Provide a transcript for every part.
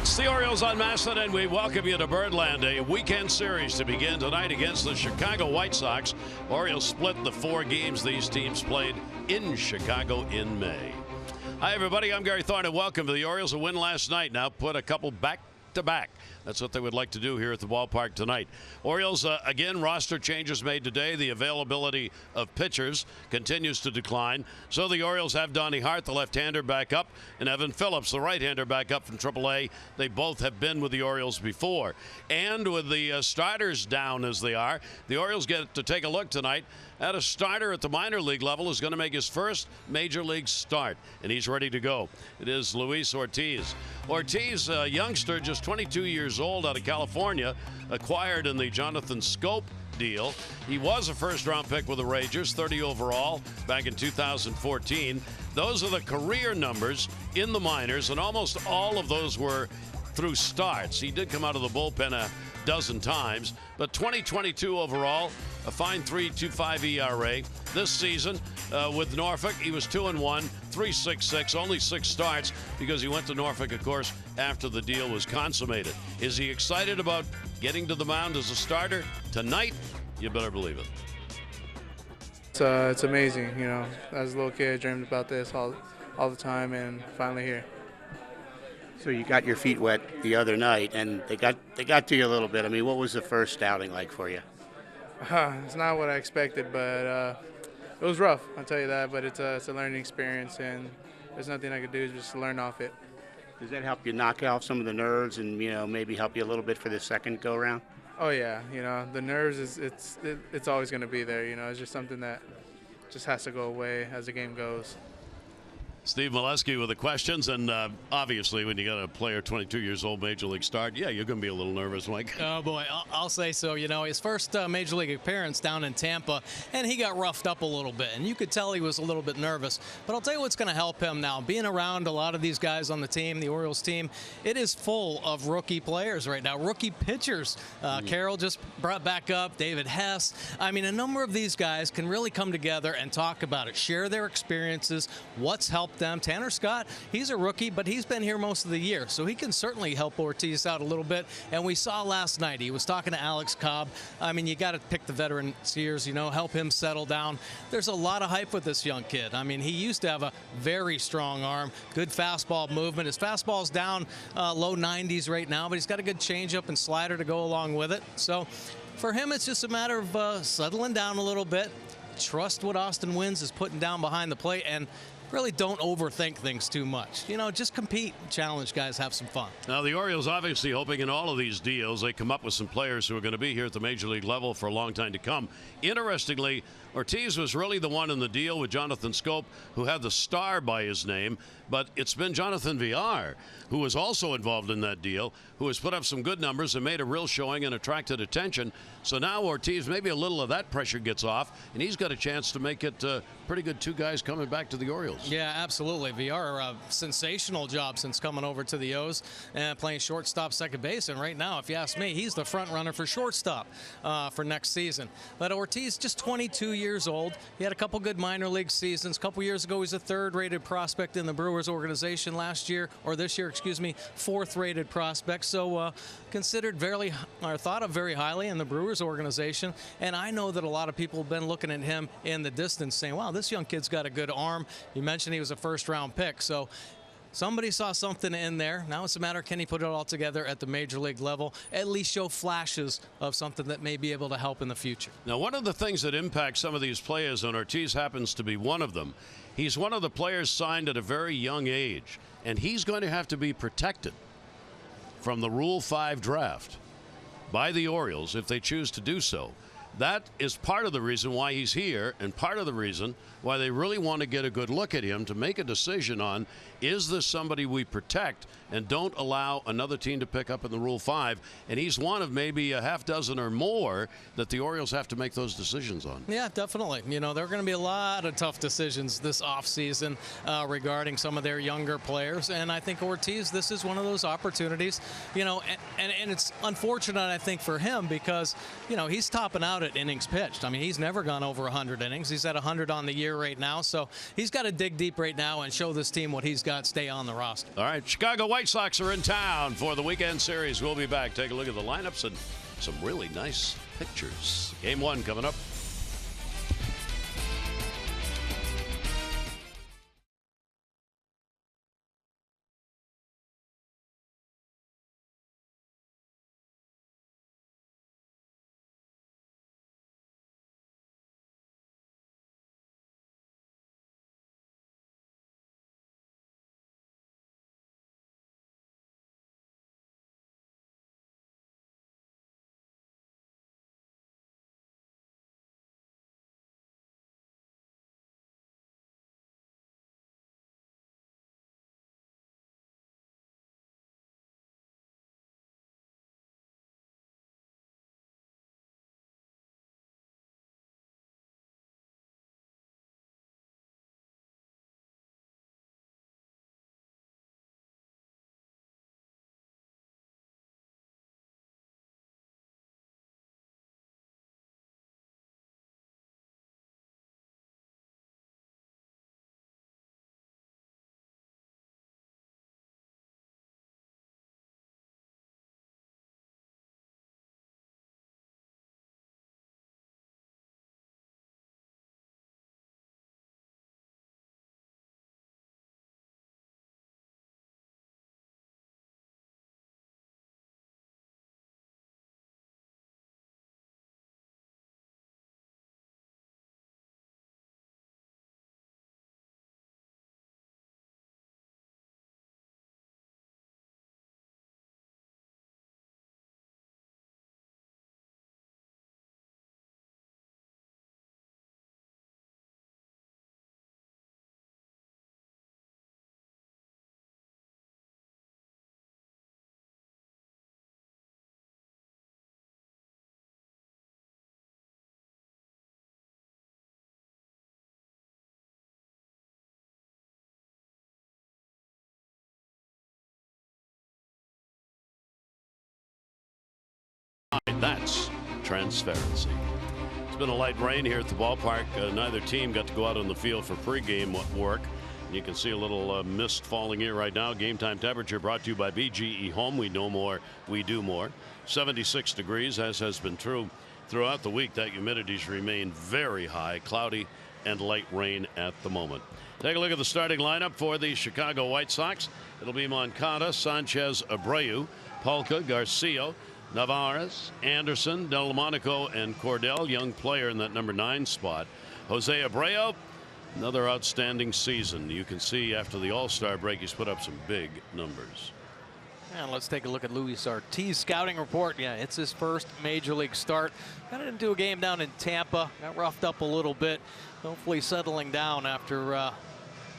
It's the Orioles on Masson, and we welcome you to Birdland, a weekend series to begin tonight against the Chicago White Sox. Orioles split the 4 games these teams played in Chicago in May. Hi, everybody. I'm Gary Thorne, and welcome to the Orioles. A win last night. Now put a couple back-to-back. That's what they would like to do here at the ballpark tonight. Orioles, again, roster changes made today. The availability of pitchers continues to decline. So the Orioles have Donnie Hart, the left-hander, back up, and Evan Phillips, the right-hander, back up from AAA. They both have been with the Orioles before. And with the starters down as they are, the Orioles get to take a look tonight at a starter at the minor league level who's going to make his first major league start, and he's ready to go. It is Luis Ortiz. Ortiz, a youngster, just 22 years old, out of California, acquired in the Jonathan Scope deal. He was a first-round pick with the Rangers, 30 overall, back in 2014. Those are the career numbers in the minors, and almost all of those were through starts. He did come out of the bullpen a dozen times, but 2022 overall, a fine 3.25 ERA. This season with Norfolk, he was 2-1, 3.66, only 6 starts because he went to Norfolk, of course, after the deal was consummated. Is he excited about getting to the mound as a starter tonight? You better believe it. It's amazing, you know. As a little kid, I dreamed about this all the time, and finally here. So you got your feet wet the other night, and they got to you a little bit. I mean, what was the first outing like for you? It's not what I expected, but it was rough, I'll tell you that. But it's a learning experience, and there's nothing I could do, just learn off it. Does that help you knock off some of the nerves and, you know, maybe help you a little bit for the second go-around? Oh, yeah. You know, the nerves, it's always going to be there. You know, it's just something that just has to go away as the game goes. Steve Molesky with the questions, and obviously when you got a player 22 years old, major league start, yeah, you're going to be a little nervous, Mike. Oh, boy, I'll say so. You know, his first major league appearance down in Tampa, and he got roughed up a little bit, and you could tell he was a little bit nervous. But I'll tell you what's going to help him now. Being around a lot of these guys on the team, the Orioles team, it is full of rookie players right now, rookie pitchers. Carroll just brought back up, David Hess. I mean, a number of these guys can really come together and talk about it, share their experiences, what's helped them. Tanner Scott, he's a rookie, but he's been here most of the year, so he can certainly help Ortiz out a little bit. And we saw last night, he was talking to Alex Cobb. I mean, you got to pick the veteran's ears, you know, help him settle down. There's a lot of hype with this young kid. I mean, he used to have a very strong arm, good fastball movement. His fastball's down low 90s right now, but he's got a good changeup and slider to go along with it. So for him, it's just a matter of settling down a little bit. Trust what Austin Wynns is putting down behind the plate, and really don't overthink things too much. You know, just compete, challenge guys, have some fun. Now, the Orioles obviously hoping in all of these deals they come up with some players who are going to be here at the major league level for a long time to come. Interestingly, Ortiz was really the one in the deal with Jonathan Scope who had the star by his name, but it's been Jonathan Villar who was also involved in that deal, who has put up some good numbers and made a real showing and attracted attention. So now Ortiz, maybe a little of that pressure gets off, and he's got a chance to make it pretty good 2 guys coming back to the Orioles. Yeah, absolutely. Villar, a sensational job since coming over to the O's and playing shortstop, second base. And right now, if you ask me, he's the front runner for shortstop for next season. But Ortiz, just 22 years old. He had a couple good minor league seasons. A couple years ago, he's a 3rd-rated prospect in the Brewers organization last year, or this year, excuse me, 4th-rated prospect. So considered thought of very highly in the Brewers organization. And I know that a lot of people have been looking at him in the distance saying, wow, this young kid's got a good arm. You mentioned he was a first-round pick. So somebody saw something in there. Now it's a matter of can he put it all together at the major league level, at least show flashes of something that may be able to help in the future. Now, one of the things that impacts some of these players, and Ortiz happens to be one of them, he's one of the players signed at a very young age, and he's going to have to be protected from the Rule 5 draft by the Orioles if they choose to do so. That is part of the reason why he's here, and part of the reason why they really want to get a good look at him to make a decision on, is this somebody we protect and don't allow another team to pick up in the Rule 5? And he's one of maybe a half dozen or more that the Orioles have to make those decisions on. Yeah, definitely. You know, there are going to be a lot of tough decisions this offseason regarding some of their younger players. And I think Ortiz, this is one of those opportunities, you know, and it's unfortunate, I think, for him because, you know, he's topping out at innings pitched. I mean, he's never gone over 100 innings. He's at 100 on the year right now, so he's got to dig deep right now and show this team what he's got, stay on the roster. All right, Chicago White Sox are in town for the weekend series. We'll be back. Take a look at the lineups and some really nice pictures. Game 1 coming up. That's transparency. It's been a light rain here at the ballpark. Neither team got to go out on the field for pregame work. You can see a little mist falling here right now. Game time temperature brought to you by BGE Home. We know more, we do more. 76 degrees, as has been true throughout the week. That humidity's remained very high, cloudy and light rain at the moment. Take a look at the starting lineup for the Chicago White Sox. It'll be Moncada, Sanchez, Abreu, Polka, Garcia, Navarez, Anderson, Delmonico, and Cordell, young player in that number 9 spot. Jose Abreu, another outstanding season. You can see after the All-Star break, he's put up some big numbers. And let's take a look at Luis Ortiz's scouting report. Yeah, it's his first major league start. Got into a game down in Tampa. Got roughed up a little bit. Hopefully settling down after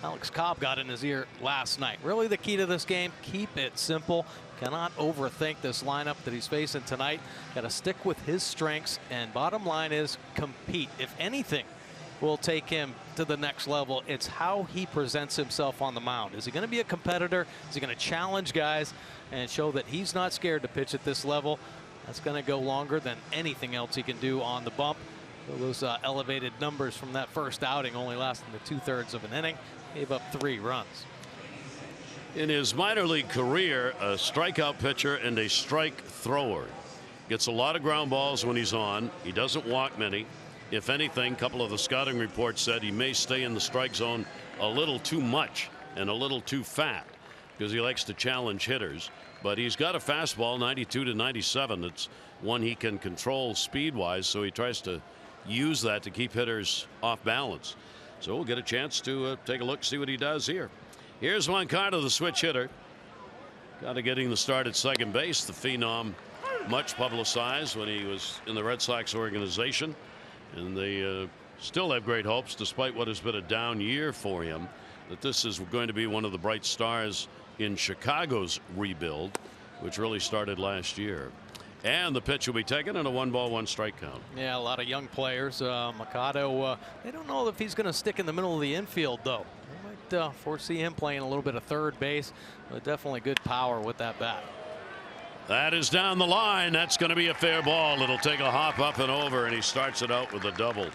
Alex Cobb got in his ear last night. Really the key to this game, keep it simple. Cannot overthink this lineup that he's facing tonight. Got to stick with his strengths, and bottom line is compete. If anything will take him to the next level, it's how he presents himself on the mound. Is he going to be a competitor? Is he going to challenge guys and show that he's not scared to pitch at this level? That's going to go longer than anything else he can do on the bump. So those elevated numbers from that first outing only lasting the 2/3 of an inning. Gave up 3 runs. In his minor league career, a strikeout pitcher and a strike thrower. Gets a lot of ground balls when he's on. He doesn't walk many. If anything, a couple of the scouting reports said he may stay in the strike zone a little too much and a little too fat because he likes to challenge hitters. But he's got a fastball, 92 to 97. It's one he can control speed-wise, so he tries to use that to keep hitters off balance. So we'll get a chance to take a look, see what he does here. Here's Moncada, the switch hitter. Kind of getting the start at second base. The phenom, much publicized when he was in the Red Sox organization. And they still have great hopes, despite what has been a down year for him, that this is going to be one of the bright stars in Chicago's rebuild, which really started last year. And the pitch will be taken in a 1-ball, 1-strike count. Yeah, a lot of young players. Mikado, they don't know if he's going to stick in the middle of the infield, though. They might foresee him playing a little bit of third base, but definitely good power with that bat. That is down the line. That's going to be a fair ball. It'll take a hop up and over, and he starts it out with a double.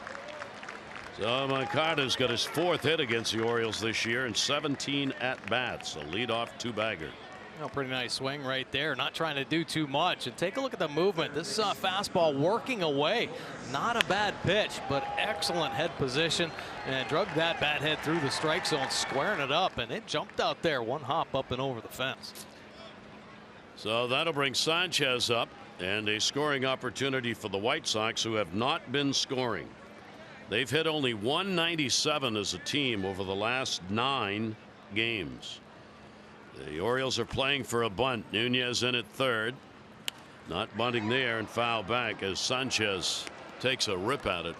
So Moncada's got his 4th hit against the Orioles this year and 17 at-bats. A leadoff 2-bagger. Oh, pretty nice swing right there. Not trying to do too much. And take a look at the movement. This fastball working away. Not a bad pitch, but excellent head position. And drug that bat head through the strike zone, squaring it up. And it jumped out there. 1 hop up and over the fence. So that'll bring Sanchez up, and a scoring opportunity for the White Sox, who have not been scoring. They've hit only 197 as a team over the last 9 games. The Orioles are playing for a bunt. Nunez in at third. Not bunting there, and foul back as Sanchez takes a rip at it.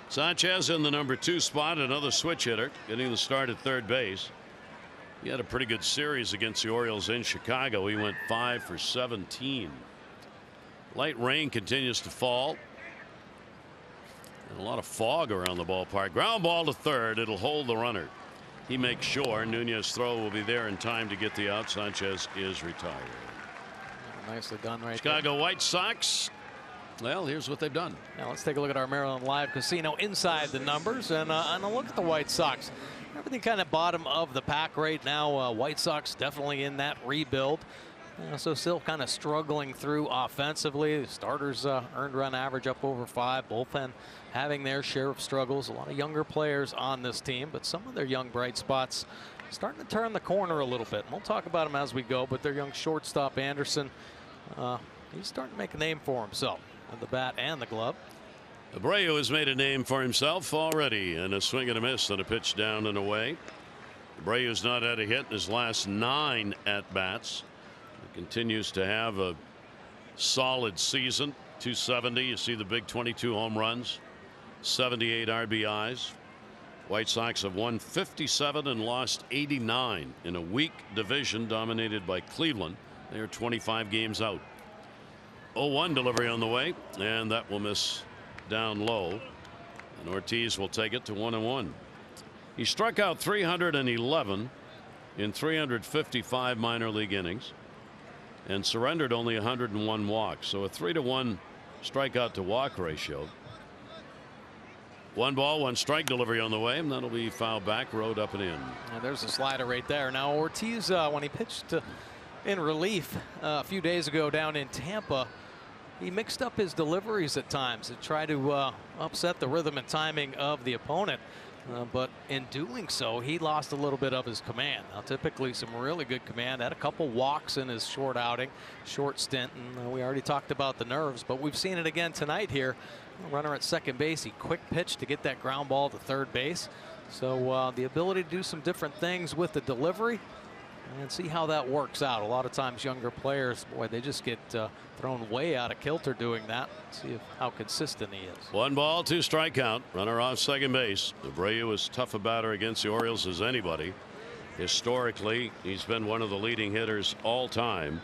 Sanchez in the number 2 spot, another switch hitter, getting the start at third base. He had a pretty good series against the Orioles in Chicago. He went 5 for 17. Light rain continues to fall. And a lot of fog around the ballpark. Ground ball to third. It'll hold the runner. He makes sure Nunez's throw will be there in time to get the out. Sanchez is retired. Nicely done right Chicago there. White Sox. Well, here's what they've done. Now let's take a look at our Maryland Live Casino inside the numbers and a look at the White Sox. Everything kind of bottom of the pack right now. White Sox definitely in that rebuild. So still kind of struggling through offensively. The starters earned run average up over 5. Bullpen having their share of struggles. A lot of younger players on this team, but some of their young bright spots starting to turn the corner a little bit. And we'll talk about them as we go, but their young shortstop Anderson, he's starting to make a name for himself with the bat and the glove. Abreu has made a name for himself already, and a swing and a miss and a pitch down and away. Abreu's not had a hit in his last 9 at-bats. He continues to have a solid season. 270. You see the big 22 home runs, 78 RBIs. White Sox have won 57 and lost 89 in a weak division dominated by Cleveland. They are 25 games out. 0-1 delivery on the way, and that will miss down low, and Ortiz will take it to 1-1. He struck out 311 in 355 minor league innings and surrendered only 101 walks, so a 3-to-1 strikeout to walk ratio. 1 ball 1 strike delivery on the way, and that'll be fouled back, rode up and in. And there's a slider right there. Now Ortiz, when he pitched in relief a few days ago down in Tampa, he mixed up his deliveries at times to try to upset the rhythm and timing of the opponent. But in doing so, he lost a little bit of his command. Now, typically some really good command. Had a couple walks in his short outing, short stint, and we already talked about the nerves, but we've seen it again tonight here. Runner at second base, he quick pitch to get that ground ball to third base. So the ability to do some different things with the delivery and see how that works out. A lot of times younger players, boy, they just get thrown way out of kilter doing that. See how consistent he is. 1 ball 2 strike count. Runner off second base. Abreu is tough a batter against the Orioles as anybody. Historically, he's been one of the leading hitters all time,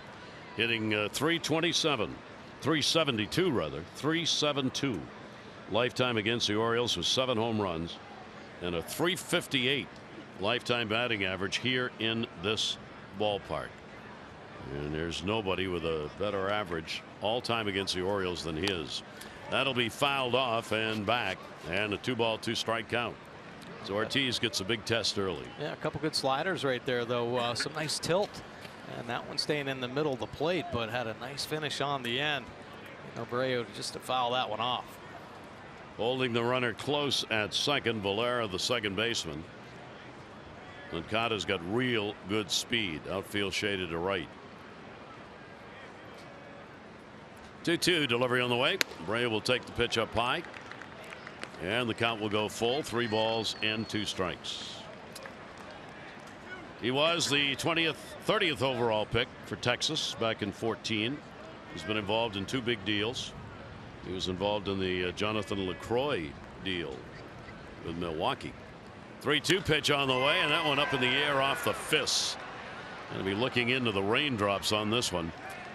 hitting 327, 372 rather, 372. Lifetime against the Orioles with 7 home runs and a 358 lifetime batting average here in this ballpark. And there's nobody with a better average all time against the Orioles than his. That'll be fouled off and back, and a 2 ball 2 strike count. So Ortiz gets a big test early. Yeah, a couple good sliders right there, though. Some nice tilt, and that one staying in the middle of the plate, but had a nice finish on the end. Abreu just to foul that one off. Holding the runner close at second, Valera, the second baseman. Moncada's got real good speed. Outfield shaded to right. 2-2 delivery on the way. Bray will take the pitch up high, and the count will go full. 3 balls and 2 strikes. He was the 30th overall pick for Texas back in 14. He's been involved in 2 big deals. He was involved in the Jonathan LaCroix deal with Milwaukee. 3-2 pitch on the way, and that one up in the air off the fists. Going to be looking into the raindrops on this one.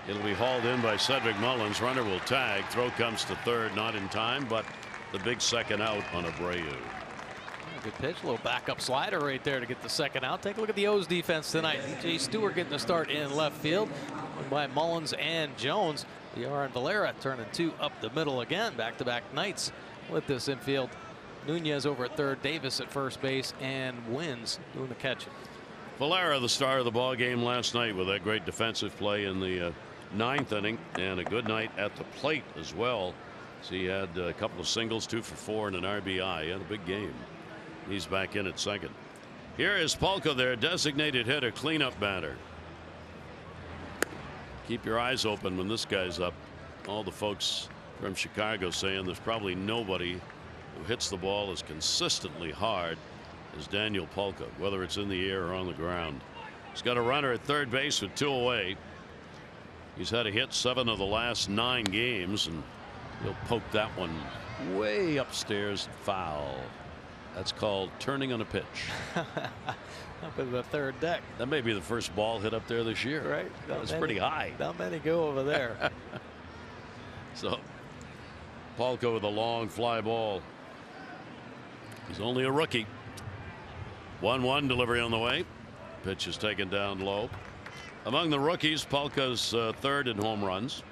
It'll be hauled in by Cedric Mullins. Runner will tag. Throw comes to third, not in time, but the big second out on Abreu. Good pitch, a little backup slider right there to get the second out. Take a look at the O's defense tonight. DJ Stewart getting the start in left field. Won by Mullins and Jones. VR and Valera turning 2 up the middle again. Back-to-back nights with this infield. Nunez over at third, Davis at first base, and Wins doing the catching. Valera, the star of the ball game last night with that great defensive play in the 9th inning, and a good night at the plate as well. So he had a couple of singles, 2 for 4 and an RBI. He had a big game. He's back in at second. Here is Palka, their designated hitter, cleanup batter. Keep your eyes open when this guy's up. All the folks from Chicago saying there's probably nobody who hits the ball as consistently hard as Daniel Palka, whether it's in the air or on the ground. He's got a runner at third base with 2 away. He's had a hit 7 of the last 9 games, and he'll poke that one way upstairs, foul. That's called turning on a pitch. Up in the third deck. That may be the first ball hit up there this year. Right. That was pretty high. Not many go over there. So Palka with a long fly ball. He's only a rookie. 1-1 delivery on the way. Pitch is taken down low. Among the rookies, Palka's third in home runs,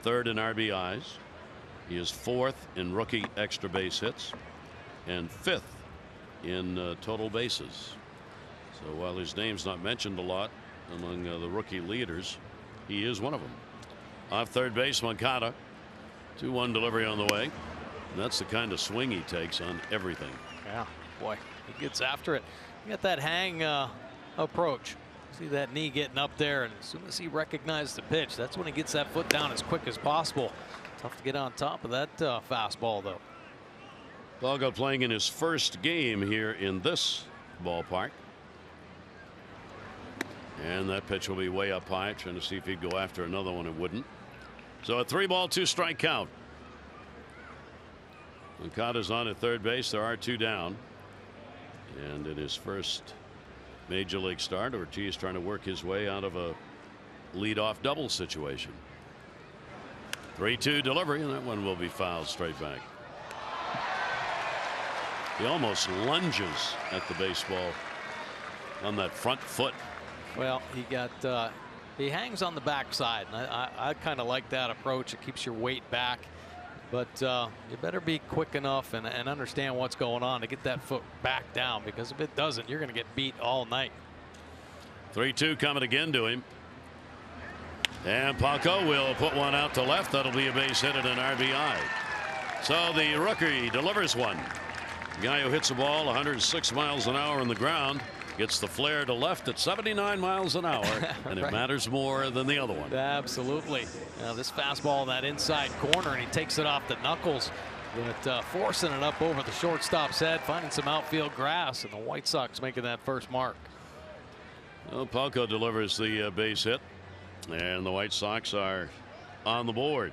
third in RBIs. He is 4th in rookie extra base hits and 5th in total bases. So while his name's not mentioned a lot among the rookie leaders, he is one of them. Off third base, Moncada. 2-1 delivery on the way. And that's the kind of swing he takes on everything. Yeah, boy, he gets after it. You got that hang approach. See that knee getting up there, and as soon as he recognizes the pitch, that's when he gets that foot down as quick as possible. Tough to get on top of that fastball, though. Palka playing in his first game here in this ballpark. And that pitch will be way up high, trying to see if he'd go after another one. It wouldn't. So a 3-ball, 2-strike count. Moncada's on at third base. There are 2 down. And in his first major league start, Ortiz trying to work his way out of a leadoff double situation. 3-2 delivery, and that one will be fouled straight back. He almost lunges at the baseball on that front foot. Well, he hangs on the backside, and I kind of like that approach. It keeps your weight back, but you better be quick enough and understand what's going on to get that foot back down, because if it doesn't, you're going to get beat all night. 3-2 coming again to him. And Palka will put one out to left. That'll be a base hit and an RBI. So the rookie delivers one. The guy who hits the ball 106 miles an hour on the ground gets the flare to left at 79 miles an hour, and Right. it matters more than the other one. Absolutely. Now this fastball in that inside corner, and he takes it off the knuckles, but forcing it up over the shortstop's head, finding some outfield grass, and the White Sox making that first mark. Well, Palka delivers the base hit, and the White Sox are on the board.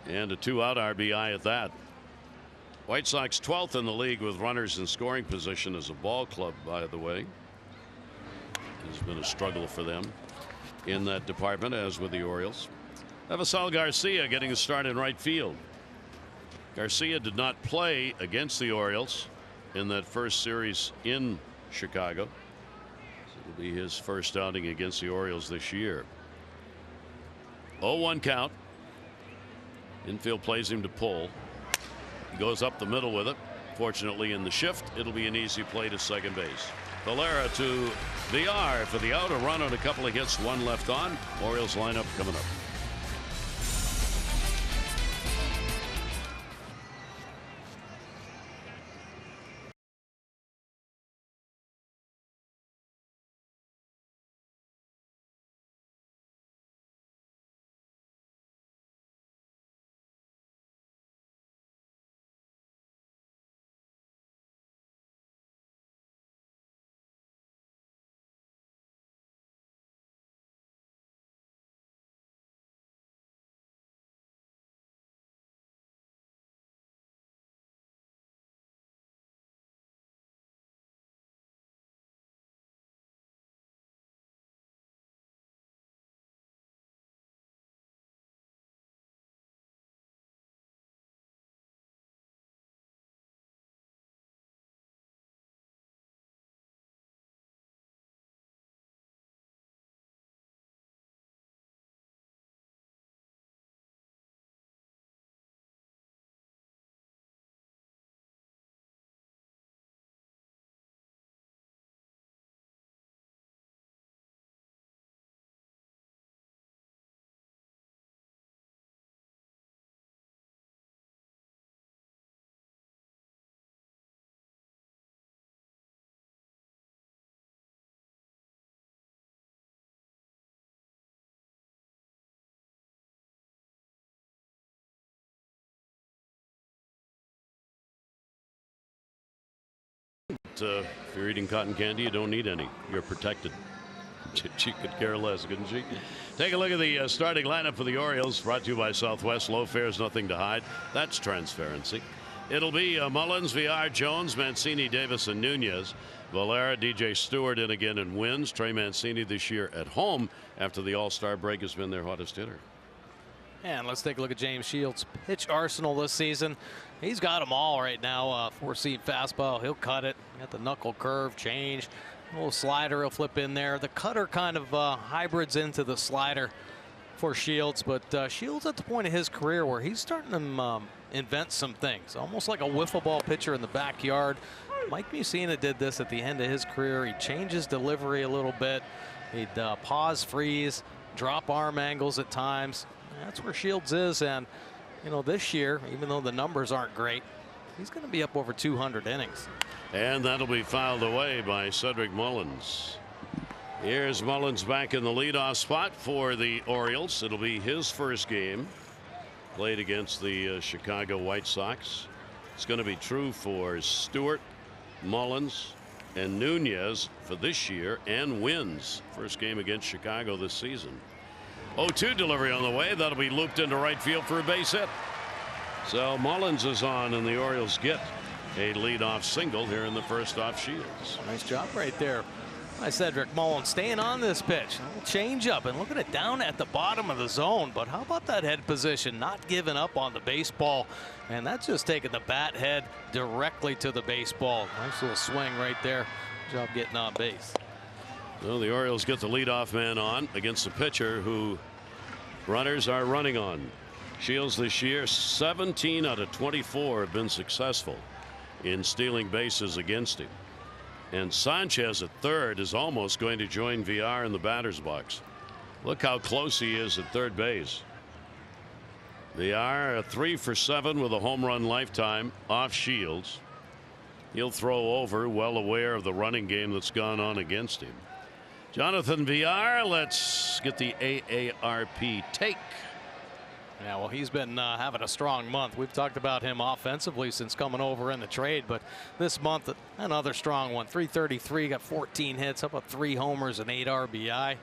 And a 2-out RBI at that. White Sox 12th in the league with runners in scoring position as a ball club, by the way. It's been a struggle for them in that department, as with the Orioles. Avisal Garcia getting a start in right field. Garcia did not play against the Orioles in that first series in Chicago. It'll be his first outing against the Orioles this year. 0-1 count. Infield plays him to pull. He goes up the middle with it. Fortunately, in the shift, it'll be an easy play to second base. Valera to VR for the out. A run on a couple of hits, 1 left on. Orioles lineup coming up. if you're eating cotton candy, you don't need any. You're protected. She could care less, couldn't she? Take a look at the starting lineup for the Orioles, brought to you by Southwest. Low fares, nothing to hide. That's transparency. It'll be Mullins, VR, Jones, Mancini, Davis, and Nunez. Valera, DJ Stewart in again and wins. Trey Mancini this year at home after the All-Star break has been their hottest hitter. And let's take a look at James Shields' pitch arsenal this season. He's got them all right now. Four-seam fastball, he'll cut it. Got the knuckle curve, change. A little slider he'll flip in there. The cutter kind of hybrids into the slider for Shields, but Shields at the point of his career where he's starting to invent some things, almost like a wiffle ball pitcher in the backyard. Mike Mussina did this at the end of his career. He changed his delivery a little bit. He'd pause, freeze, drop arm angles at times. That's where Shields is, and you know, this year, even though the numbers aren't great, he's going to be up over 200 innings. And that'll be fouled away by Cedric Mullins. Here's Mullins back in the leadoff spot for the Orioles. It'll be his first game played against the Chicago White Sox. It's going to be true for Stewart, Mullins, and Nunez for this year, and wins first game against Chicago this season. 0-2 delivery on the way. That'll be looped into right field for a base hit. So Mullins is on, and the Orioles get a leadoff single here in the first off Shields. Nice job right there by Cedric Mullins, staying on this pitch. A little change up, and look at it down at the bottom of the zone. But how about that head position, not giving up on the baseball, and that's just taking the bat head directly to the baseball. Nice little swing right there. Good job getting on base. Well, the Orioles get the leadoff man on against a pitcher who runners are running on. Shields this year, 17 out of 24 have been successful in stealing bases against him. And Sanchez at third is almost going to join VR in the batter's box. Look how close he is at third base. VR 3 for 7 with a home run lifetime off Shields. He'll throw over, well aware of the running game that's gone on against him. Jonathan VR, let's get the AARP take. Yeah, well, he's been having a strong month. We've talked about him offensively since coming over in the trade, but this month another strong one. 333, got 14 hits, up about 3 homers and 8 RBI.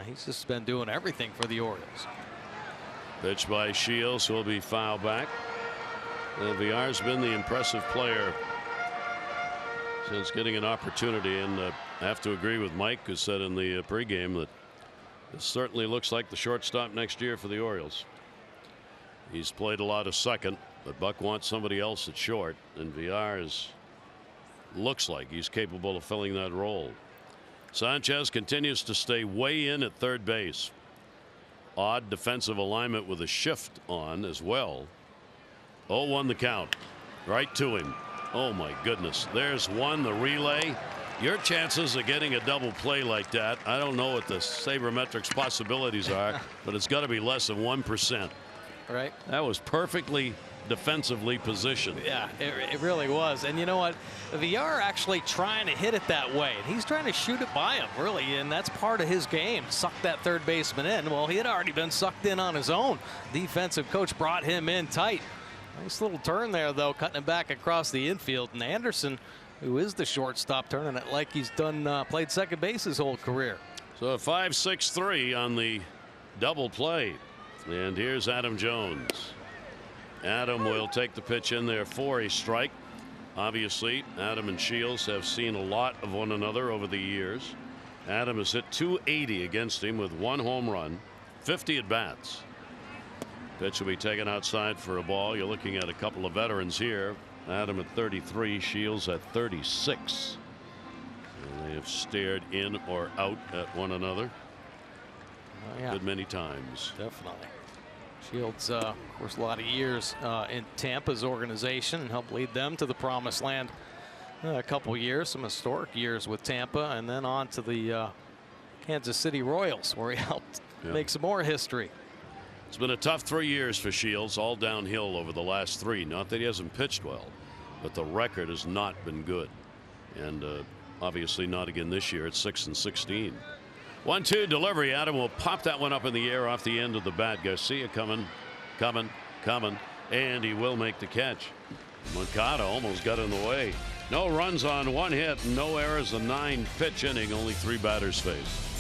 He's just been doing everything for the Orioles. Pitch by Shields will be fouled back. And VR's been the impressive player since getting an opportunity, and I have to agree with Mike, who said in the pregame that this certainly looks like the shortstop next year for the Orioles. He's played a lot of second, but Buck wants somebody else at short, and VR looks like he's capable of filling that role. Sanchez continues to stay way in at third base. Odd defensive alignment with a shift on as well. 0-1 the count. Right to him. Oh my goodness. There's one, the relay. Your chances of getting a double play like that, I don't know what the sabermetrics possibilities are, but it's got to be less than 1%. Right. That was perfectly defensively positioned. Yeah, it really was. And you know what? VR actually trying to hit it that way. And he's trying to shoot it by him, really. And that's part of his game. Suck that third baseman in. Well, he had already been sucked in on his own. Defensive coach brought him in tight. Nice little turn there, though, cutting it back across the infield. And Anderson, who is the shortstop, turning it like he's played second base his whole career. So a 5-6-3 on the double play. And here's Adam Jones. Adam will take the pitch in there for a strike. Obviously, Adam and Shields have seen a lot of one another over the years. Adam has hit .280 against him with 1 home run, 50 at bats. Pitch will be taken outside for a ball. You're looking at a couple of veterans here. Adam at 33, Shields at 36. And they have stared in or out at one another. Yeah. Good many times. Definitely. Shields, of course, a lot of years in Tampa's organization and helped lead them to the promised land. A couple years, some historic years with Tampa, and then on to the Kansas City Royals, where he helped make some more history. It's been a tough 3 years for Shields, all downhill over the last 3. Not that he hasn't pitched well, but the record has not been good. And obviously not again this year at 6-16. 1-2 delivery. Adam will pop that one up in the air off the end of the bat. Garcia coming, and he will make the catch. Moncada almost got in the way. No runs on 1 hit, no errors, a 9-pitch inning, only 3 batters faced.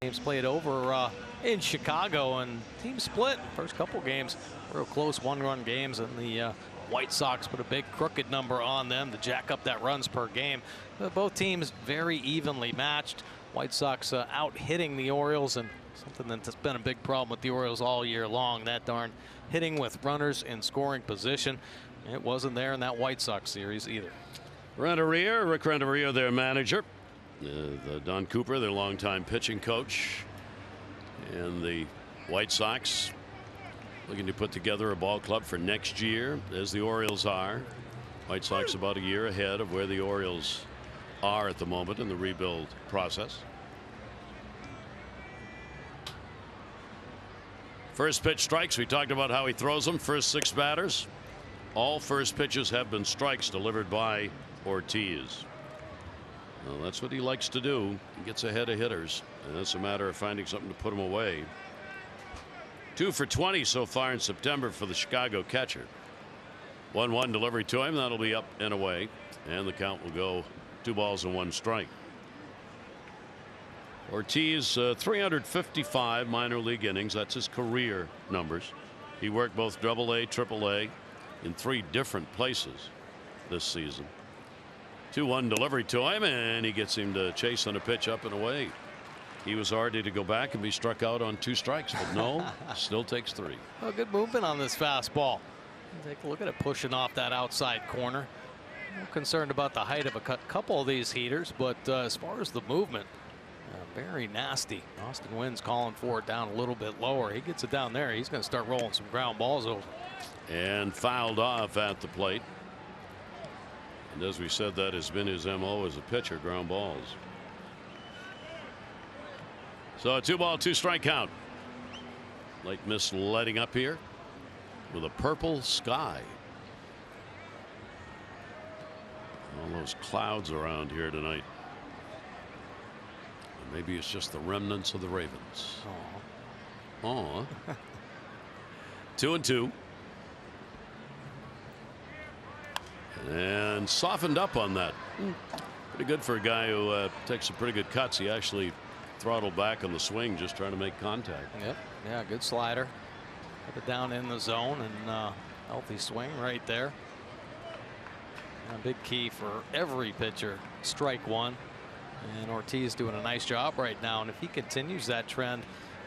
Games played over in Chicago, and team split. First couple games real close 1-run games, and the White Sox put a big crooked number on them to jack up that runs per game. Both teams very evenly matched. White Sox out hitting the Orioles, and something that's been a big problem with the Orioles all year long, that darn hitting with runners in scoring position. It wasn't there in that White Sox series either. Rick Renteria, their manager. Don Cooper, their longtime pitching coach, and the White Sox looking to put together a ball club for next year, as the Orioles are. White Sox about a year ahead of where the Orioles are at the moment in the rebuild process. First pitch strikes. We talked about how he throws them. First 6 batters. All first pitches have been strikes delivered by Ortiz. Well, that's what he likes to do. He gets ahead of hitters, and it's a matter of finding something to put him away. 2 for 20 so far in September for the Chicago catcher. 1-1 delivery to him. That'll be up and away, and the count will go 2 balls and 1 strike. Ortiz 355 minor league innings. That's his career numbers. He worked both AA, AAA in 3 different places this season. 2-1 delivery to him, and he gets him to chase on a pitch up and away. He was ready to go back and be struck out on 2 strikes, but no, still takes 3. Well, good movement on this fastball. Take a look at it pushing off that outside corner. I'm concerned about the height of a couple of these heaters, but as far as the movement, very nasty. Austin Wynn's calling for it down a little bit lower. He gets it down there. He's going to start rolling some ground balls over. And fouled off at the plate. And as we said, that has been his MO as a pitcher, ground balls. So a 2-ball, 2-strike count. Lake Miss letting up here with a purple sky. All those clouds around here tonight. And maybe it's just the remnants of the Ravens. Aw. 2-2. And softened up on that. Pretty good for a guy who takes some pretty good cuts. He actually throttled back on the swing, just trying to make contact. Yep. Yeah, good slider. Put it down in the zone, and healthy swing right there. And a big key for every pitcher, strike 1. And Ortiz doing a nice job right now. And if he continues that trend,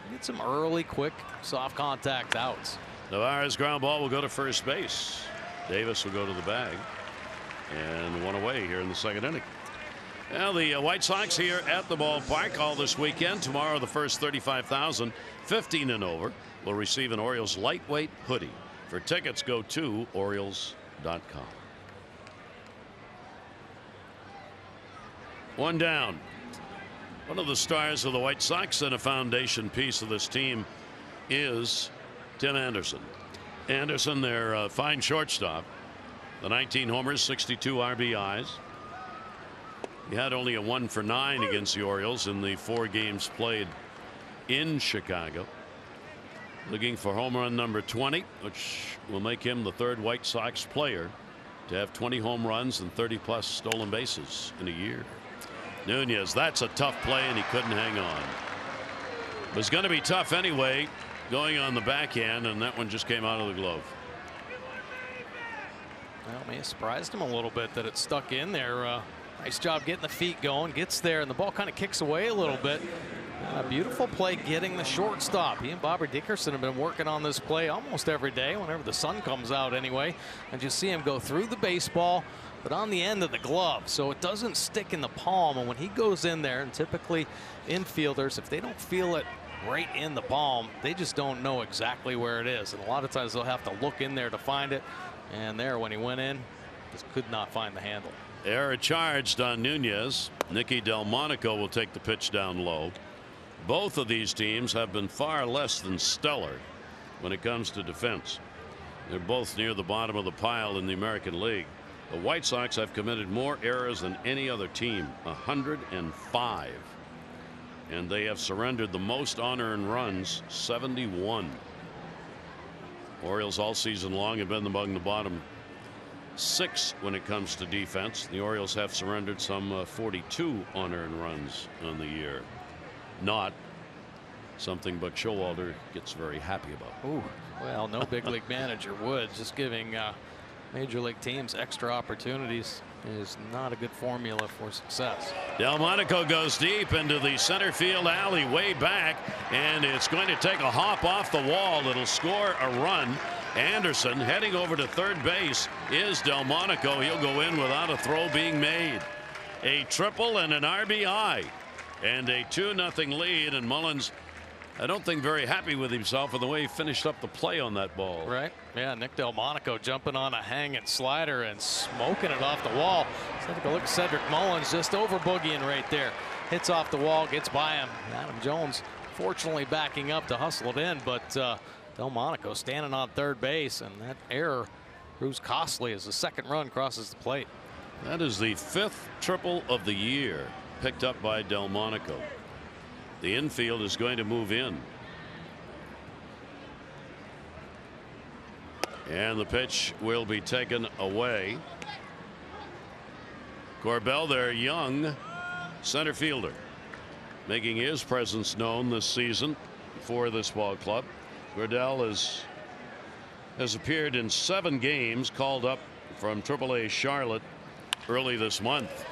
he gets some early, quick, soft contact outs. Navarre's ground ball will go to first base. Davis will go to the bag. And 1 away here in the 2nd inning. Well, the White Sox here at the ballpark all this weekend. Tomorrow, the first 35,000, 15 and over, will receive an Orioles lightweight hoodie. For tickets, go to Orioles.com. 1 down. One of the stars of the White Sox and a foundation piece of this team is Tim Anderson. Anderson, their fine shortstop. The 19 homers, 62 RBIs. He had only a 1 for 9 against the Orioles in the 4 games played in Chicago. Looking for home run number 20, which will make him the 3rd White Sox player to have 20 home runs and 30+ stolen bases in a year. Nunez, that's a tough play, and he couldn't hang on. It was going to be tough anyway, going on the backhand, and that one just came out of the glove. Well, may have surprised him a little bit that it stuck in there. Nice job getting the feet going, gets there, and the ball kind of kicks away a little bit. A beautiful play getting the shortstop. He and Bobby Dickerson have been working on this play almost every day, whenever the sun comes out anyway. And you see him go through the baseball, but on the end of the glove, so it doesn't stick in the palm. And when he goes in there, and typically infielders, if they don't feel it right in the palm, they just don't know exactly where it is. And a lot of times they'll have to look in there to find it. And there, when he went in, just could not find the handle. Error charged on Nunez. Nicky Delmonico will take the pitch down low. Both of these teams have been far less than stellar when it comes to defense. They're both near the bottom of the pile in the American League. The White Sox have committed more errors than any other team, 105. And they have surrendered the most unearned runs, 71. Orioles all season long have been among the bottom 6 when it comes to defense. The Orioles have surrendered some 42 unearned runs on the year. Not something Buck Showalter gets very happy about. Ooh, well, no big league manager would. Just giving major league teams extra opportunities is not a good formula for success. Delmonico goes deep into the center field alley way back, and it's going to take a hop off the wall. It'll score a run. Anderson heading over to third base is Delmonico. He'll go in without a throw being made. A triple and an RBI. And a 2-0 lead, and Mullins, I don't think very happy with himself with the way he finished up the play on that ball. Right. Yeah, Nick Delmonico jumping on a hanging slider and smoking it off the wall. Let's take a look at Cedric Mullins just over boogieing right there. Hits off the wall, gets by him. Adam Jones fortunately backing up to hustle it in, but Delmonico standing on third base, and that error proves costly as the second run crosses the plate. That is the 5th triple of the year picked up by Delmonico. The infield is going to move in. And the pitch will be taken away. Corbell, their young center fielder, making his presence known this season for this ball club. Corbell has appeared in 7 games, called up from AAA Charlotte early this month.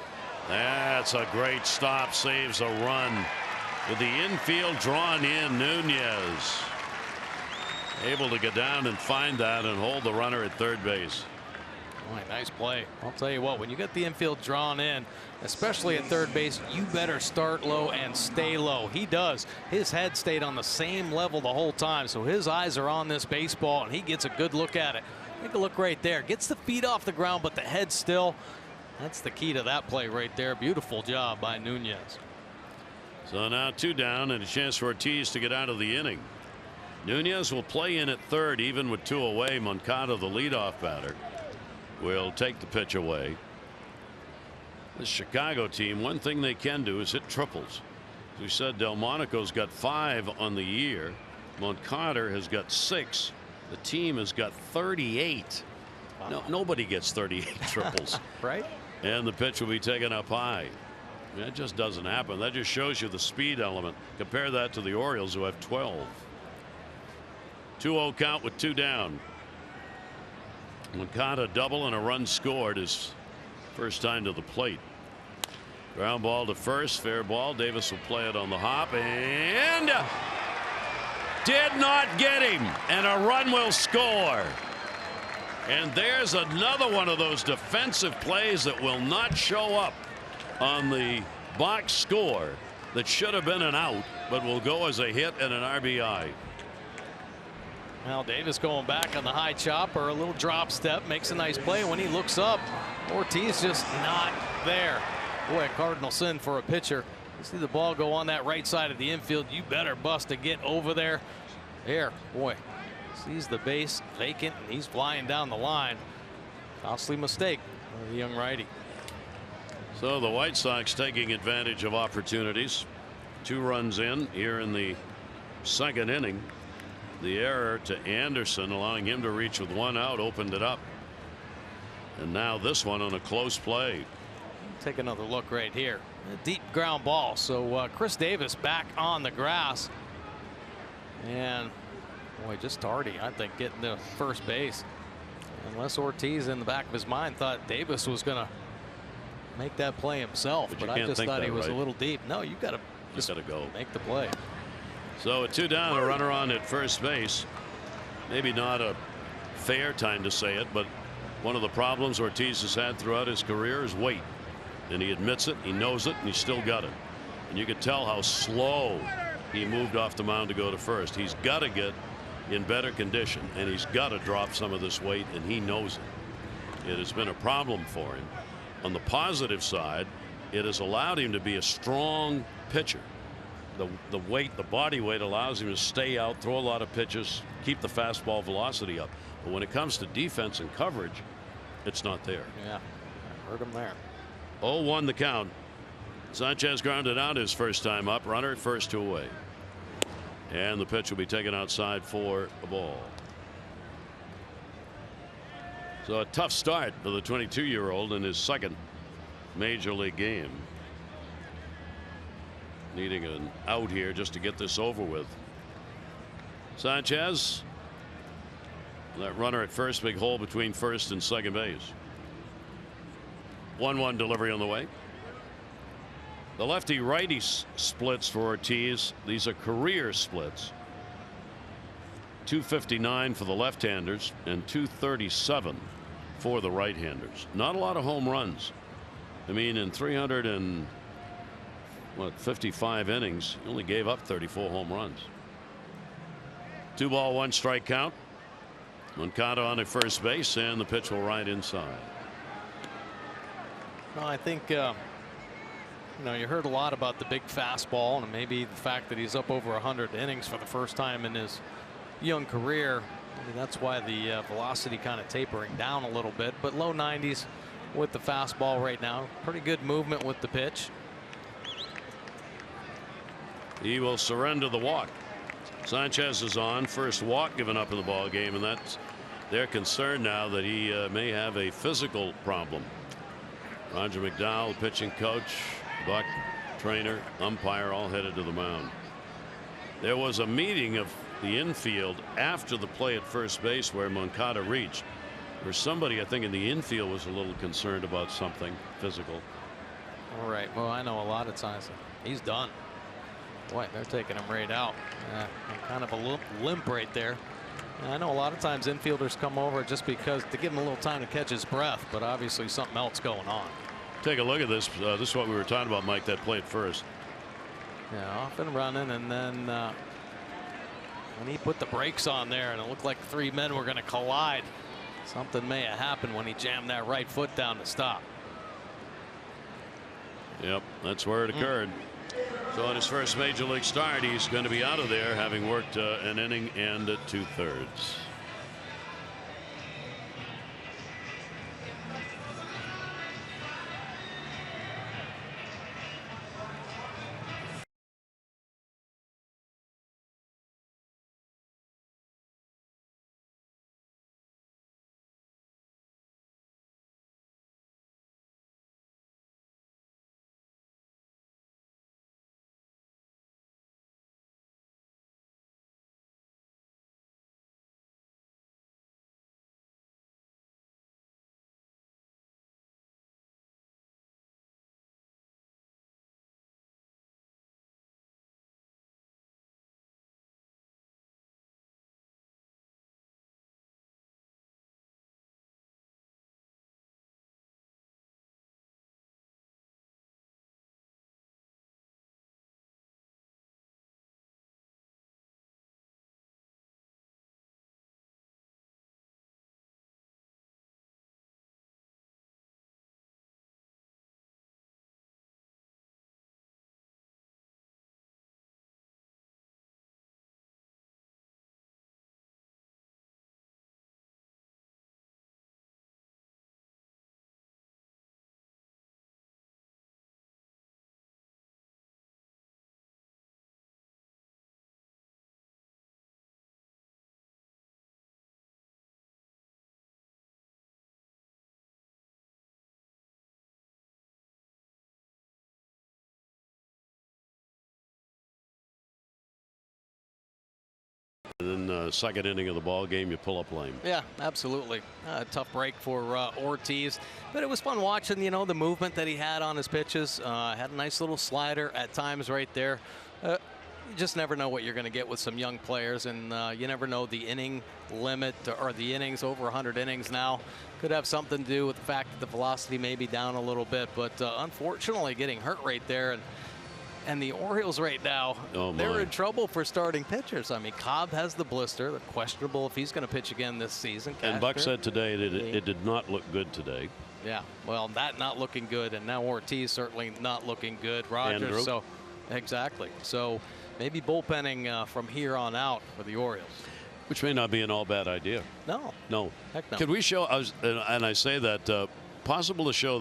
That's a great stop, saves a run. With the infield drawn in, Nunez able to get down and find that and hold the runner at third base. Boy, nice play. I'll tell you what, when you get the infield drawn in, especially at third base, you better start low and stay low. He does. His head stayed on the same level the whole time, so his eyes are on this baseball, and he gets a good look at it. Take a look right there. Gets the feet off the ground, but the head still. That's the key to that play right there. Beautiful job by Nunez. So now 2 down and a chance for Ortiz to get out of the inning. Nunez will play in at third, even with 2 away. Moncada, the leadoff batter, will take the pitch away. The Chicago team, one thing they can do is hit triples. As we said, Delmonico's got 5 on the year. Moncada has got 6. The team has got 38. Wow. No, nobody gets 38 triples. Right. And the pitch will be taken up high. That just doesn't happen. That just shows you the speed element. Compare that to the Orioles, who have 12. 2-0 count with 2 down. Moncada double and a run scored his first time to the plate. Ground ball to first, fair ball. Davis will play it on the hop and did not get him, and a run will score. And there's another one of those defensive plays that will not show up on the box score that should have been an out, but will go as a hit and an RBI. Well, Davis going back on the high chopper, a little drop step, makes a nice play. When he looks up, Ortiz just not there. Boy, a cardinal sin for a pitcher. You see the ball go on that right side of the infield, you better bust to get over there. There, boy, sees the base vacant, and he's flying down the line. Costly mistake for the young righty. So the White Sox taking advantage of opportunities. 2 runs in here in the 2nd inning. The error to Anderson, allowing him to reach with 1 out, opened it up. And now this one on a close play. Take another look right here. A deep ground ball. So Chris Davis back on the grass. And boy, just tardy, I think, getting to first base. Unless Ortiz in the back of his mind thought Davis was going to make that play himself. But I just thought he was a little deep. No, you got to just go make the play. So a 2 down, a runner on at first base. Maybe not a fair time to say it, but one of the problems Ortiz has had throughout his career is weight. And he admits it, he knows it, and he's still got it. And you could tell how slow he moved off the mound to go to first. He's got to get in better condition, and he's got to drop some of this weight, and he knows it. It has been a problem for him. On the positive side, it has allowed him to be a strong pitcher. The weight, the body weight allows him to stay out, throw a lot of pitches, keep the fastball velocity up. But when it comes to defense and coverage, it's not there. Yeah, hurt him there. 0-1 the count. Sanchez grounded out his first time up. Runner at first, 2 away. And the pitch will be taken outside for a ball. So a tough start for the 22-year-old in his 2nd major league game. Needing an out here just to get this over with. Sanchez. That runner at first, big hole between first and second base. 1-1 delivery on the way. The lefty righty splits for Ortiz. These are career splits. 259 for the left-handers and 237 for the right-handers. Not a lot of home runs. I mean, in 355 innings, he only gave up 34 home runs. 2 ball 1 strike count. Moncada on at first base, and the pitch will right inside. Well, I think you heard a lot about the big fastball, and maybe the fact that he's up over 100 innings for the first time in his young career. I mean, that's why the velocity kind of tapering down a little bit, but low 90s with the fastball right now. Pretty good movement with the pitch. He will surrender the walk. Sanchez is on. First walk given up in the ball game, and that's their concern now, that he may have a physical problem. Roger McDowell, pitching coach, Buck, trainer, umpire, all headed to the mound. There was a meeting of the infield after the play at first base where Moncada reached, where somebody, I think, in the infield was a little concerned about something physical. All right. Well, I know a lot of times he's done. Boy, they're taking him right out. Kind of a limp right there. And I know a lot of times infielders come over just because to give him a little time to catch his breath, but obviously something else going on. Take a look at this. This is what we were talking about, Mike, that play at first. Yeah, off and running, and then when he put the brakes on there and it looked like 3 men were going to collide, something may have happened when he jammed that right foot down to stop. Yep, that's where it occurred. So on his first major league start, he's going to be out of there, having worked an inning and 2/3. And then second inning of the ball game, you pull up lame. Yeah, absolutely. Tough break for Ortiz, but it was fun watching, you know, the movement that he had on his pitches. Had a nice little slider at times right there. You just never know what you're going to get with some young players, and you never know the inning limit or the innings. Over 100 innings now could have something to do with the fact that the velocity may be down a little bit, but unfortunately getting hurt right there. And the Orioles right now, they're in trouble for starting pitchers. I mean, Cobb has the blister. They're questionable if he's going to pitch again this season. And Buck said today that it did not look good today. Yeah, well, that not looking good, and now Ortiz certainly not looking good. Rogers, Andrew. so exactly. So maybe bullpenning from here on out for the Orioles. Which may not be an all bad idea. No. No. Heck no. Could we show, and I say that, possible to show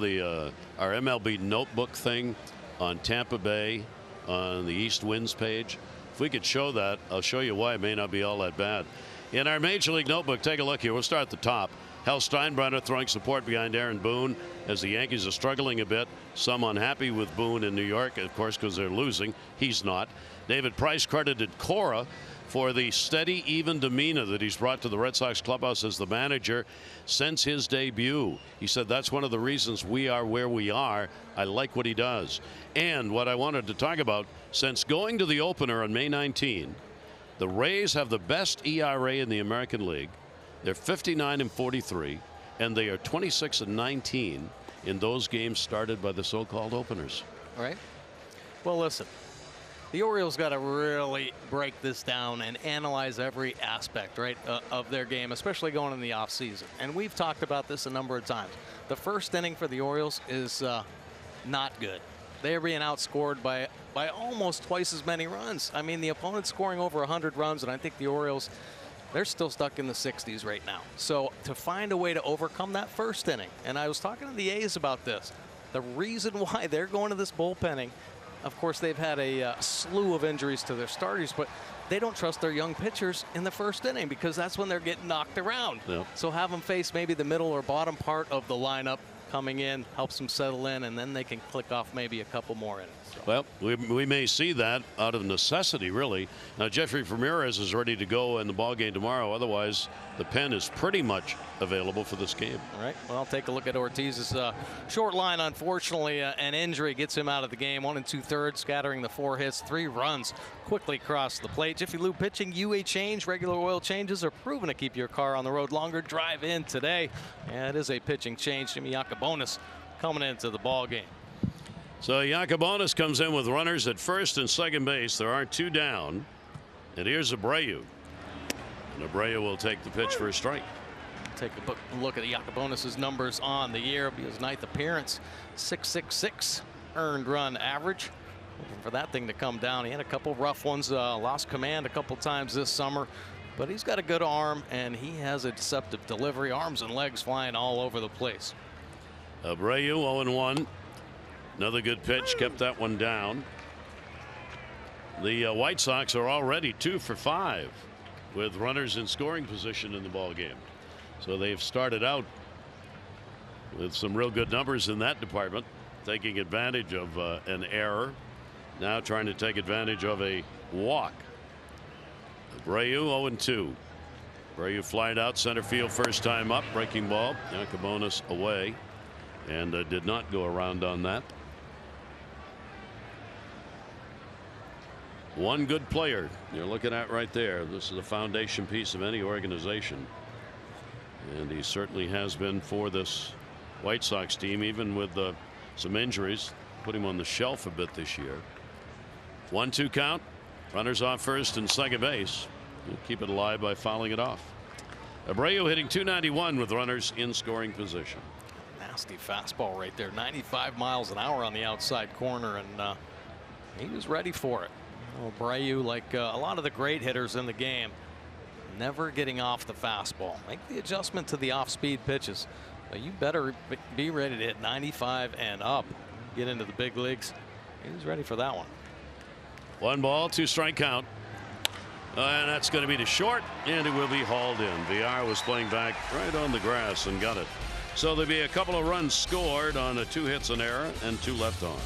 our MLB notebook thing on Tampa Bay on the East Winds page? If we could show that, I'll show you why it may not be all that bad. In our Major League notebook, take a look here. We'll start at the top. Hal Steinbrenner throwing support behind Aaron Boone as the Yankees are struggling a bit. Some unhappy with Boone in New York, of course, because they're losing. He's not. David Price credited Cora for the steady, even demeanor that he's brought to the Red Sox clubhouse as the manager since his debut. He said that's one of the reasons we are where we are. I like what he does. And what I wanted to talk about, since going to the opener on May 19, the Rays have the best ERA in the American League. They're 59-43, and they are 26-19 in those games started by the so-called openers. All right. Well, listen. The Orioles got to really break this down and analyze every aspect, right, of their game, especially going in the offseason. And we've talked about this a number of times. The first inning for the Orioles is not good. They're being outscored by almost twice as many runs. I mean, the opponent's scoring over 100 runs, and I think the Orioles, they're still stuck in the 60s right now. So to find a way to overcome that first inning, and I was talking to the A's about this, the reason why they're going to this bullpenning, of course, they've had a slew of injuries to their starters, but they don't trust their young pitchers in the first inning because that's when they're getting knocked around. Yep. So have them face maybe the middle or bottom part of the lineup coming in, helps them settle in, and then they can click off maybe a couple more innings. So. Well, we may see that out of necessity, really. Now, Jeffrey Ramirez is ready to go in the ball game tomorrow. Otherwise, the pen is pretty much available for this game. All right. Well, take a look at Ortiz's short line. Unfortunately, an injury gets him out of the game. 1 2/3, scattering the 4 hits, 3 runs quickly across the plate. Jiffy Lube pitching UA change. Regular oil changes are proven to keep your car on the road longer. Drive in today. And it is a pitching change. Jimmy Yacobonis coming into the ball game. So Yacobonis comes in with runners at first and second base. There are 2 down. And here's Abreu. And Abreu will take the pitch for a strike. Take a look at Yacobonis' numbers on the year. It'll be his 9th appearance. 6.66 earned run average. Looking for that thing to come down. He had a couple rough ones. Lost command a couple times this summer. But he's got a good arm, and he has a deceptive delivery. Arms and legs flying all over the place. Abreu 0-1. Another good pitch, kept that one down. The White Sox are already 2 for 5 with runners in scoring position in the ball game. So they've started out with some real good numbers in that department, taking advantage of an error. Now trying to take advantage of a walk. Abreu 0-2. Abreu flied out center field first time up, breaking ball. Yacobonis away, and did not go around on that. One good player you're looking at right there. This is a foundation piece of any organization, and he certainly has been for this White Sox team, even with some injuries. Put him on the shelf a bit this year. 1-2 count. Runners off first and second base. We'll keep it alive by fouling it off. Abreu hitting .291 with runners in scoring position. Nasty fastball right there. 95 miles an hour on the outside corner, and he was ready for it. Abreu, like a lot of the great hitters in the game, never getting off the fastball. Make the adjustment to the off-speed pitches. But you better be ready to hit 95 and up. Get into the big leagues. He was ready for that one. 1 ball, 2 strike count. And that's going to be to short, and it will be hauled in. VR was playing back right on the grass and got it. So there'll be a couple of runs scored on 2 hits and error and 2 left on.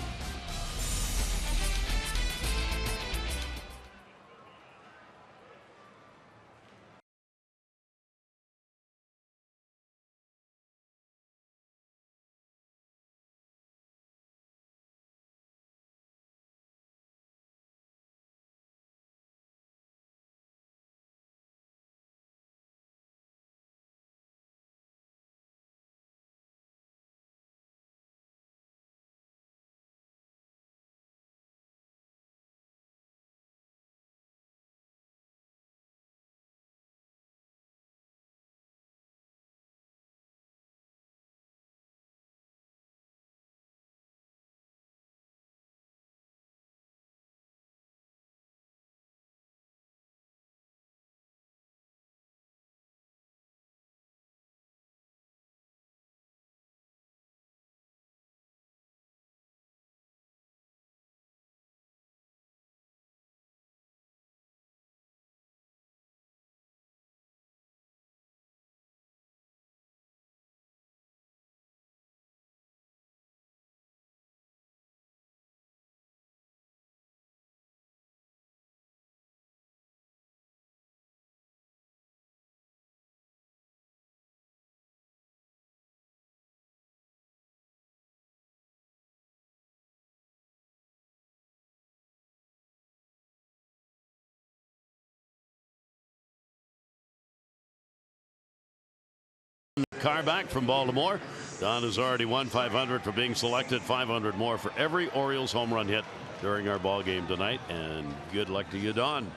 Carr back from Baltimore. Don has already won $500 for being selected, $500 more for every Orioles home run hit during our ball game tonight. And good luck to you, Don.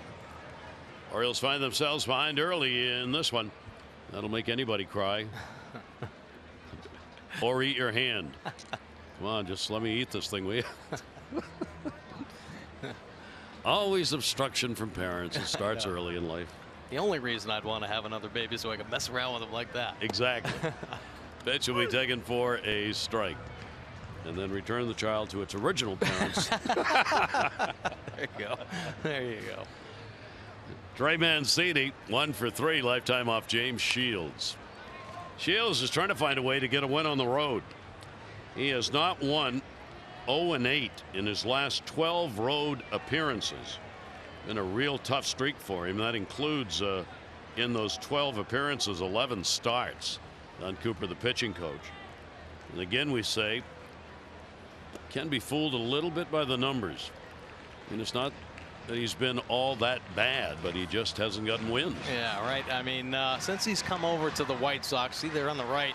Orioles find themselves behind early in this one. That'll make anybody cry. Or eat your hand. Come on, just let me eat this thing, will you? Always obstruction from parents. It starts early in life. The only reason I'd want to have another baby is so I can mess around with them like that. Exactly. Pitch will be taken for a strike. And then return the child to its original parents. There you go. There you go. Trey Mancini, 1 for 3, lifetime off James Shields. Shields is trying to find a way to get a win on the road. He has not won 0-8 in his last 12 road appearances. Been a real tough streak for him. That includes in those 12 appearances 11 starts. Don Cooper, the pitching coach. And again, we say can be fooled a little bit by the numbers. And it's not that he's been all that bad, but he just hasn't gotten wins. Yeah, right. I mean, since he's come over to the White Sox, see there on the right,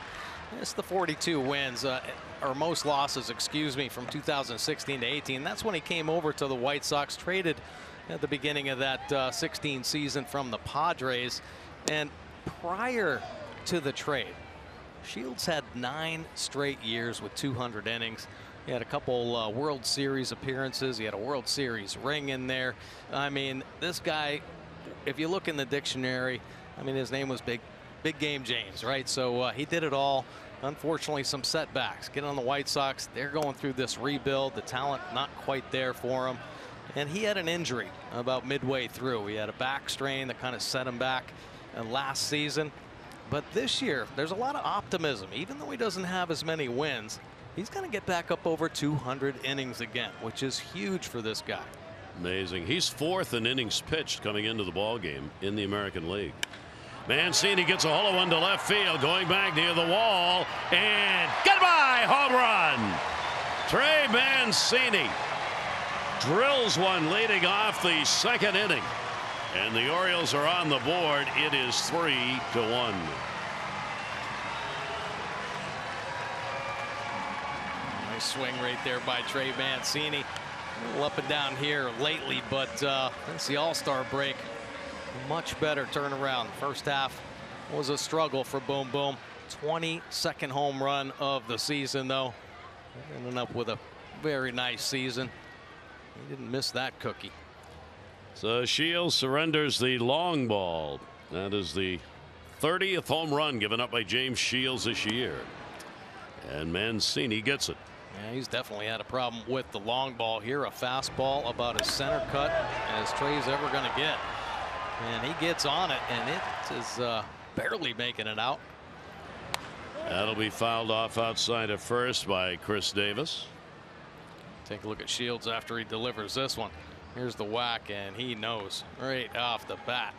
it's the 42 wins, or most losses, excuse me, from 2016 to 18. That's when he came over to the White Sox, traded at the beginning of that 16 season from the Padres. And prior to the trade, Shields had 9 straight years with 200 innings. He had a couple World Series appearances. He had a World Series ring in there. I mean, this guy, if you look in the dictionary, I mean, his name was Big Game James, right? So he did it all. Unfortunately, some setbacks. Get on the White Sox. They're going through this rebuild. The talent not quite there for him. And he had an injury about midway through. He had a back strain that kind of set him back last season. But this year, there's a lot of optimism. Even though he doesn't have as many wins, he's going to get back up over 200 innings again, which is huge for this guy. Amazing. He's 4th in innings pitched coming into the ball game in the American League. Mancini gets a hollow one to left field, going back near the wall, and goodbye, home run. Trey Mancini drills one leading off the 2nd inning, and the Orioles are on the board. It is 3-1. Nice swing right there by Trey Mancini. A little up and down here lately, but since the All-Star break, much better turnaround. First half was a struggle for Boom Boom. 22nd home run of the season, though. Ending up with a very nice season. He didn't miss that cookie. So Shields surrenders the long ball. That is the 30th home run given up by James Shields this year. And Mancini gets it. Yeah, he's definitely had a problem with the long ball here. A fastball about as center cut as Trey's ever going to get. And he gets on it, and it is barely making it out. That'll be fouled off outside of first by Chris Davis. Take a look at Shields after he delivers this one. Here's the whack, and he knows right off the bat.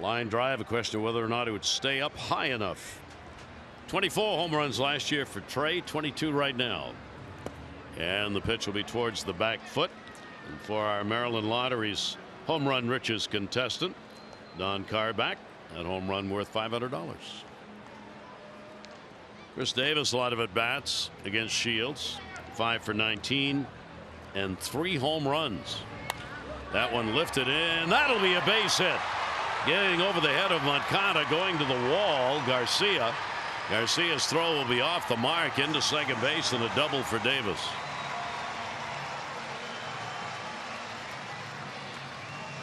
Line drive, a question of whether or not it would stay up high enough. 24 home runs last year for Trey, 22 right now. And the pitch will be towards the back foot. And for our Maryland Lottery's home run riches contestant, Don Carr back. That home run worth $500. Chris Davis, a lot of at bats against Shields. 5 for 19 and 3 home runs. That one lifted in. That'll be a base hit. Getting over the head of Moncada, going to the wall. Garcia's throw will be off the mark into second base, and a double for Davis.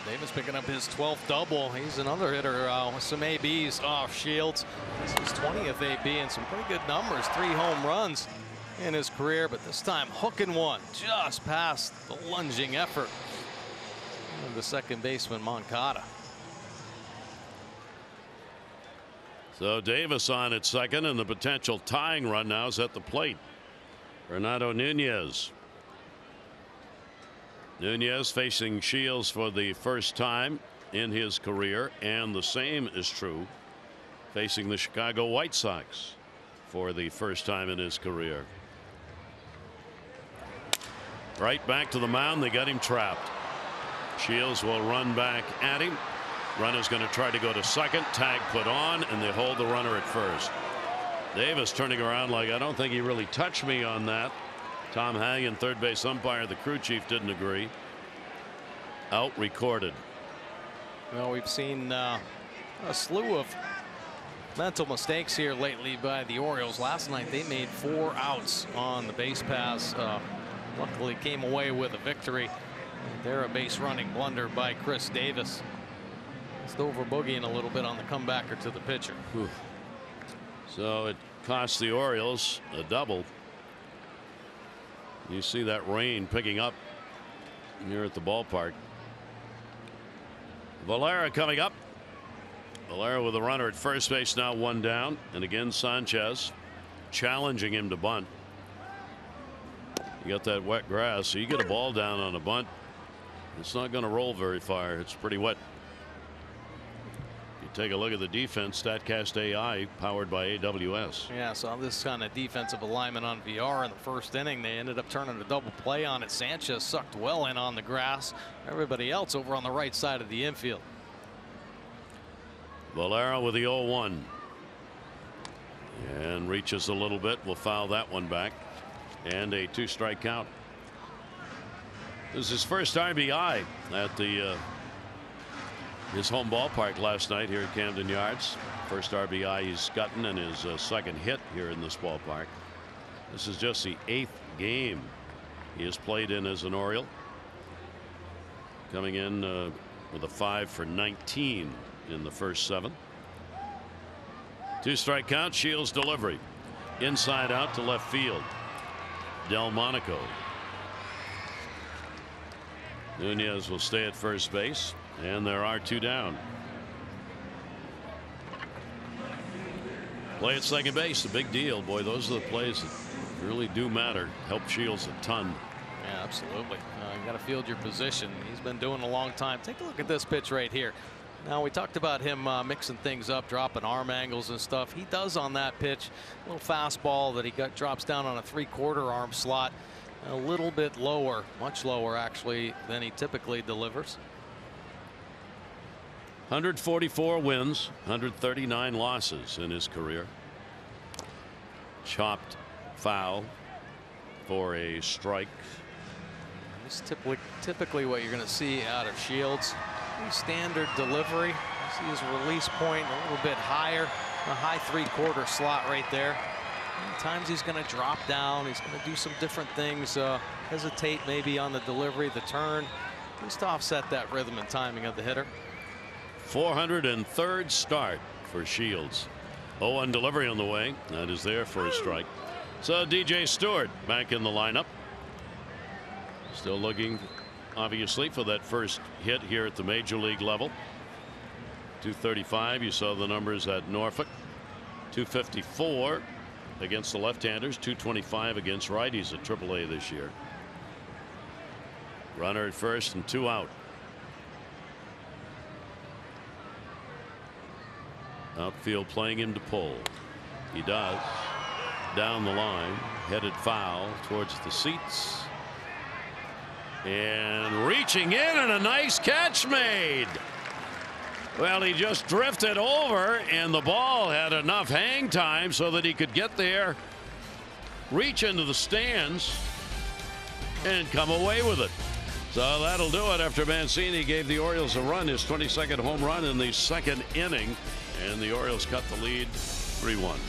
Davis picking up his 12th double. He's another hitter with some ABs off Shields. This is his 20th AB and some pretty good numbers. 3 home runs in his career, but this time hooking one just past the lunging effort of the second baseman Moncada. So Davis on at second, and the potential tying run now is at the plate. Renato Nunez. Nunez facing Shields for the first time in his career, and the same is true facing the Chicago White Sox for the first time in his career. Right back to the mound. They got him trapped. Shields will run back at him. Runner's going to try to go to second. Tag put on, and they hold the runner at first. Davis turning around like, I don't think he really touched me on that. Tom Hagen, third base umpire, the crew chief, didn't agree. Out recorded. Well, we've seen a slew of mental mistakes here lately by the Orioles. Last night they made 4 outs on the base pass. Luckily came away with a victory. There a base running blunder by Chris Davis. Just over boogieing a little bit on the comebacker to the pitcher. Whew. So it cost the Orioles a double. You see that rain picking up here at the ballpark. Valera coming up. Valera with a runner at first base, now 1 down, and again Sanchez challenging him to bunt. You got that wet grass, so you get a ball down on a bunt, it's not going to roll very far. It's pretty wet. You take a look at the defense. Statcast AI powered by AWS. Yeah, so this kind of defensive alignment on VR in the first inning, they ended up turning a double play on it. Sanchez sucked well in on the grass. Everybody else over on the right side of the infield. Valera with the 0-1 and reaches a little bit. We'll foul that one back, and a 2-strike count. This is his first RBI at the his home ballpark last night here at Camden Yards. First RBI he's gotten and his second hit here in this ballpark. This is just the 8th game he has played in as an Oriole. Coming in with a 5 for 19 in the first 7. 2-strike count. Shields delivery inside out to left field. Delmonico. Nunez will stay at first base, and there are 2 down. Play at second base, a big deal. Boy, those are the plays that really do matter. Help Shields a ton. Yeah, absolutely. You got to field your position. He's been doing it a long time. Take a look at this pitch right here. Now, we talked about him mixing things up, dropping arm angles and stuff. He does on that pitch. A little fastball that he drops down on a 3/4 arm slot. A little bit lower, much lower actually, than he typically delivers. 144 wins, 139 losses in his career. Chopped foul for a strike. This is typically what you're going to see out of Shields. Standard delivery. You see his release point a little bit higher, a high 3/4 slot right there. Times he's going to drop down. He's going to do some different things. Hesitate maybe on the delivery, the turn, just to offset that rhythm and timing of the hitter. 403rd start for Shields. 0-1 delivery on the way. That is there for a strike. So DJ Stewart back in the lineup. Still looking, obviously, for that first hit here at the major league level. 235. You saw the numbers at Norfolk. 254 against the left-handers. 225 against righties at AAA this year. Runner at first and 2 out. Outfield playing him to pull. He does. Down the line, headed foul towards the seats. And reaching in, and a nice catch made. Well, he just drifted over, and the ball had enough hang time so that he could get there, reach into the stands, and come away with it. So that'll do it after Mancini gave the Orioles a run, his 22nd home run in the 2nd inning, and the Orioles cut the lead 3-1.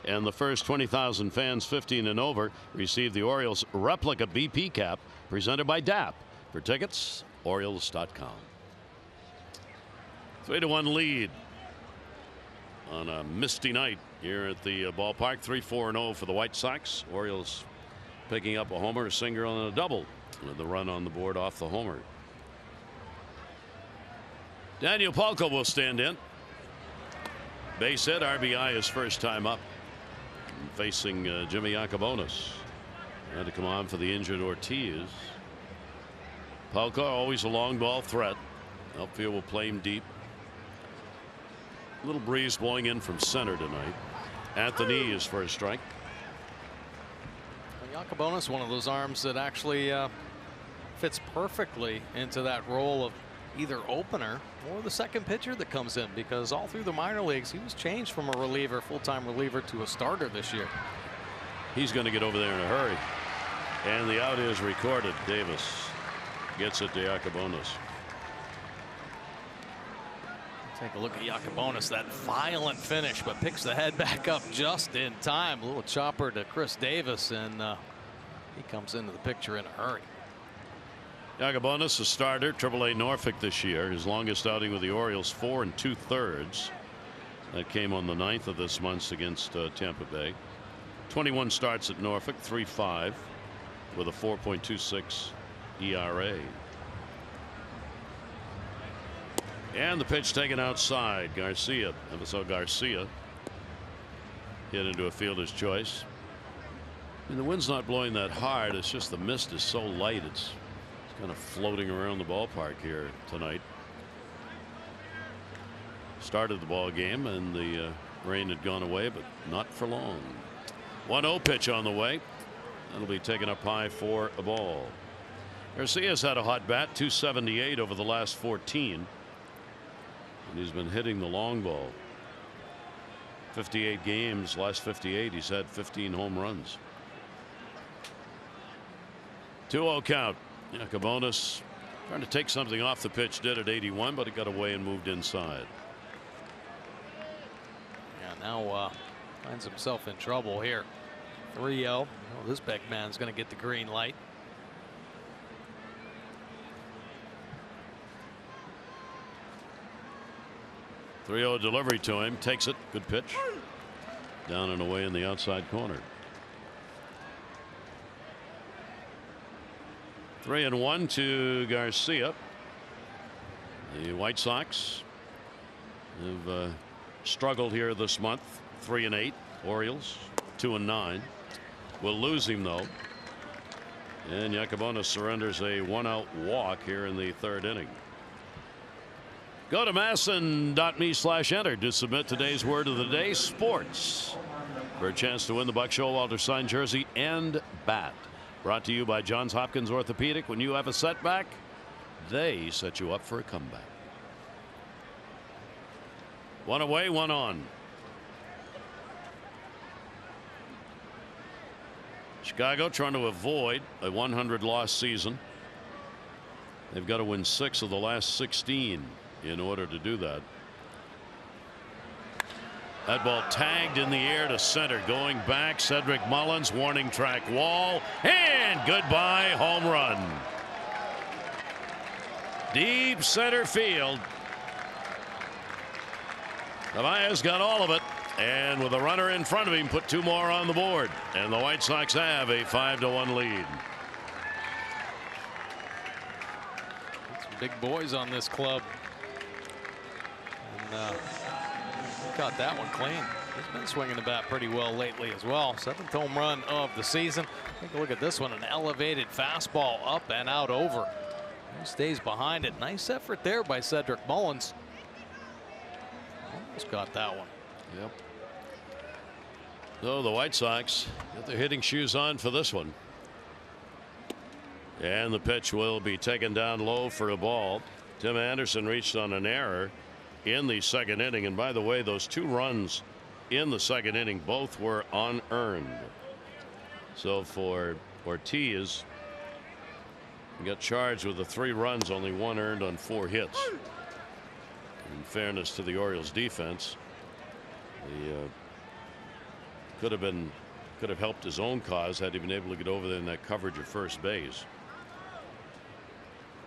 And the first 20,000 fans 15 and over receive the Orioles replica BP cap presented by DAP. For tickets, Orioles.com. 3-1 lead on a misty night here at the ballpark. 3-4-0 for the White Sox. Orioles picking up a homer, a single, and a double with the run on the board off the homer. Daniel Palco will stand in. Base hit, RBI his first time up. Facing Jimmy Yacobonis. Had to come on for the injured Ortiz. Palco always a long ball threat. Outfield will play him deep. A little breeze blowing in from center tonight. At the knee is for a strike. Yacobonis, one of those arms that actually fits perfectly into that role of either opener or the second pitcher that comes in, because all through the minor leagues he was changed from a reliever, full-time reliever, to a starter this year. He's going to get over there in a hurry. And the out is recorded. Davis gets it to Yacobonis. Take a look at Yacobonis, that violent finish, but picks the head back up just in time. A little chopper to Chris Davis, and he comes into the picture in a hurry. Yacobonis, a starter, AAA Norfolk this year. His longest outing with the Orioles, 4 2/3. That came on the 9th of this month against Tampa Bay. 21 starts at Norfolk, 3.5 with a 4.26 ERA. And the pitch taken outside. Garcia, Emerson Garcia, hit into a fielder's choice. And the wind's not blowing that hard. It's just the mist is so light. It's kind of floating around the ballpark here tonight. Started the ball game and the rain had gone away, but not for long. 1-0 pitch on the way. That'll be taken up high for a ball. Garcia's had a hot bat, 278 over the last 14. And he's been hitting the long ball. 58 games, last 58 he's had 15 home runs. 2-0 count. Yacobonis trying to take something off the pitch, did at 81, but it got away and moved inside. Yeah, now finds himself in trouble here. 3-0. Oh, this big man's going to get the green light. .30 delivery to him, takes it, good pitch, down and away in the outside corner. 3-1 to Garcia. The White Sox have struggled here this month. 3-8. Orioles 2-9. Will lose him though. And Yacobonis surrenders a 1-out walk here in the 3rd inning. Go to masson.me/enter to submit today's word of the day, sports, for a chance to win the Buck Showalter signed jersey and bat. Brought to you by Johns Hopkins Orthopedic. When you have a setback, they set you up for a comeback. 1 away, 1 on. Chicago trying to avoid a 100-loss season. They've got to win 6 of the last 16 in order to do that. That ball tagged in the air to center. Going back, Cedric Mullins, warning track wall, and goodbye home run. Deep center field. Tavares got all of it, and with a runner in front of him, put 2 more on the board, and the White Sox have a 5-1 lead. Some big boys on this club. And got that one clean. He's been swinging the bat pretty well lately as well. 7th home run of the season. Take a look at this one. An elevated fastball up and out over. He stays behind it. Nice effort there by Cedric Mullins. Almost got that one. Yep. So the White Sox get their hitting shoes on for this one. And the pitch will be taken down low for a ball. Tim Anderson reached on an error in the 2nd inning. And by the way, those 2 runs in the 2nd inning both were unearned. So for Ortiz, he got charged with the 3 runs, only 1 earned on 4 hits. In fairness to the Orioles defense, the could have helped his own cause had he been able to get over there in that coverage at first base.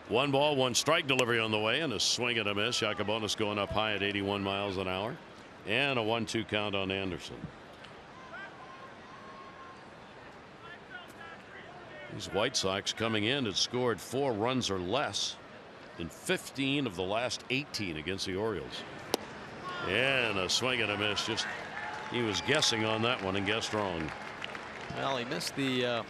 1 ball, 1 strike delivery on the way, and a swing and a miss. Yakubonis going up high at 81 miles an hour, and a 1-2 count on Anderson. These White Sox coming in had scored 4 runs or less in 15 of the last 18 against the Orioles. And a swing and a miss. Just he was guessing on that one and guessed wrong. Well, he missed the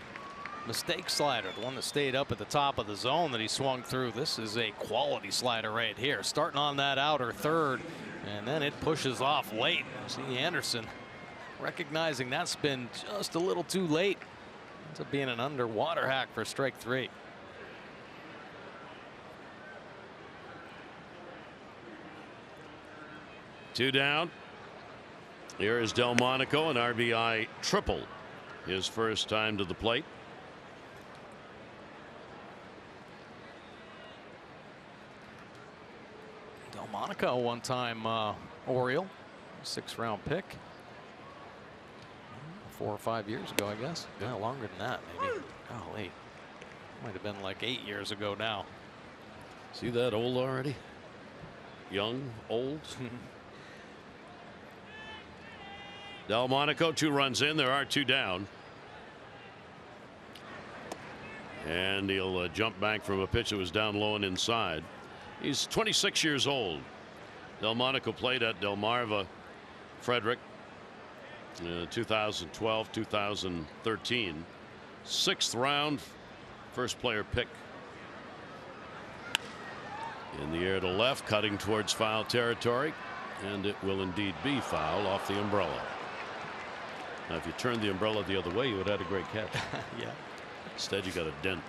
mistake slider, the one that stayed up at the top of the zone that he swung through. This is a quality slider right here, starting on that outer third, and then it pushes off late. See Anderson recognizing that's been just a little too late. Ends up being an underwater hack for strike 3. Two down. Here is Delmonico, an RBI triple, his first time to the plate. Delmonico, one-time Oriole, 6th-round pick. 4 or 5 years ago, I guess. Yeah, longer than that, maybe. Golly, might have been like 8 years ago now. See that old already? Young, old. Delmonico, 2 runs in. There are 2 down. And he'll jump back from a pitch that was down low and inside. He's 26 years old. Delmonico played at Delmarva Frederick 2012, 2013. 6th round, first player pick. In the air to left, cutting towards foul territory, and it will indeed be foul off the umbrella. Now, if you turned the umbrella the other way, you would have had a great catch. Yeah. Instead, you got a dent.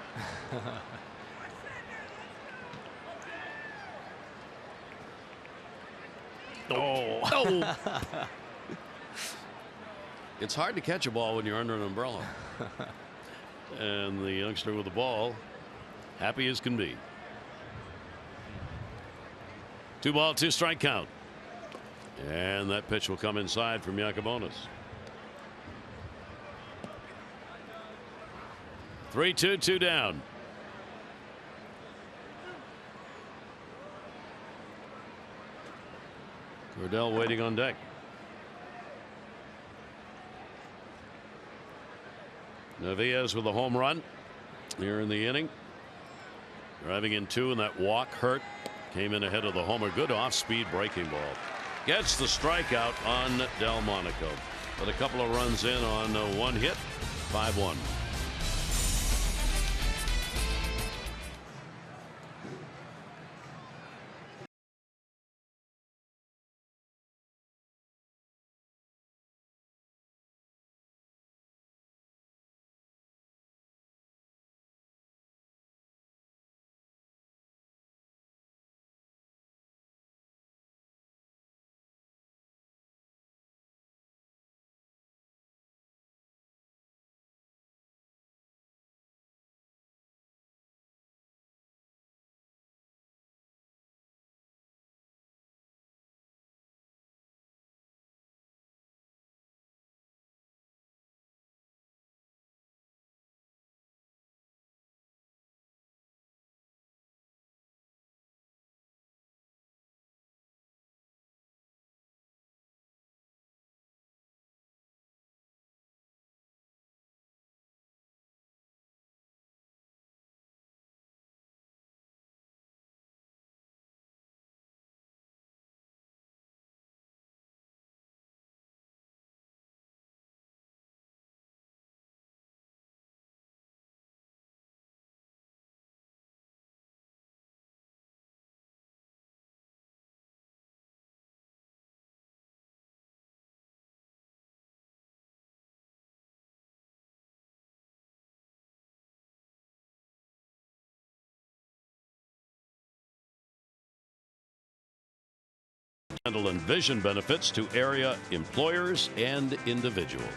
Oh. It's hard to catch a ball when you're under an umbrella. And the youngster with the ball, happy as can be. 2 ball, 2 strike count. And that pitch will come inside from Yakubonis. 3-2, 2 down. Cordell waiting on deck. Navias with a home run here in the inning. Driving in 2, and that walk hurt. Came in ahead of the homer. Good off-speed breaking ball. Gets the strikeout on Delmonico. With a couple of runs in on 1 hit. 5-1. And vision benefits to area employers and individuals.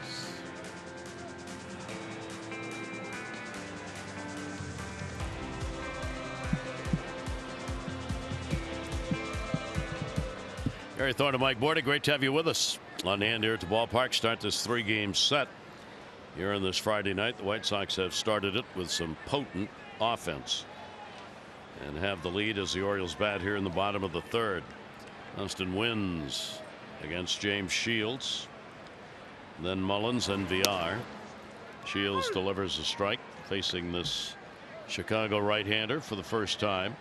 Gary Thorne and Mike Borda, great to have you with us on hand here at the ballpark. Start this 3-game set here on this Friday night. The White Sox have started it with some potent offense and have the lead as the Orioles bat here in the bottom of the 3rd. Austin wins against James Shields, then Mullins and VR. Shields delivers a strike, facing this Chicago right-hander for the first time.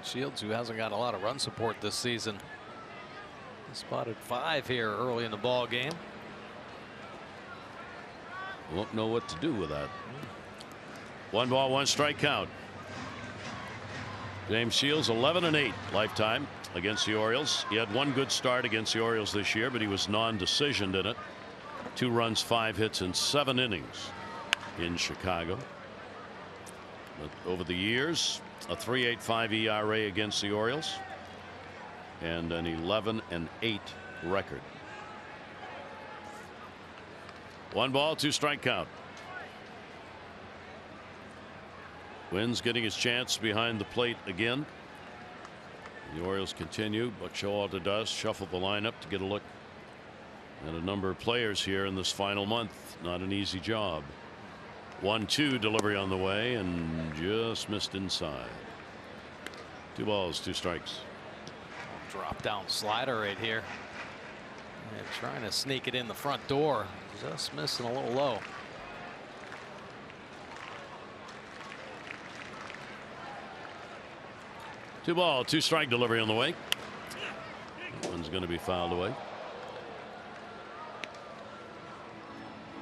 Shields, who hasn't got a lot of run support this season, he spotted 5 here early in the ball game. Won't know what to do with that. 1 ball, 1 strike count. James Shields 11-8 lifetime against the Orioles. He had 1 good start against the Orioles this year, but he was non-decisioned in it. 2 runs, 5 hits in 7 innings in Chicago. But over the years, a 3.85 ERA against the Orioles and an 11-8 record. 1 ball, 2 strike count. Wynn's getting his chance behind the plate again. The Orioles continue. Buck Showalter does shuffle the lineup to get a look at a number of players here in this final month. Not an easy job. 1-2 delivery on the way and just missed inside. 2 balls, 2 strikes. Drop down slider right here. And trying to sneak it in the front door. Just missing a little low. Two ball, 2 strike delivery on the way. One's going to be fouled away.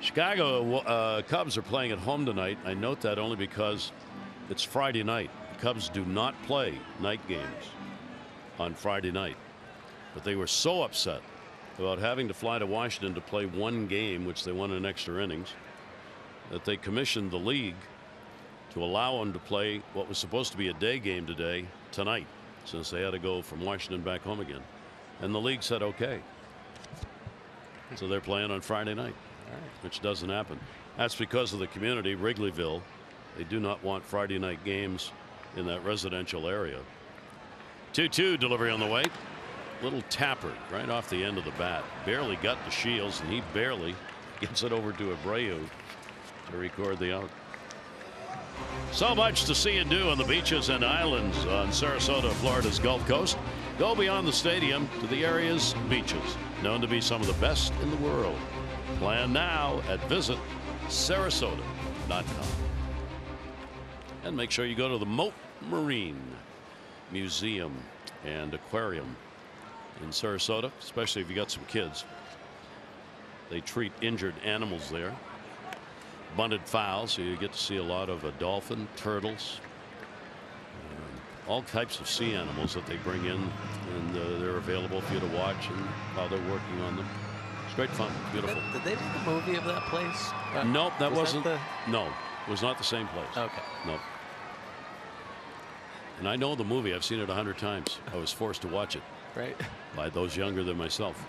Chicago Cubs are playing at home tonight. I note that only because it's Friday night. The Cubs do not play night games on Friday night. But they were so upset about having to fly to Washington to play 1 game, which they won in extra innings, that they commissioned the league to allow them to play what was supposed to be a day game tonight, since they had to go from Washington back home again. And the league said okay. So they're playing on Friday night, which doesn't happen. That's because of the community, Wrigleyville. They do not want Friday night games in that residential area. 2-2 delivery on the way. Little tapper right off the end of the bat. Barely got to Shields, and he barely gets it over to Abreu to record the out. So much to see and do on the beaches and islands on Sarasota, Florida's Gulf Coast. Go beyond the stadium to the area's beaches, known to be some of the best in the world. Plan now at visitsarasota.com. And make sure you go to the Moat Marine Museum and Aquarium in Sarasota, especially if you got some kids. They treat injured animals there. Bunted fowl, so you get to see a lot of dolphin, turtles, all types of sea animals that they bring in, and they're available for you to watch and how they're working on them. It's great fun. Beautiful. Did they make a movie of that place? Nope, that wasn't. No, it was not the same place. Okay. Nope. And I know the movie. I've seen it 100 times. I was forced to watch it. Right. By those younger than myself.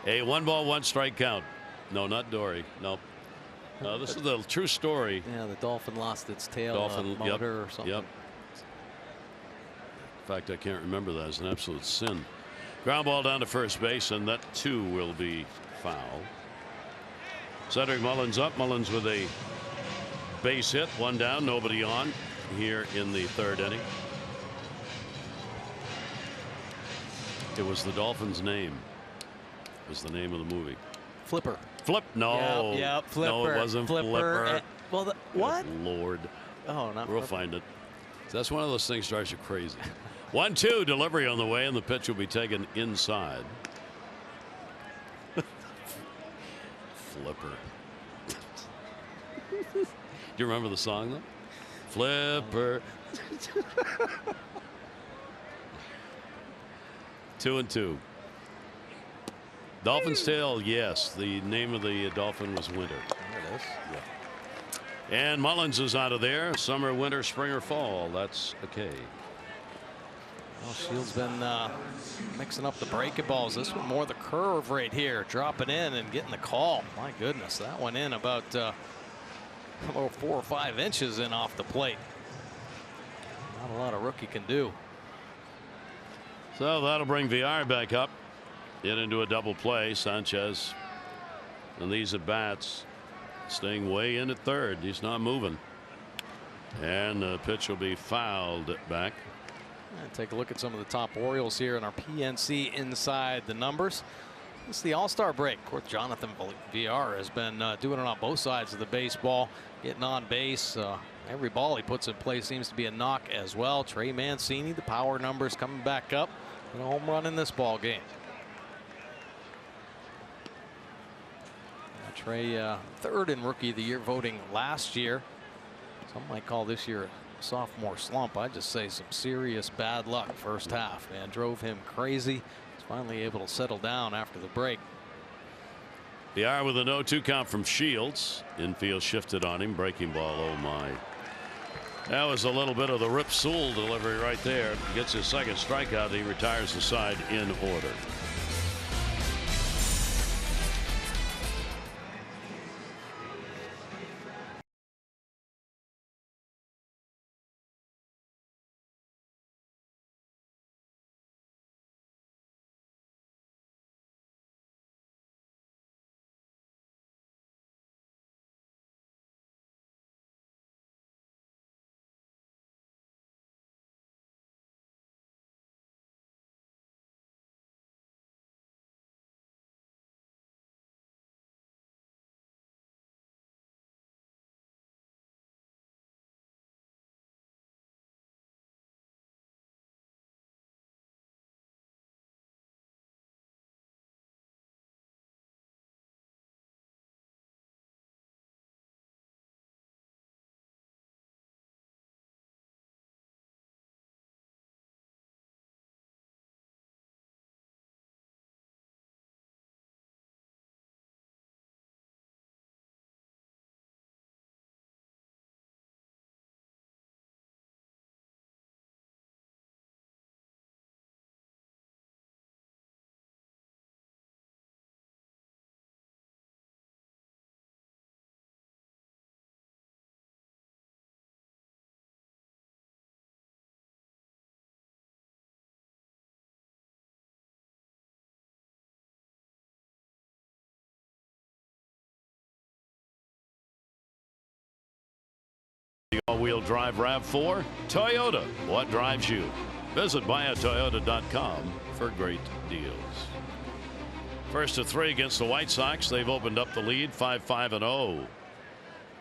A 1 ball, 1 strike count. No, not Dory. Nope. This is the true story. Yeah, the dolphin lost its tail motor or something. Yep. In fact, I can't remember that. It's an absolute sin. Ground ball down to first base, and that too will be foul. Cedric Mullins up. Mullins with a base hit. 1 down, nobody on here in the 3rd inning. It was the Dolphins' name. It was the name of the movie. Flipper. Flip? No. Yep, Flipper. No, it wasn't Flipper. Well, what? Good Lord. Oh, not We'll Flipper. find it. That's one of those things that drives you crazy. 1-2 delivery on the way, and the pitch will be taken inside. Flipper. Do you remember the song though? Flipper. 2-2. Dolphin's tail, yes. The name of the dolphin was Winter. There it is. Yeah. And Mullins is out of there. Summer, winter, spring, or fall. That's okay. Well, Shields been mixing up the breaking balls. This one more the curve right here, dropping in and getting the call. My goodness, that went in about 4 or 5 inches in off the plate. Not a lot a rookie can do. So that'll bring VR back up. Get into a double play. Sanchez and these at bats staying way in at third. He's not moving. And the pitch will be fouled back. And take a look at some of the top Orioles here in our PNC Inside the Numbers. It's the All-Star break. Of course, Jonathan VR has been doing it on both sides of the baseball, getting on base. Every ball he puts in play seems to be a knock as well. Trey Mancini, the power numbers coming back up, and a home run in this ball game. Trey, third in Rookie of the Year voting last year. Some might call this year a sophomore slump. I'd just say some serious bad luck first half, man. Drove him crazy. He's finally able to settle down after the break. VR with a 0-2 count from Shields. Infield shifted on him. Breaking ball. Oh my. That was a little bit of the Rip Sewell delivery right there. Gets his second strikeout. He retires the side in order. The all-wheel drive RAV4 Toyota. What drives you? Visit buyatoyota.com for great deals. First to 3 against the White Sox. They've opened up the lead 5-5-0.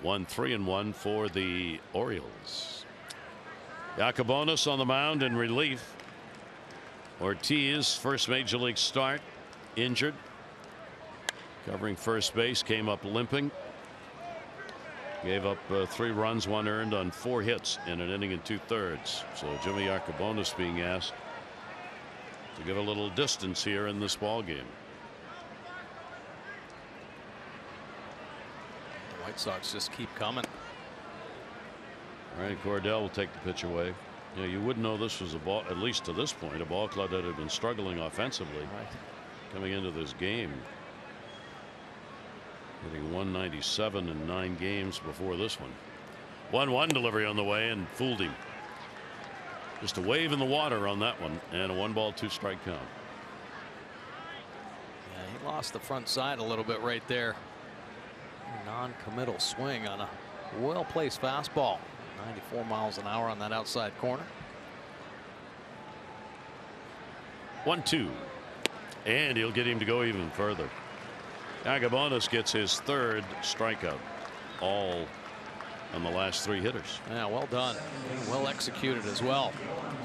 1-3-1 for the Orioles. Yacobonis on the mound in relief. Ortiz, first major league start, injured. Covering first base, came up limping. Gave up 3 runs, 1 earned on 4 hits in an inning and 2/3. So Jimmy Yacobonis being asked to give a little distance here in this ball game. The White Sox just keep coming. All right, Cordell will take the pitch away. You know, you wouldn't know this was a ball, at least to this point, a ball club that had been struggling offensively coming into this game. Hitting 197 in 9 games before this one. 1-1 delivery on the way and fooled him. Just a wave in the water on that one and a 1-ball 2-strike count. Yeah, he lost the front side a little bit right there. Non-committal swing on a well-placed fastball. 94 miles an hour on that outside corner. 1-2. And he'll get him to go even further. Yacobonis gets his 3rd strikeout, all on the last 3 hitters. Yeah, well done. Well executed as well.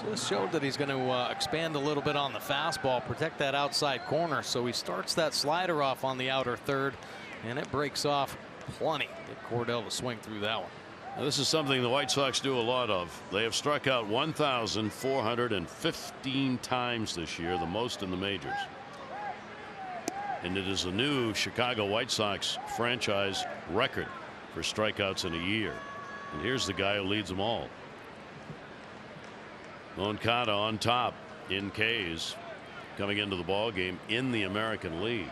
Just showed that he's going to expand a little bit on the fastball, protect that outside corner. So he starts that slider off on the outer third, and it breaks off plenty. Get Cordell to swing through that one. Now, this is something the White Sox do a lot of. They have struck out 1,415 times this year, the most in the majors. And it is a new Chicago White Sox franchise record for strikeouts in a year. And here's the guy who leads them all. Moncada on top in K's coming into the ball game in the American League.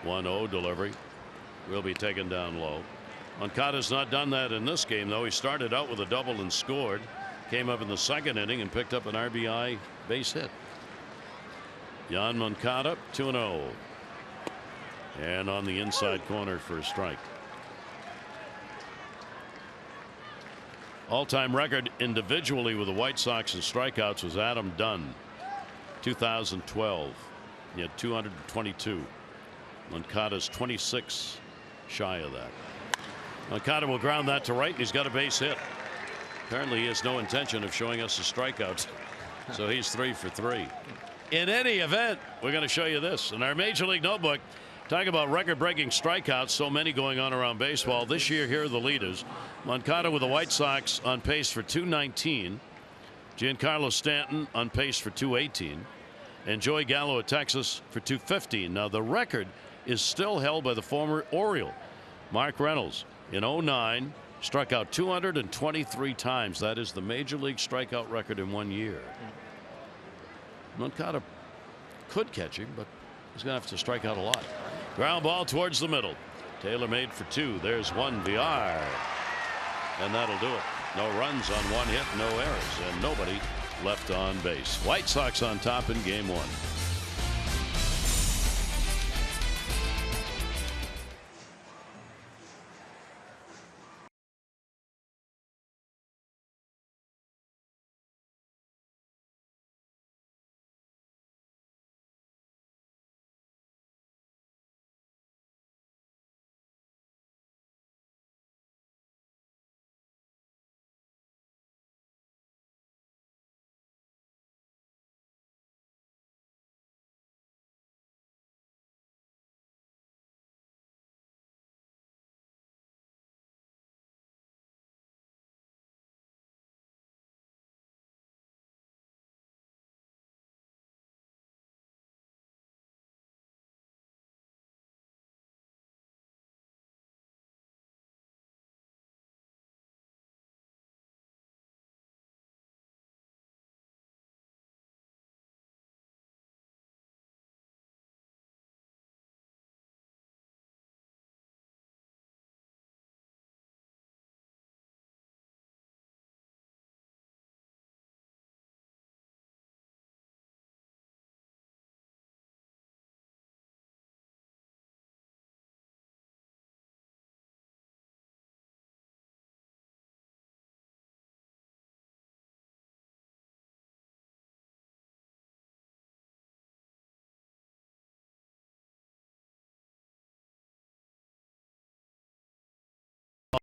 1-0 delivery will be taken down low. Moncada's not done that in this game, though. He started out with a double and scored. Came up in the 2nd inning and picked up an RBI base hit. Jan Moncada, 2-0. And on the inside corner for a strike. All-time record individually with the White Sox in strikeouts was Adam Dunn, 2012. He had 222. Moncada's 26 shy of that. Moncada will ground that to right, and he's got a base hit. Apparently he has no intention of showing us the strikeouts, so he's 3 for 3. In any event, we're going to show you this in our Major League Notebook. Talking about record-breaking strikeouts, so many going on around baseball. This year, here are the leaders. Moncada with the White Sox on pace for 219. Giancarlo Stanton on pace for 218. And Joey Gallo at Texas for 215. Now, the record is still held by the former Oriole, Mark Reynolds. In 09, struck out 223 times. That is the Major League strikeout record in 1 year. Moncada could catch him, but he's going to have to strike out a lot. Ground ball towards the middle. Taylor made for 2. There's 1 VR. And that'll do it. No runs on 1 hit, no errors, and nobody left on base. White Sox on top in game 1.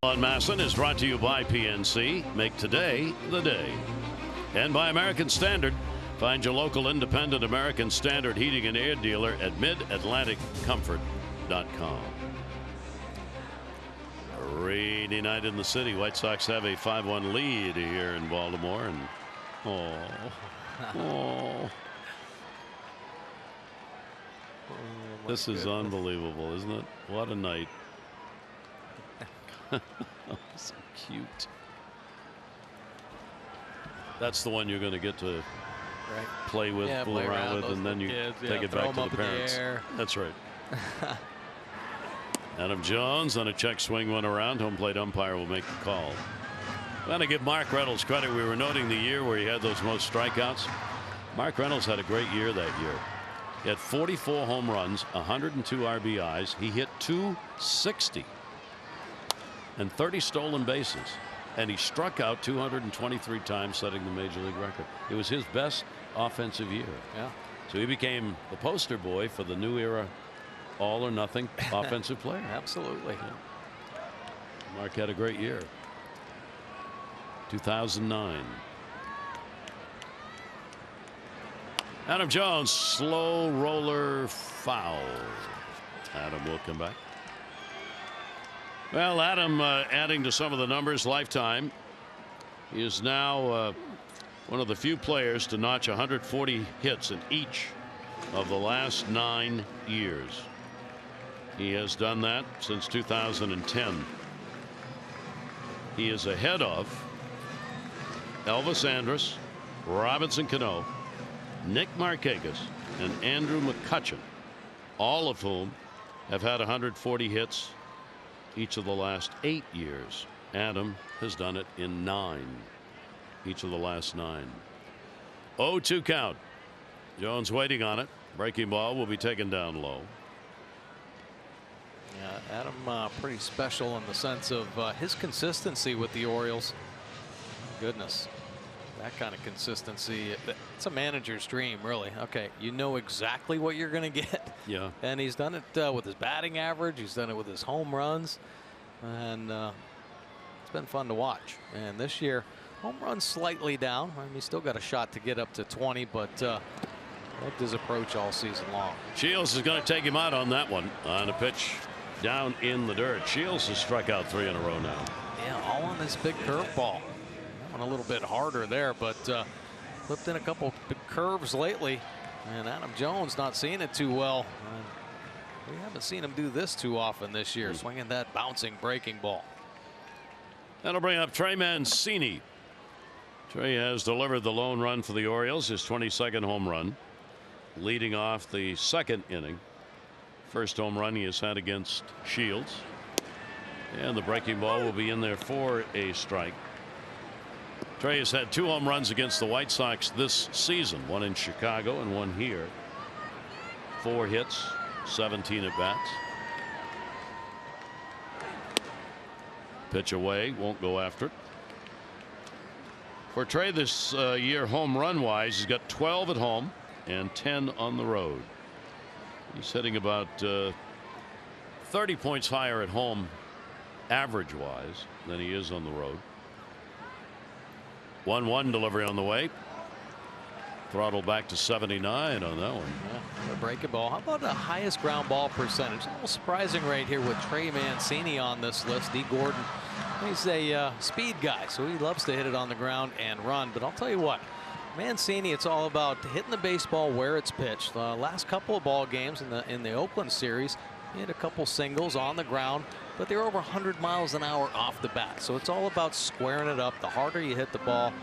On Masson is brought to you by PNC. Make today the day. And by American Standard. Find your local independent American Standard heating and air dealer at midatlanticcomfort.com. A rainy night in the city. White Sox have a 5-1 lead here in Baltimore. And this is unbelievable, isn't it? What a night. So cute. That's the one you're going to get to play with, fool around with, and then you take it back to the parents. That's right. Adam Jones on a check swing went around. Home plate umpire will make the call. I'm going to give Mark Reynolds credit. We were noting the year where he had those most strikeouts. Mark Reynolds had a great year that year. He had 44 home runs, 102 RBIs. He hit .260. And 30 stolen bases, and he struck out 223 times, setting the major league record. It was his best offensive year. Yeah. So he became the poster boy for the new era all or nothing offensive player. Absolutely. Yeah. Mark had a great year. 2009. Adam Jones, slow roller foul. Adam will come back. Well, Adam adding to some of the numbers lifetime. He is now one of the few players to notch 140 hits in each of the last 9 years. He has done that since 2010. He is ahead of Elvis Andrus, Robinson Cano, Nick Markakis, and Andrew McCutchen, all of whom have had 140 hits each of the last 8 years. Adam has done it in 9 each of the last 9. 0-2 count. Jones waiting on it. Breaking ball will be taken down low. Yeah, Adam pretty special in the sense of his consistency with the Orioles. Goodness, that kind of consistency, it's a manager's dream, really. Okay, you know exactly what you're going to get. Yeah. And he's done it with his batting average. He's done it with his home runs. And it's been fun to watch. And this year, home runs slightly down. I mean, he's still got a shot to get up to 20, but that's his approach all season long. Shields is going to take him out on that one on a pitch down in the dirt. Shields has struck out 3 in a row now. Yeah, all on this big curveball. That one a little bit harder there, but flipped in a couple big curves lately. And Adam Jones not seeing it too well. We haven't seen him do this too often this year, swinging that bouncing breaking ball. That'll bring up Trey Mancini. Trey has delivered the lone run for the Orioles, his 22nd home run, leading off the 2nd inning. First home run he has had against Shields. And the breaking ball will be in there for a strike. Trey has had 2 home runs against the White Sox this season, 1 in Chicago and 1 here. 4 hits, 17 at bats. Pitch away, won't go after it. For Trey this year, home run wise, he's got 12 at home and 10 on the road. He's hitting about 30 points higher at home average wise than he is on the road. 1-1 delivery on the way. Throttle back to 79 on that one. Yeah, a breaking ball. How about the highest ground ball percentage? A little surprising right here with Trey Mancini on this list. D. Gordon, he's a speed guy, so he loves to hit it on the ground and run. But I'll tell you what, Mancini, it's all about hitting the baseball where it's pitched. The last couple of ball games in the Oakland series, he had a couple singles on the ground, but they were over 100 miles an hour off the bat. So it's all about squaring it up. The harder you hit the ball,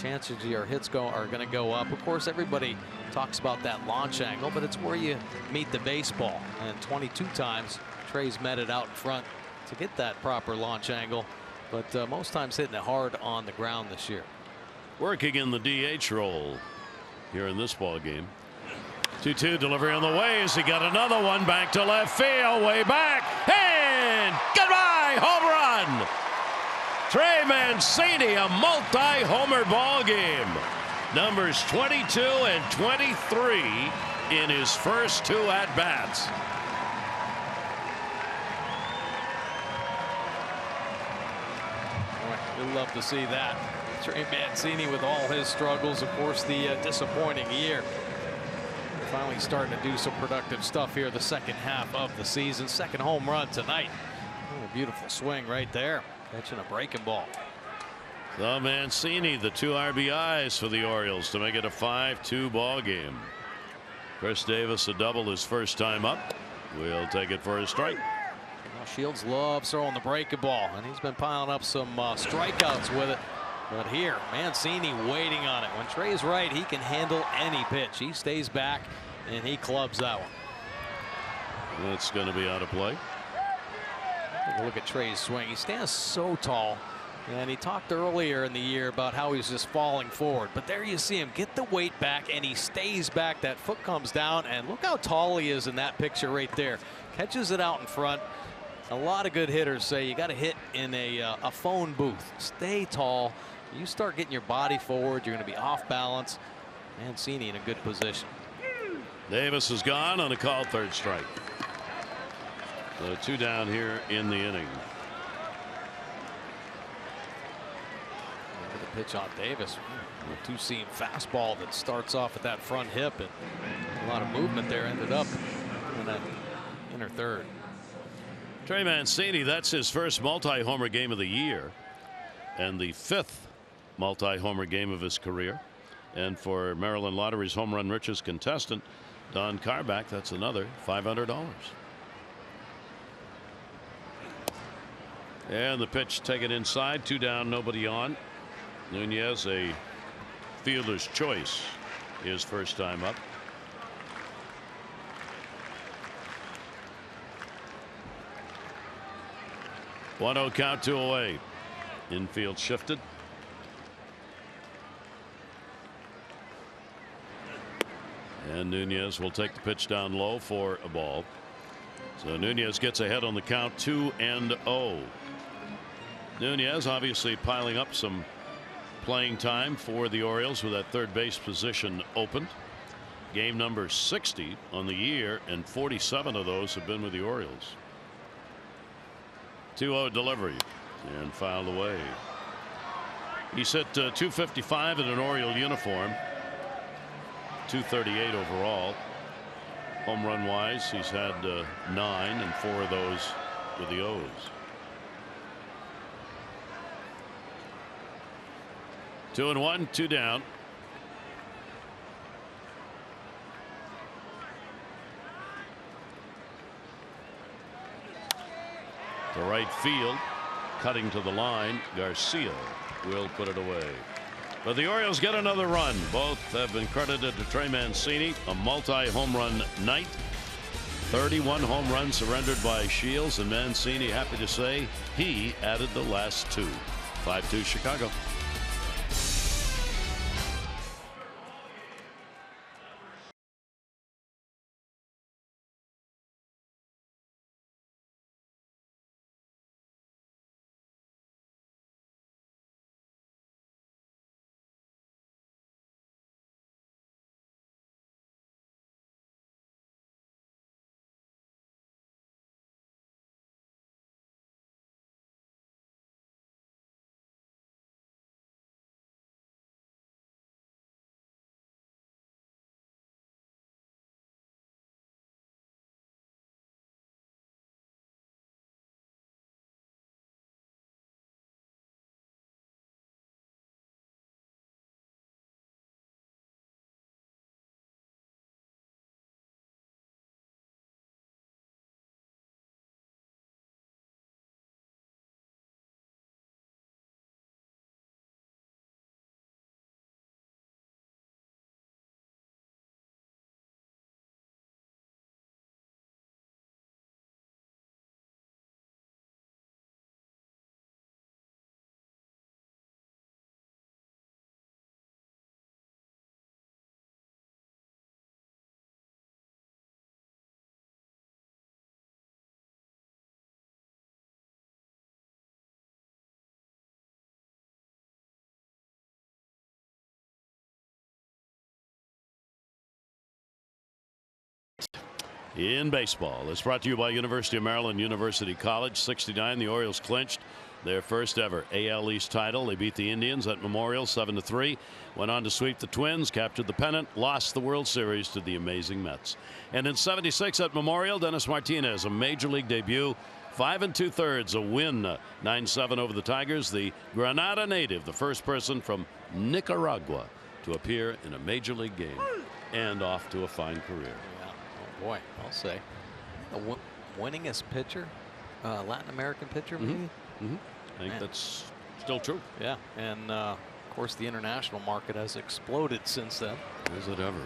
chances your hits are going to go up. Of course, everybody talks about that launch angle, but it's where you meet the baseball. And 22 times, Trey's met it out in front to get that proper launch angle, but most times hitting it hard on the ground this year. Working in the DH role here in this ball game. 2-2 delivery on the way as he got another one back to left field, way back, and goodbye, home run. Trey Mancini, a multi-homer ball game. Numbers 22 and 23 in his first 2 at-bats. We'd love to see that. Trey Mancini with all his struggles, of course, the disappointing year. Finally starting to do some productive stuff here the second half of the season. Second home run tonight. Oh, a beautiful swing right there. Catching a breaking ball. So Mancini, the 2 RBIs for the Orioles to make it a 5-2 ball game. Chris Davis a double his first time up. We'll take it for a strike. Well, Shields loves throwing the breaking ball, and he's been piling up some strikeouts with it. But here, Mancini waiting on it. When Trey's right, he can handle any pitch. He stays back, and he clubs that one. That's going to be out of play. Take a look at Trey's swing. He stands so tall, and he talked earlier in the year about how he's just falling forward. But there you see him get the weight back, and he stays back. That foot comes down, and look how tall he is in that picture right there. Catches it out in front. A lot of good hitters say you got to hit in a phone booth. Stay tall. You start getting your body forward, you're going to be off balance. Mancini in a good position. Davis is gone on a called 3rd strike. So 2 down here in the inning. Look at the pitch on Davis. A 2-seam fastball that starts off at that front hip, and a lot of movement there. Ended up in that inner third. Trey Mancini, that's his first multi-homer game of the year and the 5th multi-homer game of his career. And for Maryland Lottery's home run richest contestant, Don Carback, that's another $500. And the pitch taken inside, 2 down, nobody on. Nunez, a fielder's choice, his first time up. One 0 count, 2 away. Infield shifted. And Nunez will take the pitch down low for a ball. So Nunez gets ahead on the count, 2-0. Nunez obviously piling up some playing time for the Orioles with that third base position opened. Game number 60 on the year, and 47 of those have been with the Orioles. 2-0 delivery and fouled away. He's hit 255 in an Oriole uniform. 238 overall. Home run wise, he's had 9, and 4 of those with the O's. Two and one, 2 down. To right field, cutting to the line, Garcia will put it away. But the Orioles get another run. Both have been credited to Trey Mancini, a multi-home run night. 31 home runs surrendered by Shields, and Mancini, happy to say, he added the last 2. 5-2 Chicago. In baseball, it's brought to you by University of Maryland University College. 69, the Orioles clinched their first ever AL East title. They beat the Indians at Memorial 7-3. Went on to sweep the Twins, captured the pennant, lost the World Series to the amazing Mets. And in 76 at Memorial, Dennis Martinez, a major league debut, 5 2/3, a win, 9-7 over the Tigers. The Granada native, the first person from Nicaragua to appear in a major league game, and off to a fine career. Boy, I'll say the winningest pitcher, Latin American pitcher, maybe. I think that's still true. Yeah, and of course the international market has exploded since then. Is it ever?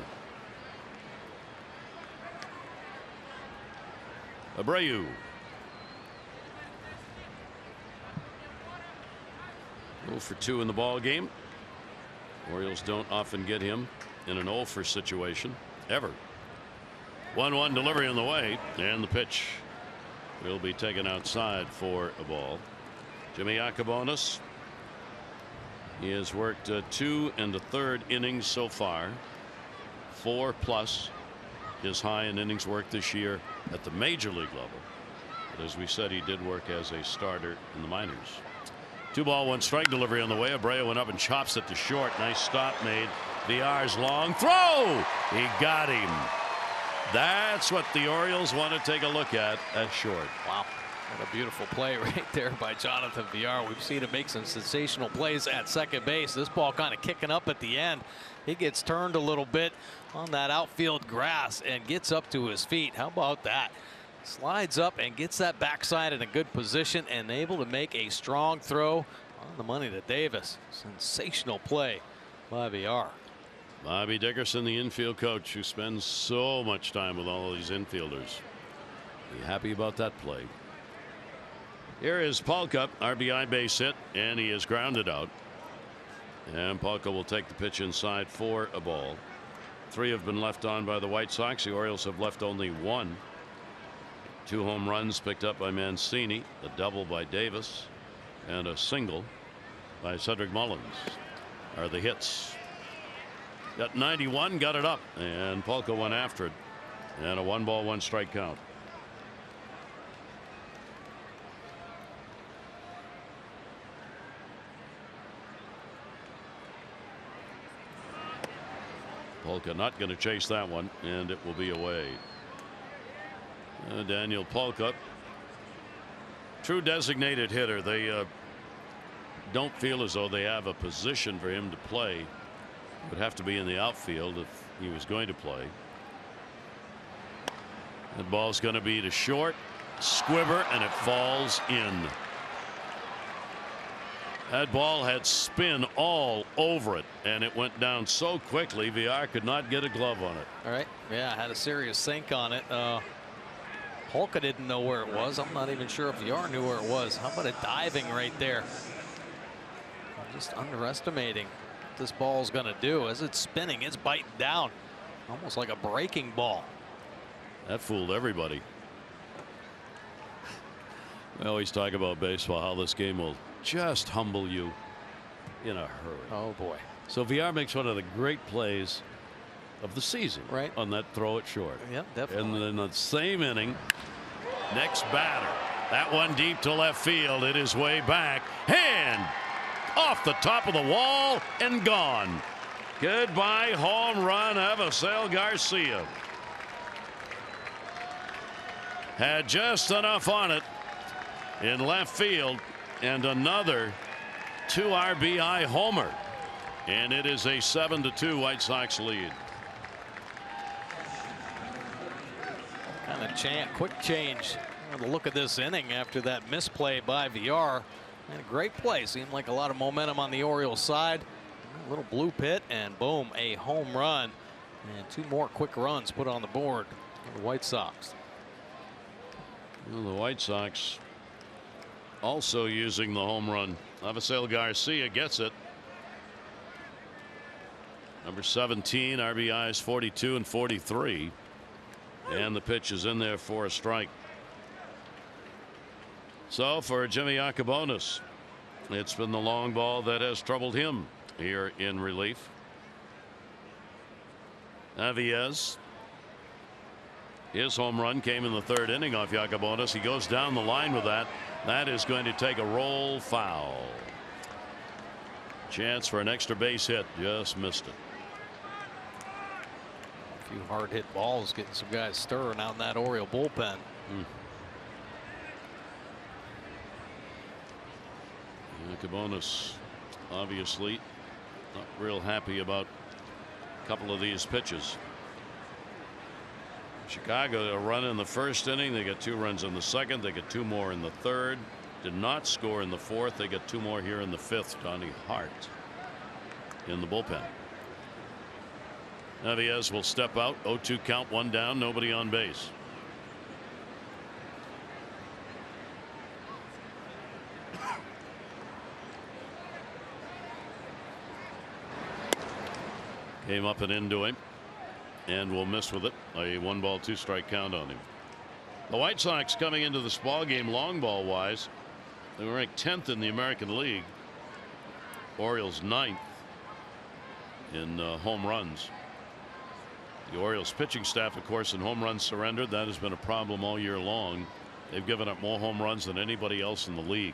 Abreu. Oh for 2 in the ball game. Orioles don't often get him in an 0 for situation ever. 1-1 delivery on the way, and the pitch will be taken outside for a ball. Jimmy Yacobonis, he has worked 2 1/3 innings so far, 4+ his high in innings worked this year at the major league level. But as we said, he did work as a starter in the minors. 2-1 delivery on the way. Abreu went up and chops it to short. Nice stop made. Villar's long throw. He got him. That's what the Orioles want to take a look at short. Wow. What a beautiful play right there by Jonathan Villar. We've seen him make some sensational plays at second base. This ball kind of kicking up at the end. He gets turned a little bit on that outfield grass and gets up to his feet. How about that? Slides up and gets that backside in a good position and able to make a strong throw on the money to Davis. Sensational play by Villar. Bobby Dickerson, the infield coach, who spends so much time with all of these infielders. Be happy about that play. Here is Palka, RBI base hit, and he is grounded out. And Palka will take the pitch inside for a ball. 3 have been left on by the White Sox. The Orioles have left only 1. 2 home runs picked up by Mancini, a double by Davis, and a single by Cedric Mullins are the hits. Got 91, got it up, and Polka went after it. And a 1-ball, 1-strike count. Polka not going to chase that one, and it will be away. Daniel Polka, true designated hitter. They don't feel as though they have a position for him to play. Would have to be in the outfield if he was going to play. That ball's going to be to short. Squibber, and it falls in. That ball had spin all over it, and it went down so quickly Villar could not get a glove on it. All right. Yeah, had a serious sink on it. Polka didn't know where it was. I'm not even sure if Villar knew where it was. How about it diving right there? Just underestimating what this ball's going to do. As it's spinning, it's biting down. Almost like a breaking ball. That fooled everybody. We always talk about baseball, how this game will just humble you in a hurry. Oh boy. So Villar makes one of the great plays of the season, right, on that throw it short. Yeah, definitely. And in the same inning, next batter, that one deep to left field. It is way back, and off the top of the wall and gone. Goodbye home run, Avisail Garcia. Had just enough on it in left field, and another 2 RBI homer, and it is a 7-2 White Sox lead. Kind of quick change. The look at this inning after that misplay by Villar. And a great play. Seemed like a lot of momentum on the Orioles side. A little blue pit, and boom, a home run. And 2 more quick runs put on the board for the White Sox. Well, the White Sox also using the home run. Avisail Garcia gets it. Number 17, RBIs 42 and 43. And the pitch is in there for a strike. So for Jimmy Yacobonis, it's been the long ball that has troubled him here in relief. Aviez, his home run came in the 3rd inning off Yacobonis. He goes down the line with that. That is going to take a roll foul. Chance for an extra base hit, just missed it. A few hard hit balls getting some guys stirring out in that Oriole bullpen. Yacobonis obviously not real happy about a couple of these pitches. Chicago, a run in the 1st inning. They get 2 runs in the 2nd. They get 2 more in the 3rd. Did not score in the 4th. They get 2 more here in the 5th. Donnie Hart in the bullpen. Aviez will step out. 0-2 count, 1 down, nobody on base. Came up and into him, and will miss with it. A 1-ball, 2-strike count on him. The White Sox coming into this ball game long ball wise, they were ranked 10th in the American League. Orioles 9th in home runs. The Orioles pitching staff, of course, in home runs surrendered. That has been a problem all year long. They've given up more home runs than anybody else in the league.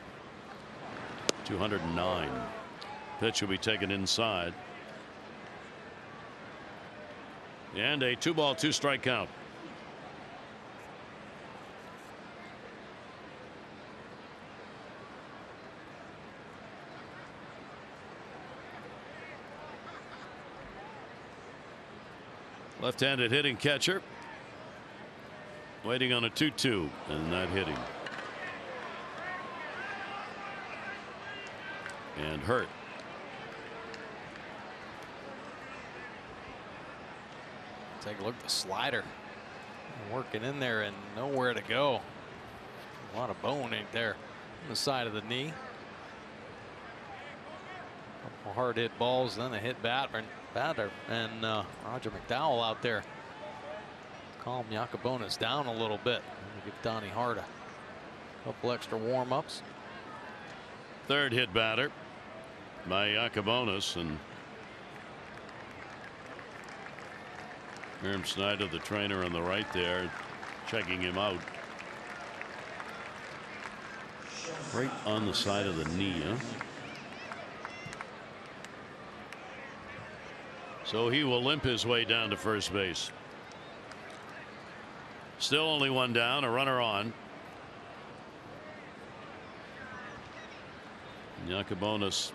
209. Pitch will be taken inside. And a 2-ball, 2-strike count. Left-handed hitting catcher. Waiting on a 2-2 and not hitting. And hurt. Take a look at the slider. Working in there and nowhere to go. A lot of bone ain't there on the side of the knee. hard hit balls, then a hit batter, and Roger McDowell out there calm Yakubonis down a little bit. Give Donnie Hart a couple extra warm-ups. Third hit batter by Yakubonis, and Herm Snyder, the trainer on the right there, checking him out. Right on the side of the knee. Huh? So he will limp his way down to first base. Still only one down, a runner on. Yakubonis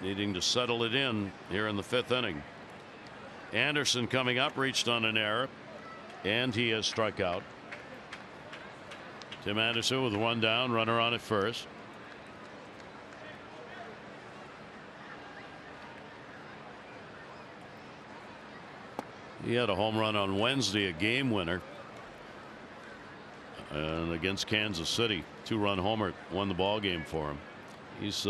needing to settle it in here in the 5th inning. Anderson coming up, reached on an error, and he has struck out. Tim Anderson with one down, runner on at first. He had a home run on Wednesday, a game winner, and against Kansas City, 2-run homer, won the ball game for him. He's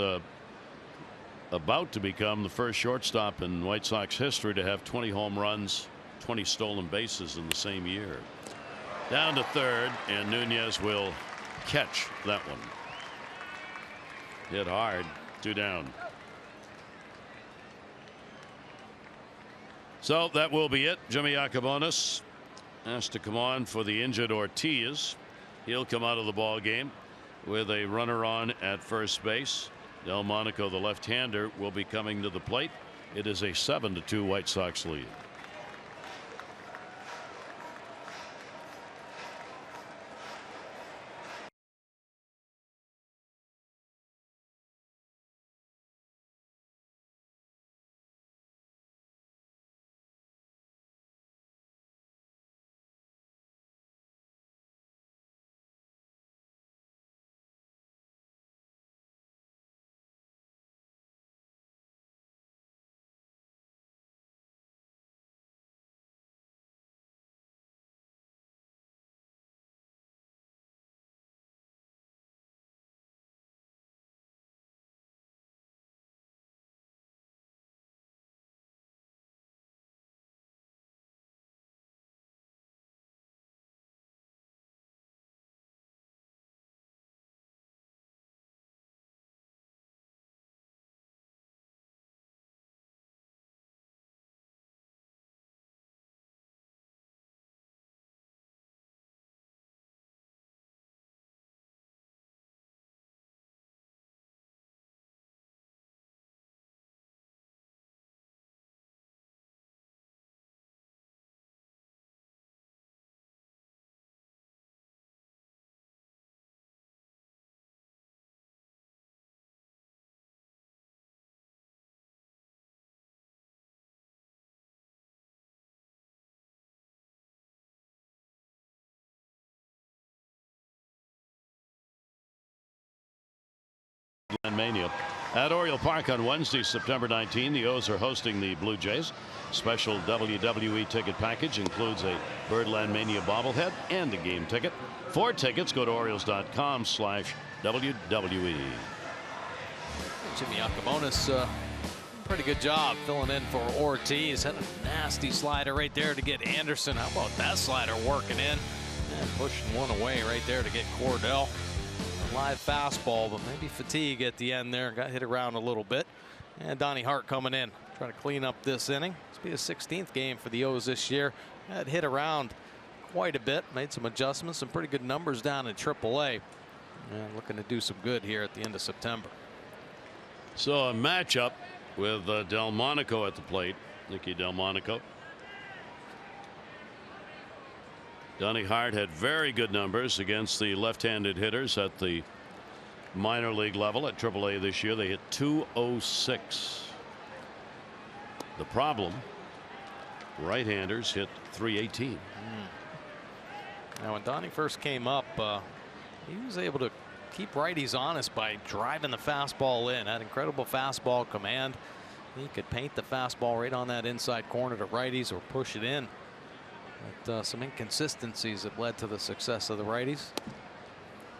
about to become the first shortstop in White Sox history to have 20 home runs, 20 stolen bases in the same year. Down to third, and Nunez will catch that one. Hit hard, 2 down. So that will be it. Jimmy Yakubonis has to come on for the injured Ortiz. He'll come out of the ball game with a runner on at first base. Delmonico, the left-hander, will be coming to the plate. It is a 7-2 White Sox lead. Mania at Oriole Park on Wednesday, September 19. The O's are hosting the Blue Jays. Special WWE ticket package includes a Birdland Mania bobblehead and a game ticket. For tickets, go to Orioles.com/WWE. Jimmy Yakubonis, pretty good job filling in for Ortiz. Had a nasty slider right there to get Anderson. How about that slider working in and pushing one away right there to get Cordell. Live fastball, but maybe fatigue at the end there. Got hit around a little bit. And Donnie Hart coming in, trying to clean up this inning. This will be his 16th game for the O's this year. Had hit around quite a bit, made some adjustments, some pretty good numbers down in AAA. And looking to do some good here at the end of September. So a matchup with Delmonico at the plate. Nicky Delmonico. Donnie Hart had very good numbers against the left-handed hitters at the minor league level. At AAA this year, they hit .206. The problem, right-handers hit .318. Now, when Donnie first came up, he was able to keep righties honest by driving the fastball in. Had incredible fastball command. He could paint the fastball right on that inside corner to righties or push it in. But some inconsistencies that led to the success of the righties.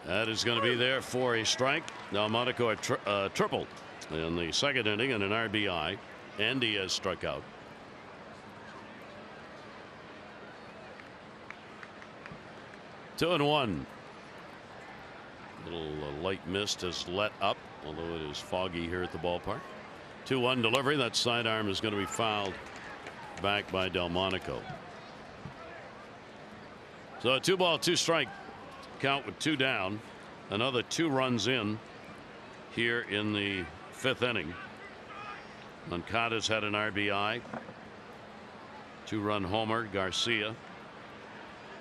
That is going to be there for a strike. Delmonico a triple in the second inning and an RBI, and he has struck out. Two and one. Little light mist has let up, although it is foggy here at the ballpark. 2-1 delivery. That sidearm is going to be fouled back by Delmonico. So a 2-ball, 2-strike count with 2 down. Another 2 runs in here in the 5th inning. Moncada's had an RBI. 2-run homer. Garcia.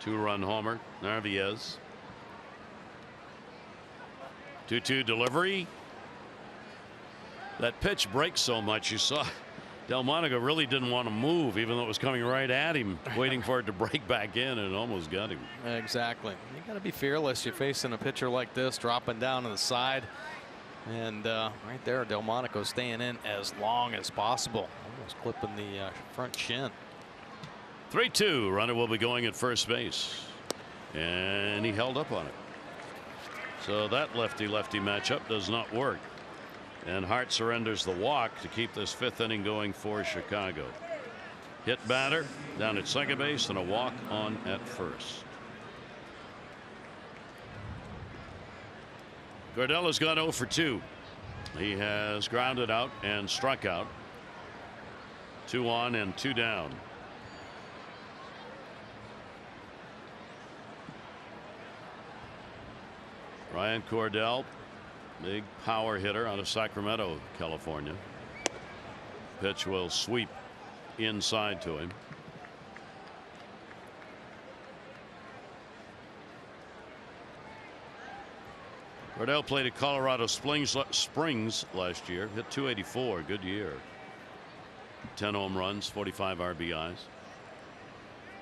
2-run homer. Narvaez. 2-2 delivery. That pitch breaks so much. You saw Delmonico really didn't want to move, even though it was coming right at him, waiting for it to break back in, and it almost got him. Exactly. You got to be fearless. You're facing a pitcher like this, dropping down to the side. And right there, Delmonico staying in as long as possible, almost clipping the front shin. 3-2. Runner will be going at first base, and he held up on it. So that lefty-lefty matchup does not work, and Hart surrenders the walk to keep this 5th inning going for Chicago. Hit batter down at second base and a walk on at first. Gardell has gone 0 for 2. He has grounded out and struck out. 2 on and 2 down. Ryan Cordell, big power hitter out of Sacramento, California. Pitch will sweep inside to him. Cordell played at Colorado Springs last year. Hit .284. Good year. 10 home runs, 45 RBIs.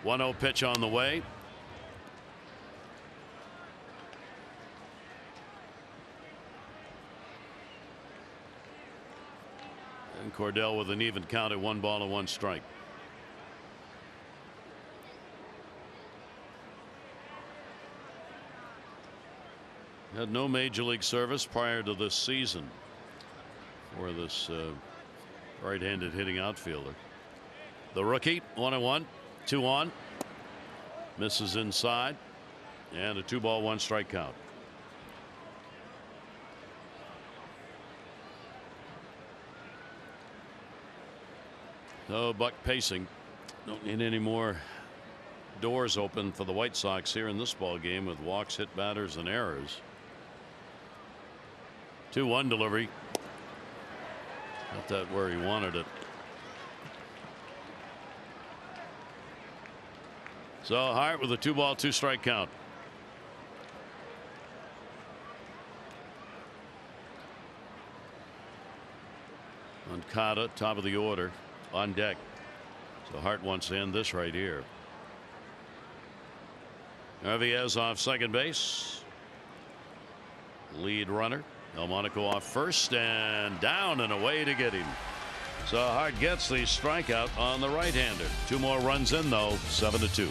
1-0 pitch on the way. And Cordell with an even count at 1 ball and 1 strike. Had no major league service prior to this season for this right-handed hitting outfielder. The rookie, 1-1, 2 on, misses inside, and a 2-ball, 1 strike count. So Buck pacing. Don't need any more doors open for the White Sox here in this ball game with walks, hit batters, and errors. 2-1 delivery. Got that where he wanted it. So Hart with a 2-ball, 2 strike count. Moncada, top of the order, on deck. So Hart wants to end this right here. Narvaez off second base. Lead runner. Delmonico off first and down and away to get him. So Hart gets the strikeout on the right-hander. 2 more runs in though, 7-2.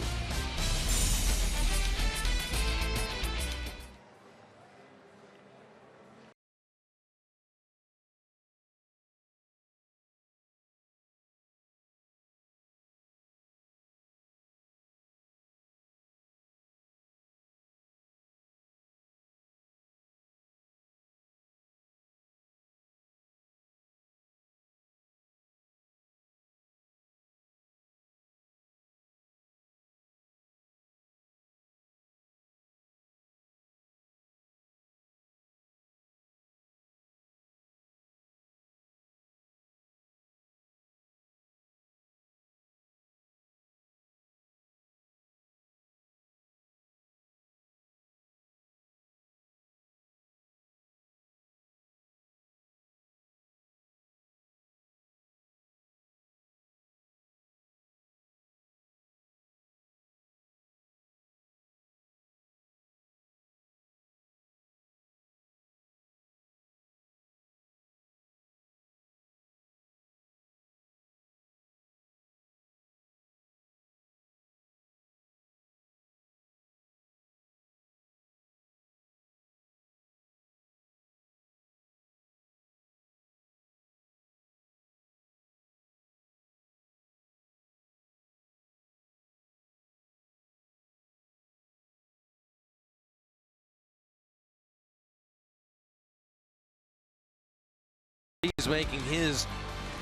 He's making his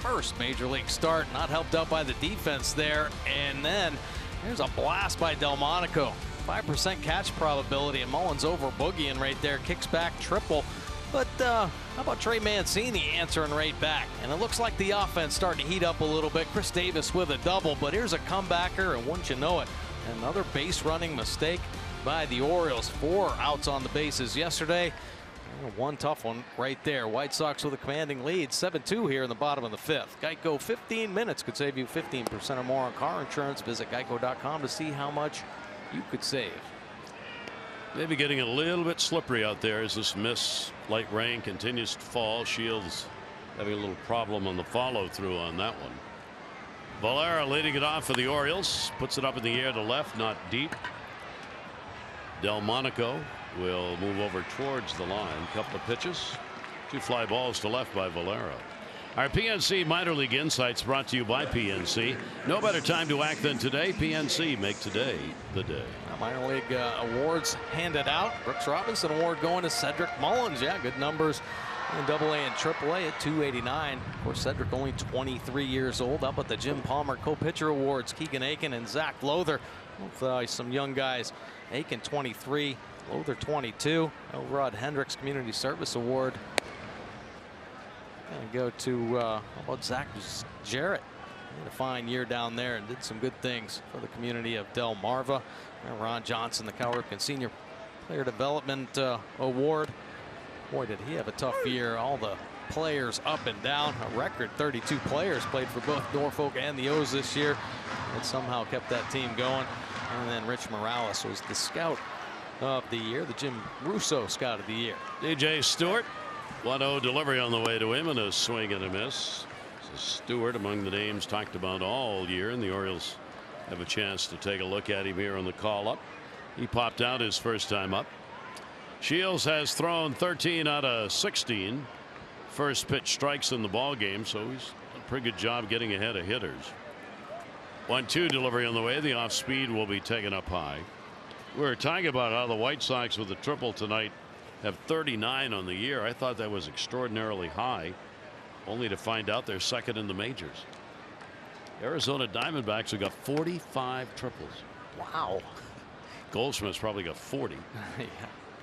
first major league start, not helped out by the defense there. And then there's a blast by Delmonico. 5% catch probability, and Mullins over boogieing right there. Kicks back triple. But how about Trey Mancini answering right back? And it looks like the offense starting to heat up a little bit. Chris Davis with a double, but here's a comebacker, and wouldn't you know it, another base running mistake by the Orioles. 4 outs on the bases yesterday. One tough one right there. White Sox with a commanding lead, 7-2 here in the bottom of the 5th. Geico 15 minutes could save you 15% or more on car insurance. Visit geico.com to see how much you could save. Maybe getting a little bit slippery out there as this light rain continues to fall. Shields having a little problem on the follow through on that one. Valera leading it off for the Orioles, puts it up in the air to left, not deep. Delmonico will move over towards the line. Couple of pitches, 2 fly balls to left by Valera. Our PNC Minor League Insights brought to you by PNC. No better time to act than today. PNC, make today the day. Minor league awards handed out. Brooks Robinson award going to Cedric Mullins. Yeah, good numbers in AA and AAA at 289. Of course, Cedric only 23 years old. Up at the Jim Palmer co-pitcher awards, Keegan Aiken and Zach Lowther. Some young guys. Aiken 23, Lowther 22. Rod Hendricks Community Service Award. Gonna go to how about Zach Jarrett. He had a fine year down there and did some good things for the community of Delmarva. Ron Johnson, the Cal Ripken Senior Player Development Award. Boy, did he have a tough year. All the players up and down. A record 32 players played for both Norfolk and the O's this year. It somehow kept that team going. And then Rich Morales was the scout of the year, the Jim Russo scout of the year. DJ Stewart, 1-0 delivery on the way to him, and a swing and a miss. So Stewart among the names talked about all year, and the Orioles have a chance to take a look at him here on the call up. He popped out his first time up. Shields has thrown 13 out of 16 first pitch strikes in the ball game, so he's done a pretty good job getting ahead of hitters. 1-2 delivery on the way. The off speed will be taken up high. We were talking about how the White Sox with the triple tonight have 39 on the year. I thought that was extraordinarily high, only to find out they're second in the majors. Arizona Diamondbacks have got 45 triples. Wow. Goldschmidt's probably got 40. Yeah.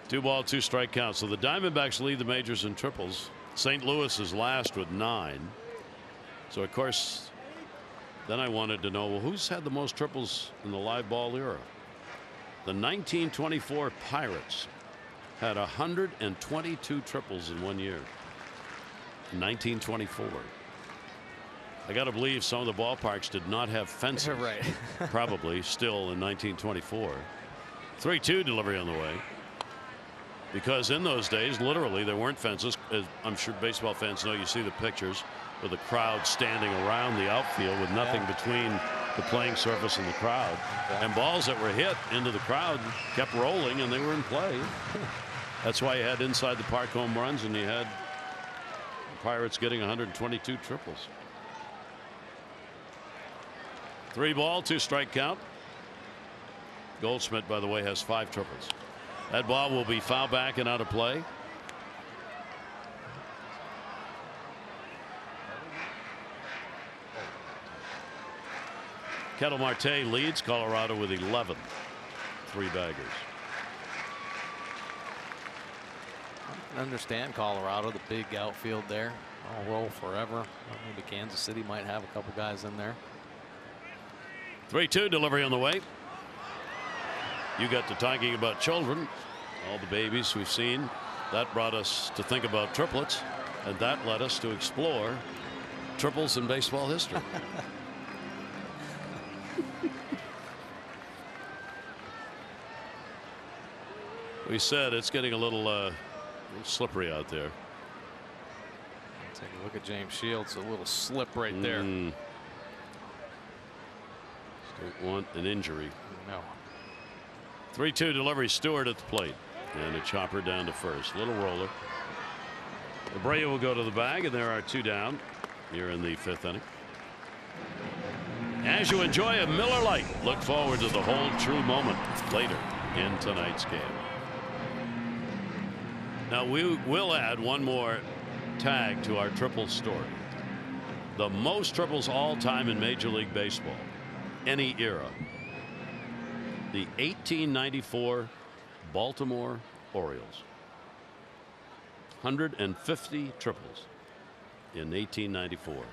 2 ball 2 strike count. So the Diamondbacks lead the majors in triples. St. Louis is last with 9. So of course then I wanted to know, well, who's had the most triples in the live ball era? The 1924 Pirates had 122 triples in 1 year. 1924. I got to believe some of the ballparks did not have fences. Right. Probably still in 1924. 3-2 delivery on the way. Because in those days, literally, there weren't fences. As I'm sure baseball fans know, you see the pictures with the crowd standing around the outfield with nothing between the playing surface and the crowd. And balls that were hit into the crowd kept rolling, and they were in play. That's why you had inside the park home runs, and you had the Pirates getting 122 triples. 3 ball 2 strike count. Goldschmidt, by the way, has 5 triples. That ball will be foul back and out of play. Ketel Marte leads Colorado with 11. 3 baggers. I understand Colorado, the big outfield there. I'll roll forever. Well, maybe Kansas City might have a couple guys in there. 3-2 delivery on the way. You got to talking about children, all the babies we've seen. That brought us to think about triplets, and that led us to explore triples in baseball history. We said it's getting a little slippery out there. Take a look at James Shields, a little slip right there. Don't want an injury. No. 3-2 delivery. Stewart at the plate, and a chopper down to first. Little roller. Abreu will go to the bag, and there are 2 down here in the 5th inning. As you enjoy a Miller Lite, look forward to the whole true moment later in tonight's game. Now we will add one more tag to our triple story. The most triples all time in Major League Baseball, any era. The 1894 Baltimore Orioles. 150 triples in 1894. Wow.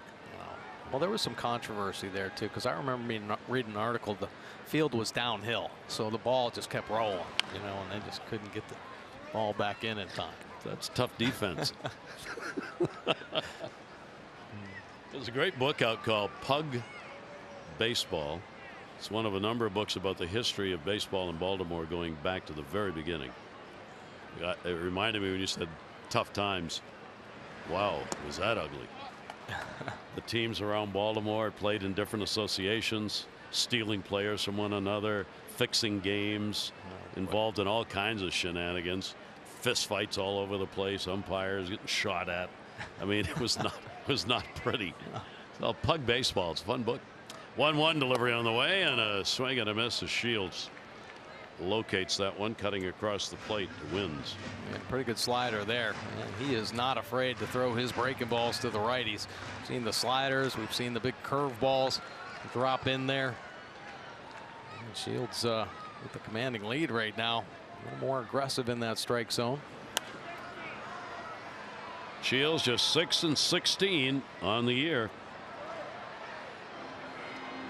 Well, there was some controversy there too, because I remember reading an article. The field was downhill, so the ball just kept rolling, you know, and they just couldn't get the ball back in time. That's tough defense. There's a great book out called Pug Baseball. It's one of a number of books about the history of baseball in Baltimore going back to the very beginning. It reminded me when you said tough times. Wow, was that ugly? The teams around Baltimore played in different associations, stealing players from one another, fixing games, involved in all kinds of shenanigans, fist fights all over the place, umpires getting shot at. I mean, it was not pretty. So Pug Baseball, it's a fun book. 1-1 delivery on the way, and a swing and a miss as Shields locates that one, cutting across the plate to wins. Yeah, pretty good slider there. And he is not afraid to throw his breaking balls to the righties. We've seen the sliders, we've seen the big curve balls drop in there. And Shields with the commanding lead right now, a little more aggressive in that strike zone. Shields just 6-16 on the year.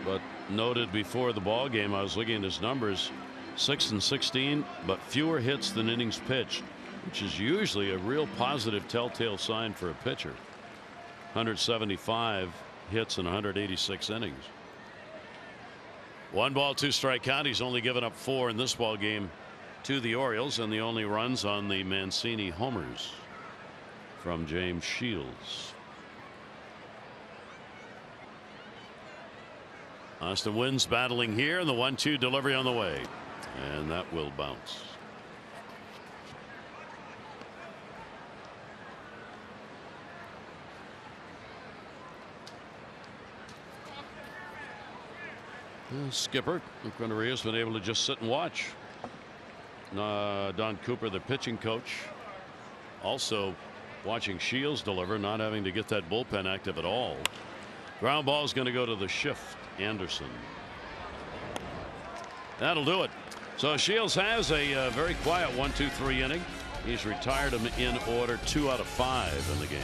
But noted before the ball game, I was looking at his numbers, 6-16, but fewer hits than innings pitched, which is usually a real positive telltale sign for a pitcher. 175 hits in 186 innings. 1 ball, 2 strike count. He's only given up 4 in this ball game to the Orioles, and the only runs on the Mancini homers from James Shields. Austin Wynns battling here, and the 1-2 delivery on the way, and that will bounce. Skipper Quinteria has been able to just sit and watch. Don Cooper, the pitching coach, also watching Shields deliver, not having to get that bullpen active at all. Ground ball is going to go to the shift, Anderson. That'll do it. So Shields has a very quiet 1-2-3 inning. He's retired him in order, 2 out of 5 in the game.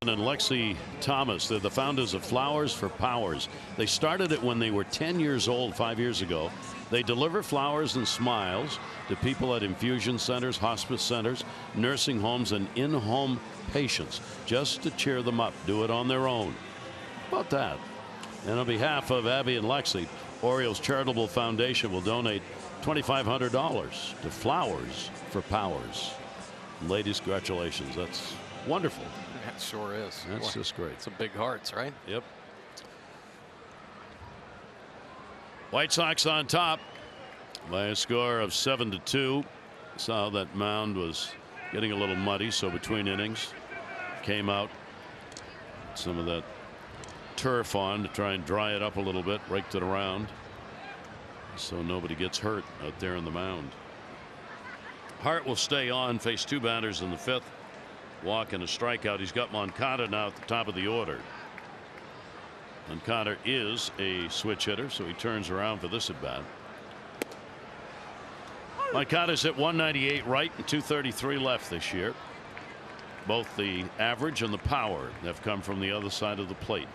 And Lexi Thomas, they're the founders of Flowers for Powers. They started it when they were 10 years old 5 years ago. They deliver flowers and smiles to people at infusion centers, hospice centers, nursing homes, and in-home patients, just to cheer them up. Do it on their own. How about that? And on behalf of Abby and Lexi, Orioles Charitable Foundation will donate $2,500 to Flowers for Powers. Ladies, congratulations. That's wonderful. That sure is. That's just great. Some big hearts, right? Yep. White Sox on top by a score of 7-2. Saw that mound was getting a little muddy, so between innings came out some of that turf on to try and dry it up a little bit, raked it around so nobody gets hurt out there in the mound. Hart will stay on, face 2 batters in the 5th. Walk and a strikeout. He's got Moncada now at the top of the order. Moncada is a switch hitter, so he turns around for this at bat. Moncada's hit 198 right and 233 left this year. Both the average and the power have come from the other side of the plate.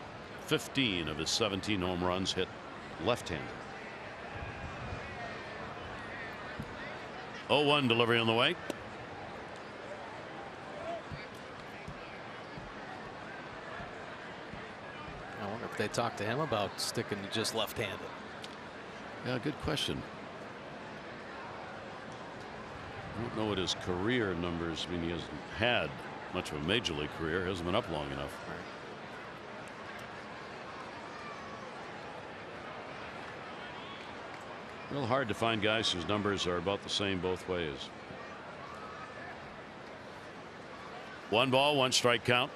15 of his 17 home runs hit left-handed. 0-1 delivery on the way. I wonder if they talked to him about sticking to just left-handed. Yeah, good question. I don't know what his career numbers. I mean, he hasn't had much of a major league career. Hasn't been up long enough. Real hard to find guys whose numbers are about the same both ways. 1 ball, 1 strike count.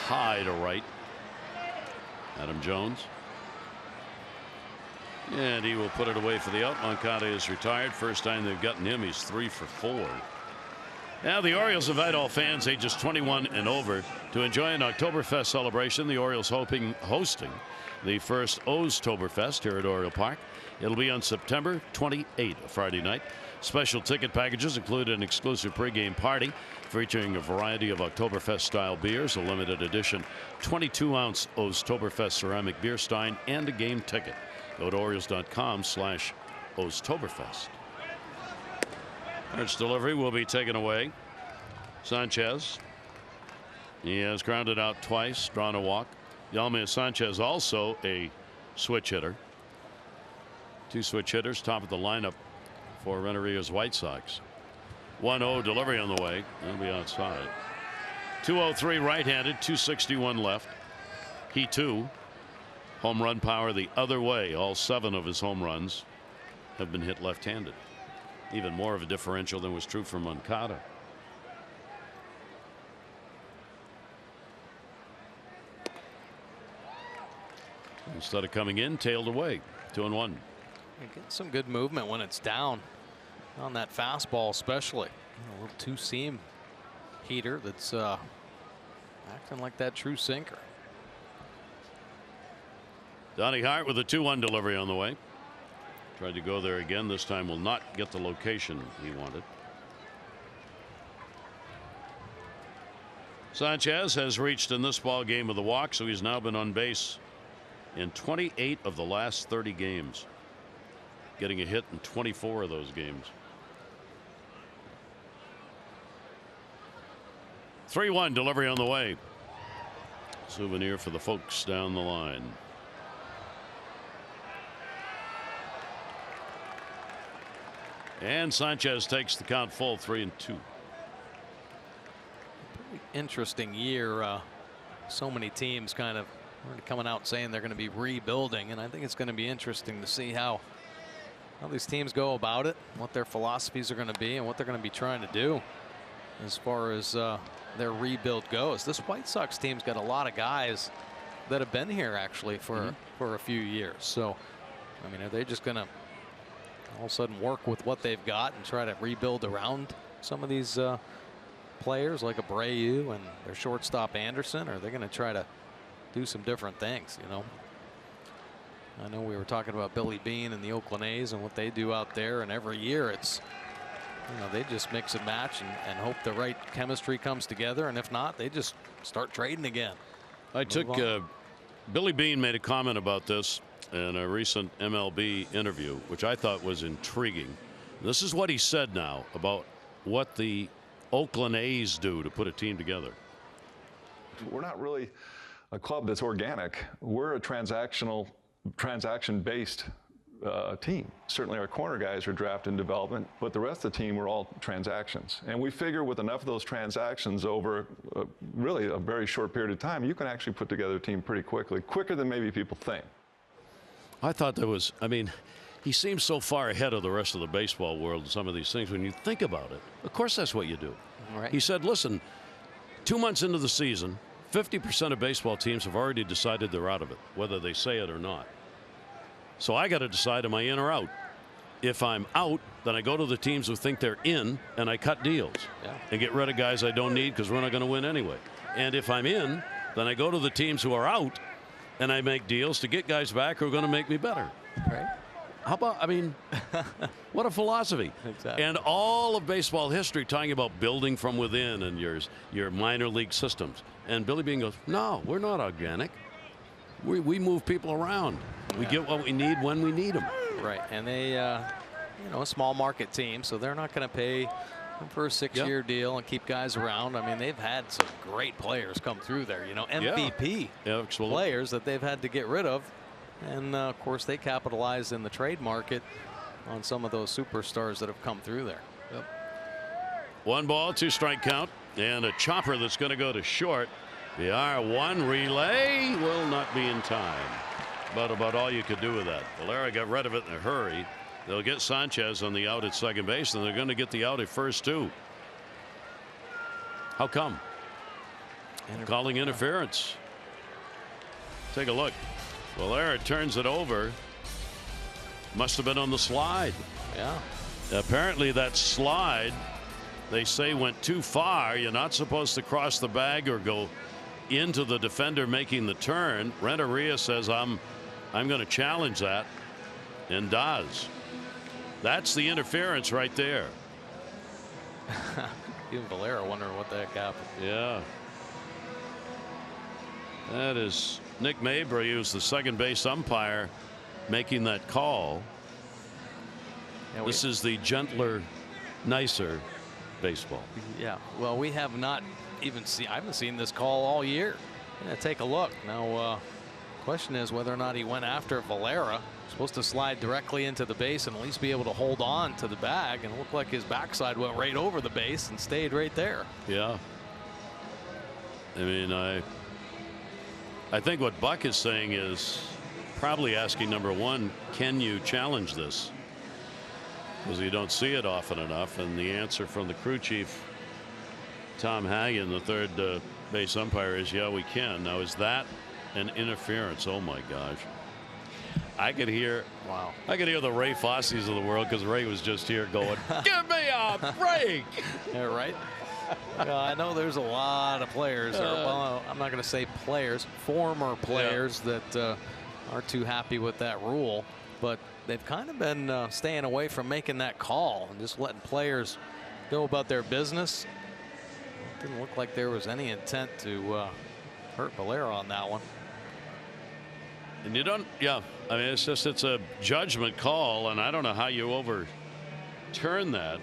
High to right. Adam Jones. And he will put it away for the out. Moncada is retired. First time they've gotten him. He's 3 for 4. Now the Orioles invite all fans ages 21 and over to enjoy an Oktoberfest celebration. The Orioles hosting the first Oztoberfest here at Oriole Park. It'll be on September 28th, a Friday night. Special ticket packages include an exclusive pregame party featuring a variety of Oktoberfest style beers, a limited edition 22-ounce Oztoberfest ceramic beer stein, and a game ticket. Go to Orioles.com/Oztoberfest. First delivery will be taken away. Sanchez. He has grounded out twice, drawn a walk. Yalmir Sanchez also a switch hitter. 2 switch hitters, top of the lineup for Renteria's White Sox. 1-0 delivery on the way. That'll be outside. 203 right-handed, 261 left. He too. Home run power the other way. All 7 of his home runs have been hit left-handed. Even more of a differential than was true for Moncada. Instead of coming in, tailed away. 2-1. Get some good movement when it's down on that fastball, especially a little 2-seam heater that's acting like that true sinker. Donnie Hart with a 2-1 delivery on the way. Tried to go there again. This time will not get the location he wanted. Sanchez has reached in this ball game with a walk, so he's now been on base in 28 of the last 30 games, getting a hit in 24 of those games. 3-1 delivery on the way. Souvenir for the folks down the line. And Sanchez takes the count full, 3-2. Interesting year. So many teams kind of coming out saying they're going to be rebuilding, and I think it's going to be interesting to see how these teams go about it, what their philosophies are going to be, and what they're going to be trying to do as far as their rebuild goes. This White Sox team's got a lot of guys that have been here actually for a few years. So, I mean, are they just going to all of a sudden work with what they've got and try to rebuild around some of these players like Abreu and their shortstop Anderson? Or are they going to try to do some different things? You know, I know we were talking about Billy Beane and the Oakland A's and what they do out there, and every year it's, you know, they just mix and match and hope the right chemistry comes together, and if not, they just start trading again. I took Billy Beane made a comment about this in a recent MLB interview, which I thought was intriguing. This is what he said now about what the Oakland A's do to put a team together. We're not really a club that's organic. We're a transaction-based team. Certainly our corner guys are draft and development, but the rest of the team were all transactions. And we figure with enough of those transactions over really a very short period of time, you can actually put together a team pretty quickly, quicker than maybe people think. I thought there was, I mean, he seems so far ahead of the rest of the baseball world in some of these things when you think about it. Of course, that's what you do. Right. He said, listen, 2 months into the season, 50% of baseball teams have already decided they're out of it, whether they say it or not. So I got to decide, am I in or out? If I'm out, then I go to the teams who think they're in, and I cut deals and get rid of guys I don't need because we're not going to win anyway. And if I'm in, then I go to the teams who are out, and I make deals to get guys back who are going to make me better. Right. How about, I mean, what a philosophy. Exactly. And all of baseball history talking about building from within and your minor league systems. And Billy Beane goes, no, we're not organic. We move people around. We get what we need when we need them. Right, and they, you know, a small market team, so they're not going to pay them for a 6-year deal and keep guys around. I mean, they've had some great players come through there, you know, MVP players that they've had to get rid of. And, of course, they capitalized in the trade market on some of those superstars that have come through there. 1 ball, 2 strike count, and a chopper that's going to go to short. The R1 relay will not be in time. But about all you could do with that. Valera got rid of it in a hurry. They'll get Sanchez on the out at second base, and they're going to get the out at first, too. How come? Calling interference. Take a look. Valera turns it over. Must have been on the slide. Yeah. Apparently that slide, they say, went too far. You're not supposed to cross the bag or go into the defender making the turn. Renteria says, I'm going to challenge that, and does. That's the interference right there. Even Valera wondering what the heck happened. Yeah. That is Nick Mabry, who's the second base umpire, making that call. Yeah, this is the gentler, nicer baseball. Yeah, well, we have not even seen, I haven't seen this call all year. Yeah, take a look. Now, question is whether or not he went after Valera. Supposed to slide directly into the base and at least be able to hold on to the bag, and it looked like his backside went right over the base and stayed right there. Yeah. I mean, I think what Buck is saying is probably asking, number one, can you challenge this? Because you don't see it often enough. And the answer from the crew chief, Tom Hagen, the third base umpire, is yeah, we can. Now, is that an interference? Oh my gosh. I could hear, wow. I could hear the Ray Fosseys of the world, because Ray was just here going, give me a break. Yeah, right. I know there's a lot of players, or, well, I'm not going to say players, former players that aren't too happy with that rule, but they've kind of been staying away from making that call and just letting players go about their business. It didn't look like there was any intent to hurt Valera on that one. And you don't, I mean, it's just, it's a judgment call, and I don't know how you overturn that.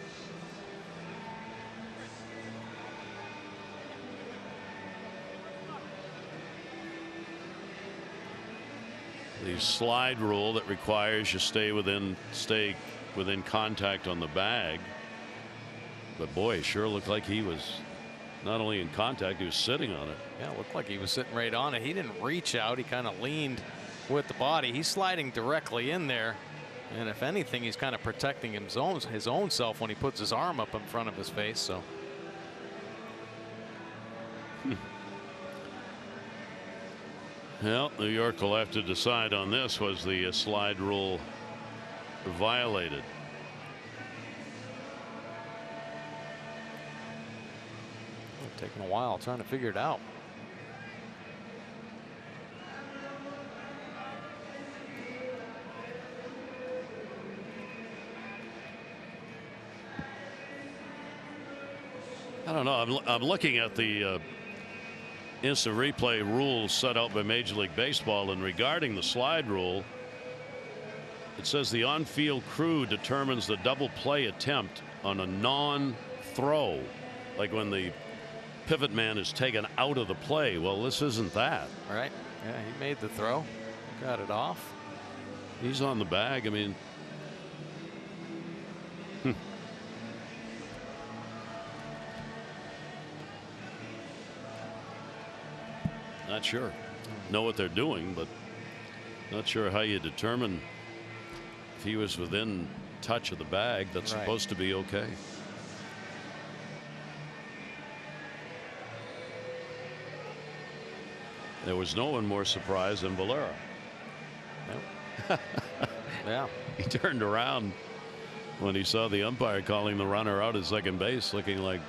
The slide rule that requires you stay within contact on the bag. But boy, it sure looked like he was not only in contact, he was sitting on it. Yeah, it looked like he was sitting right on it. He didn't reach out. He kind of leaned with the body. He's sliding directly in there, and if anything, he's kind of protecting his own self when he puts his arm up in front of his face. So well, New York will have to decide on this. Was the slide rule violated? taking a while trying to figure it out. I don't know. I'm looking at the instant replay rules set out by Major League Baseball, and regarding the slide rule, it says the on-field crew determines the double play attempt on a non-throw, like when the pivot man is taken out of the play. Well, this isn't that. Right. Yeah, he made the throw, got it off. He's on the bag. I mean, not sure. Know what they're doing, but not sure how you determine if he was within touch of the bag. That's supposed to be okay. There was no one more surprised than Valera. Nope. Yeah. He turned around when he saw the umpire calling the runner out at second base, looking like,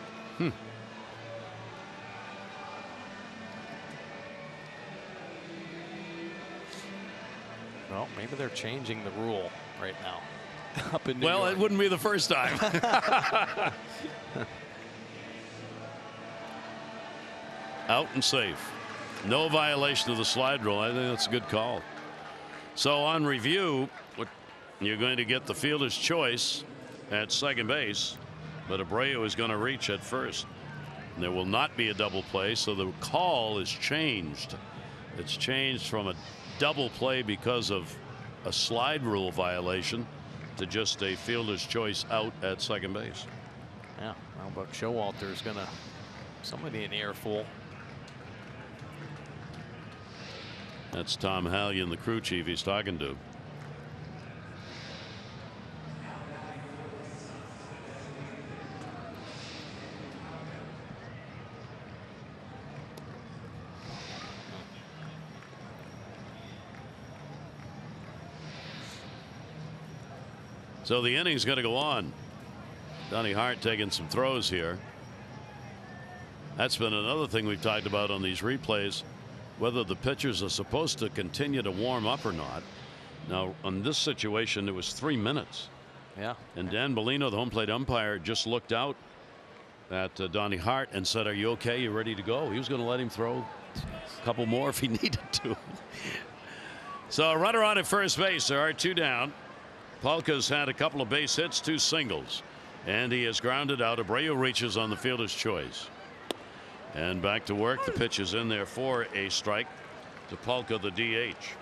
Well, maybe they're changing the rule right now. Up in New well, York. it wouldn't be the first time. Out and safe. No violation of the slide rule. I think that's a good call. So on review, you're going to get the fielder's choice at second base, but Abreu is going to reach at first. And there will not be a double play, so the call is changed. It's changed from a double play because of a slide rule violation to just a fielder's choice out at second base. Yeah, well, Buck Showalter is going to somebody in the earful. That's Tom Hallion, the crew chief he's talking to. So the inning's going to go on. Donnie Hart taking some throws here. That's been another thing we've talked about on these replays, whether the pitchers are supposed to continue to warm up or not. Now, on this situation, it was 3 minutes. Yeah. And Dan Bellino, the home plate umpire, just looked out at Donnie Hart and said, "Are you okay? You ready to go?" He was going to let him throw a couple more if he needed to. So a runner on at first base. There are two down. Palka's had a couple of base hits, 2 singles, and he has grounded out. Abreu reaches on the fielder's choice. And back to work. The pitch is in there for a strike to Palka, the DH.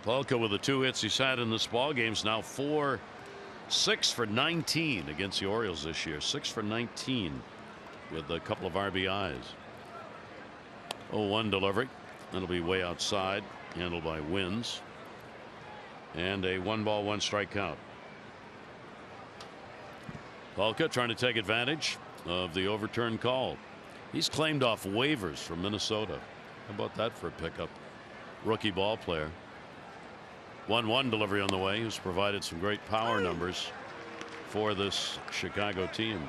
Palka, with the 2 hits he's had in this ball game, is now 6 for 19 against the Orioles this year. 6 for 19 with a couple of RBIs. 0-1 delivery. That'll be way outside, handled by Wins. And a 1-ball 1-strike count. Palka trying to take advantage of the overturned call. He's claimed off waivers from Minnesota. How about that for a pickup? Rookie ball player. 1-1 delivery on the way. Who's provided some great power numbers for this Chicago team.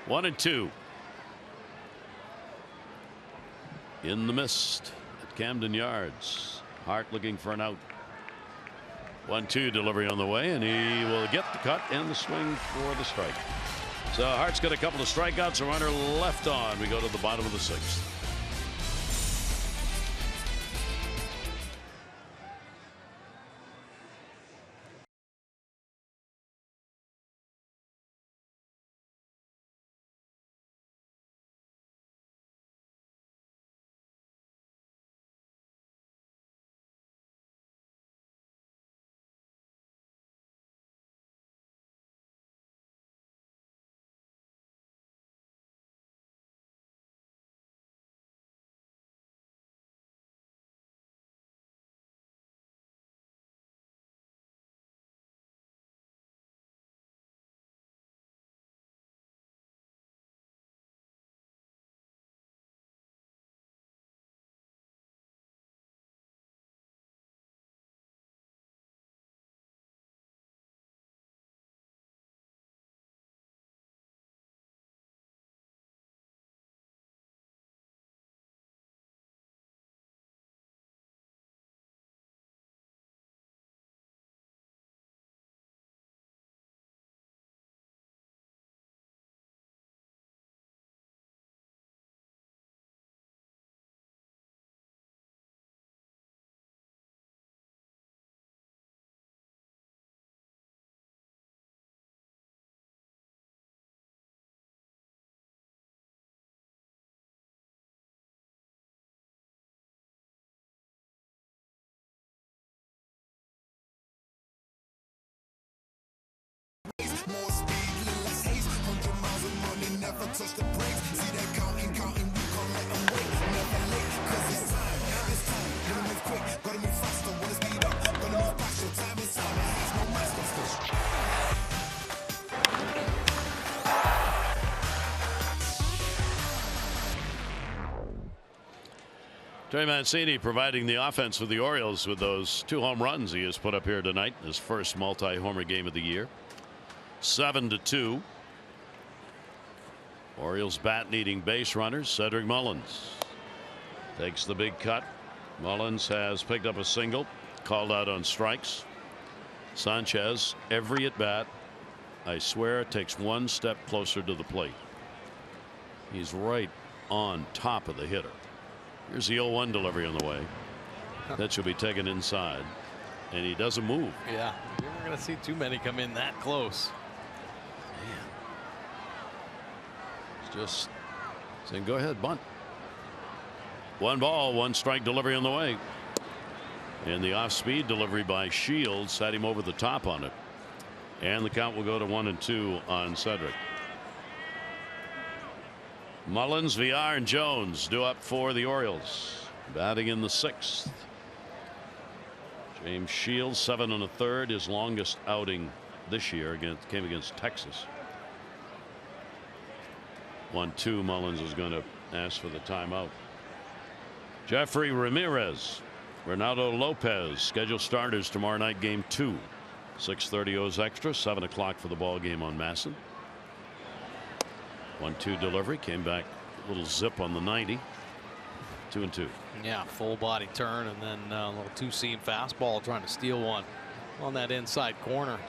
1-2 in the mist at Camden Yards. Hart looking for an out. 1-2 delivery on the way, and he will get the cut and the swing for the strike. So Hart's got a couple of strikeouts. A runner left on. We go to the bottom of the 6th. Trey Mancini providing the offense for the Orioles with those 2 home runs he has put up here tonight in his first multi-homer game of the year. 7-2. Orioles bat needing base runners. Cedric Mullins takes the big cut. Mullins has picked up a single, called out on strikes. Sanchez, every at bat, I swear, takes one step closer to the plate. He's right on top of the hitter. Here's the 0-1 delivery on the way. That should be taken inside, and he doesn't move. Yeah, you're not going to see too many come in that close. Man. It's just saying, go ahead, bunt. 1 ball, 1 strike delivery on the way. And the off-speed delivery by Shields had him over the top on it. And the count will go to 1-2 on Cedric. Mullins, VR, and Jones due up for the Orioles. Batting in the 6th. James Shields, 7 1/3, his longest outing this year came against Texas. 1-2. Mullins is going to ask for the timeout. Jeffrey Ramirez, Ronaldo Lopez, scheduled starters tomorrow night, game 2. 6:30 O's extra, 7 o'clock for the ball game on Masson. 1-2 delivery, came back a little zip on the 90. 2-2. Yeah, full body turn, and then a little 2-seam fastball trying to steal one on that inside corner.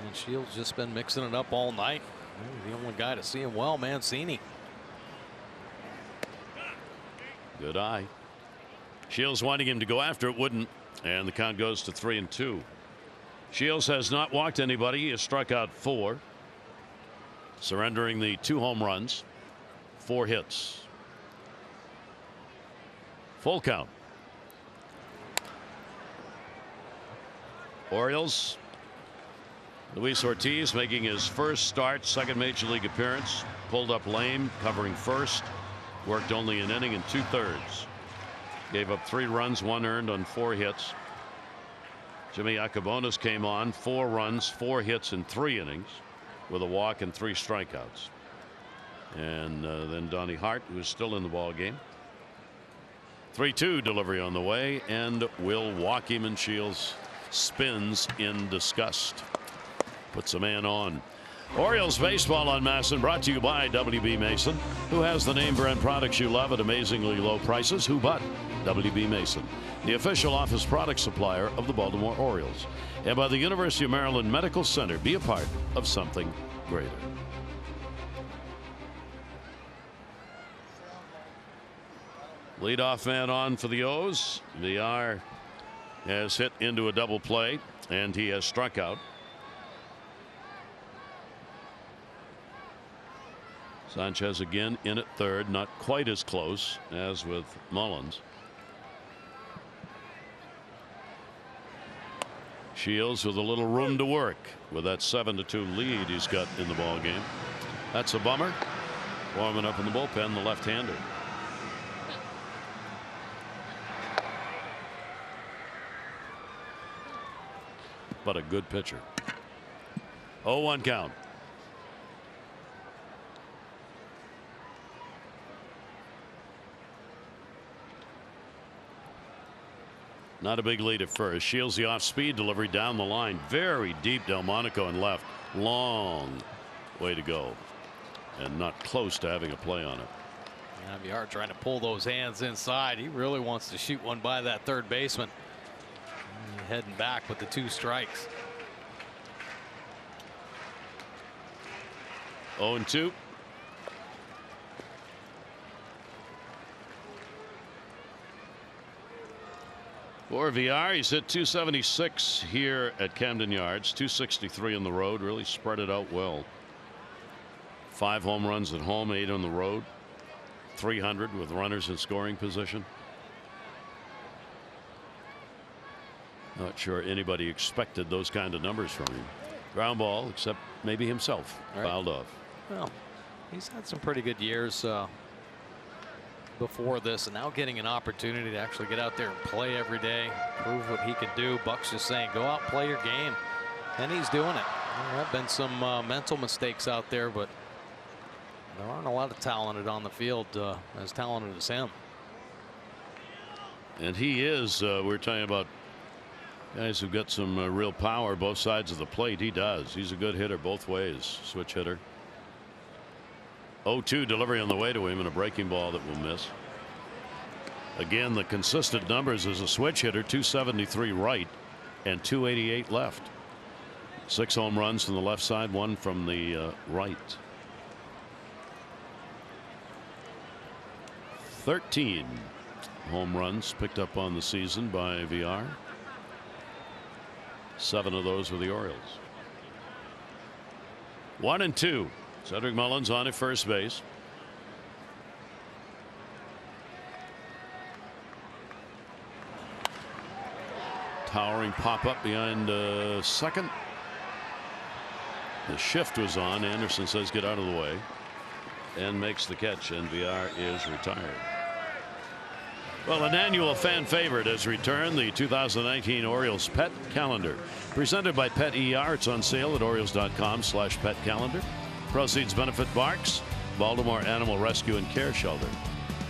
And Shields just been mixing it up all night. The only guy to see him well, Mancini. Good eye. Shields wanting him to go after it, wouldn't, and the count goes to 3-2. Shields has not walked anybody. He has struck out 4, surrendering the 2 home runs, 4 hits. Full count. Orioles. Luis Ortiz making his first start, second major league appearance. Pulled up lame, covering first. Worked only an inning and 2/3. Gave up 3 runs, 1 earned on 4 hits. Jimmy Accabonas came on, 4 runs, 4 hits in 3 innings with a walk and 3 strikeouts. And then Donnie Hart, who is still in the ball game. 3-2 delivery on the way, and will walk him, and Shields spins in disgust. Puts a man on. Orioles baseball on Masson, brought to you by WB Mason. Who has the name brand products you love at amazingly low prices? Who but WB Mason, the official office product supplier of the Baltimore Orioles. And by the University of Maryland Medical Center. Be a part of something greater. Leadoff man on for the O's. VR has hit into a double play, and he has struck out. Sanchez again in at third, not quite as close as with Mullins. Shields with a little room to work with that 7-2 lead he's got in the ball game. That's a bummer. Warming up in the bullpen, the left-hander. But a good pitcher. 0-1 count. Not a big lead at first. Shields the off-speed delivery down the line. Very deep Delmonico and left. Long way to go. And not close to having a play on it. VR trying to pull those hands inside. He really wants to shoot one by that third baseman. Heading back with the 2 strikes. 0-2. For VR, he's hit 276 here at Camden Yards, 263 on the road. Really spread it out well. 5 home runs at home, 8 on the road. 300 with runners in scoring position. Not sure anybody expected those kind of numbers from him. Ground ball, except maybe himself. Right. Fouled off. Well, he's had some pretty good years before this, and now getting an opportunity to actually get out there and play every day, prove what he can do. Buck's just saying, go out and play your game, and he's doing it. There have been some mental mistakes out there, but there aren't a lot of talented on the field as talented as him. And he is. We're talking about guys who've got some real power both sides of the plate. He does. He's a good hitter both ways. Switch hitter. 0-2 delivery on the way to him, and a breaking ball that will miss. Again, the consistent numbers as a switch hitter: 273 right and 288 left. 6 home runs from the left side, 1 from the right. 13 home runs picked up on the season by VR. 7 of those were the Orioles. 1-2. Cedric Mullins on at first base. Towering pop up behind second. The shift was on. Anderson says get out of the way, and makes the catch, and VR is retired. Well, an annual fan favorite has returned, the 2019 Orioles Pet Calendar. Presented by Pet ER. It's on sale at Orioles.com/pet calendar. Proceeds benefit Barks, Baltimore Animal Rescue and Care Shelter.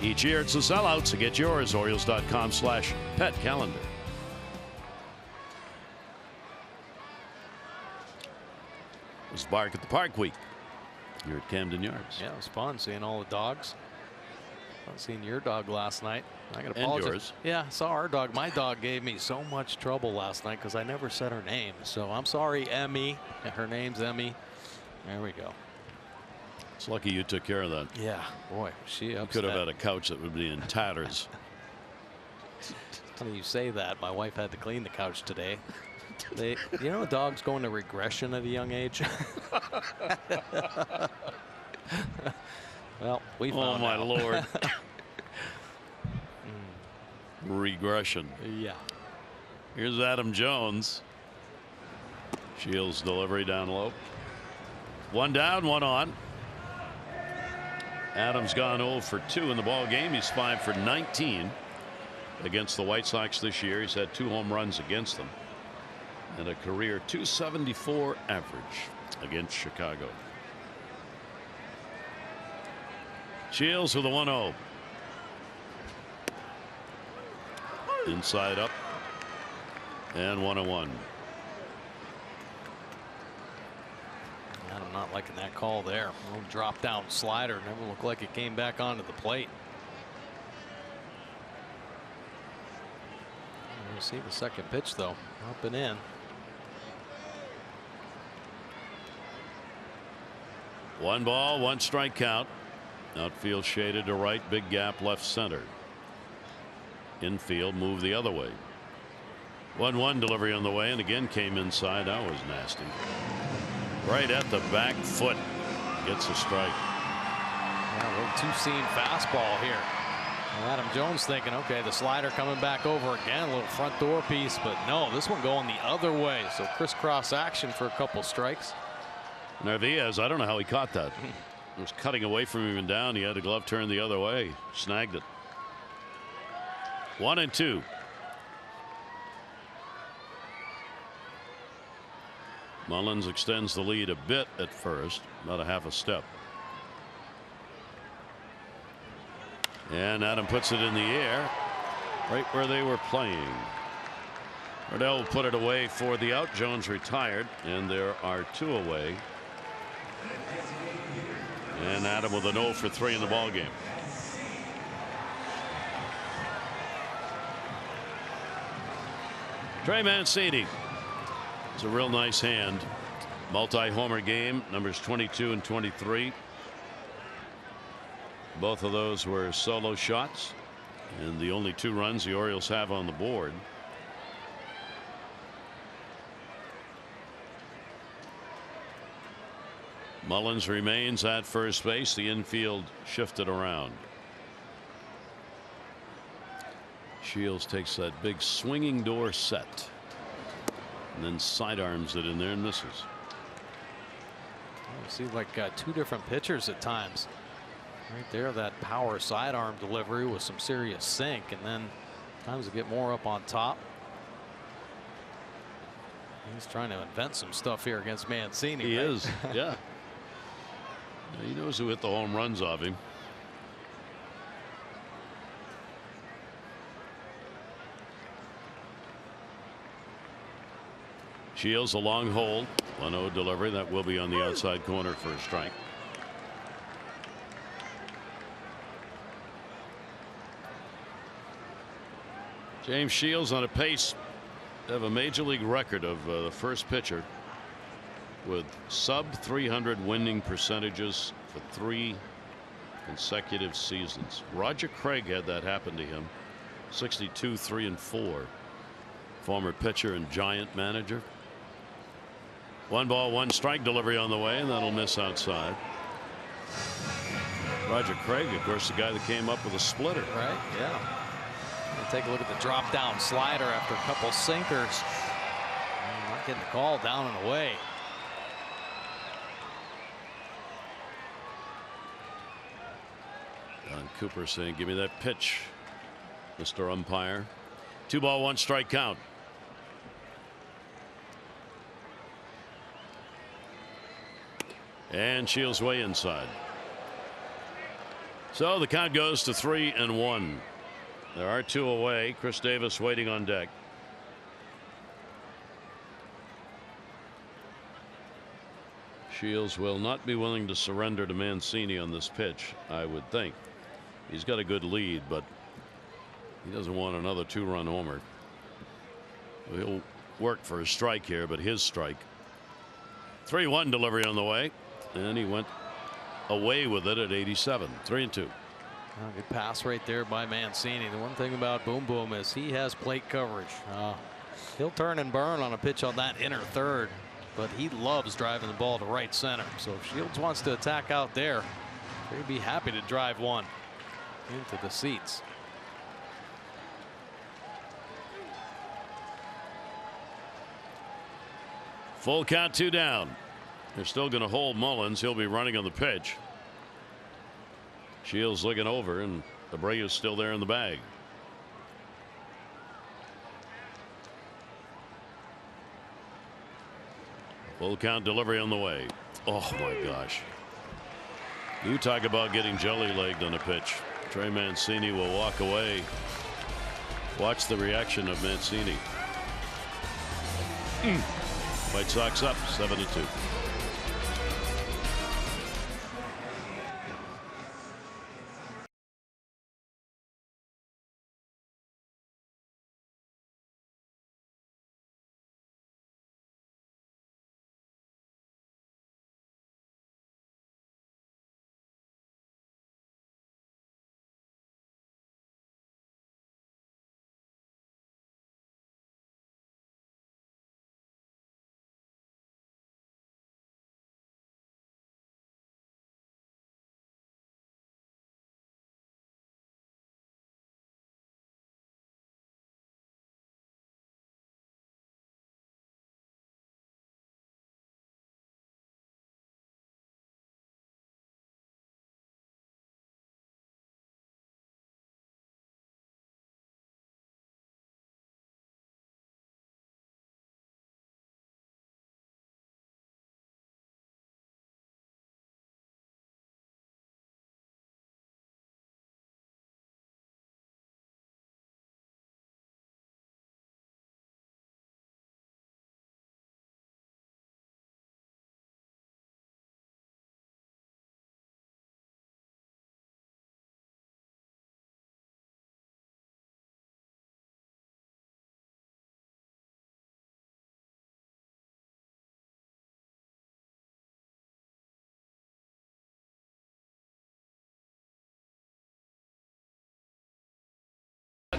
Each year it's a sellout, so get yours, Orioles.com/pet calendar. It was Bark at the Park week here at Camden Yards. Yeah, it was fun seeing all the dogs. Fun seeing your dog last night. I got to apologize. And yours. Yeah, I saw our dog. My dog gave me so much trouble last night because I never said her name. So I'm sorry, Emmy. Her name's Emmy. There we go. It's lucky you took care of that. Yeah, boy, she upset. You could have had a couch that would be in tatters. Funny you say that. My wife had to clean the couch today. You know, dogs go into regression at a young age. Well, we found Oh my out. Lord. Regression. Yeah. Here's Adam Jones. Shields delivery down low. 1 down, 1 on. Adams gone 0 for 2 in the ball game. He's 5 for 19 against the White Sox this year. He's had 2 home runs against them and a career .274 average against Chicago. Shields with a 1-0. Inside up and 1-1. I'm not liking that call there. A little drop down slider. Never looked like it came back onto the plate. We'll see the second pitch though. Up and in. 1 ball, 1 strike count. Outfield shaded to right, big gap left center. Infield move the other way. 1-1 delivery on the way, and again came inside. That was nasty. Right at the back foot. Gets a strike. Yeah, a little two-seam fastball here. And Adam Jones thinking, okay, the slider coming back over again, a little front door piece, but no, this one going the other way. So crisscross action for a couple strikes. Narvaez, I don't know how he caught that. It was cutting away from him and down. He had a glove turned the other way. Snagged it. 1-2. Mullins extends the lead a bit at first, about a half a step. And Adam puts it in the air right where they were playing. Cordell will put it away for the out. Jones retired, and there are 2 away. And Adam with an 0 for 3 in the ball game. Trey Mancini. It's a real nice hand. Multi-homer game, numbers 22 and 23. Both of those were solo shots, and the only 2 runs the Orioles have on the board. Mullins remains at first base. The infield shifted around. Shields takes that big swinging door set and then sidearms it in there and misses. It seems like two different pitchers at times. Right there, that power sidearm delivery with some serious sink, and then times to get more up on top. He's trying to invent some stuff here against Mancini. He right? is, yeah. He knows who hit the home runs of him. Shields a long hold. 1-0 delivery. That will be on the outside corner for a strike. James Shields on a pace to have a major league record of the first pitcher with sub 300 winning percentages for 3 consecutive seasons. Roger Craig had that happen to him. 62, 3-4. Former pitcher and Giant manager. 1 ball, 1 strike delivery on the way, and that'll miss outside. Roger Craig, of course, the guy that came up with a splitter. Right, yeah. And take a look at the drop down slider after a couple sinkers. Not getting the call, down and away. Don Cooper saying, give me that pitch, Mr. Umpire. 2 ball, 1 strike count. And Shields way inside. So the count goes to 3-1. There are 2 away. Chris Davis waiting on deck. Shields will not be willing to surrender to Mancini on this pitch, I would think. He's got a good lead, but he doesn't want another 2-run homer. He'll work for a strike here, but his strike. 3-1 delivery on the way, and he went away with it at 87. 3-2. Good pass right there by Mancini. The one thing about Boom Boom is he has plate coverage. He'll turn and burn on a pitch on that inner third, but he loves driving the ball to right center. So if Shields wants to attack out there, they'd be happy to drive one into the seats. Full count, 2 down. They're still going to hold Mullins. He'll be running on the pitch. Shields looking over, and Abreu's still there in the bag. Full count delivery on the way. Oh my gosh. You talk about getting jelly-legged on a pitch. Trey Mancini will walk away. Watch the reaction of Mancini. White Sox up 7-2.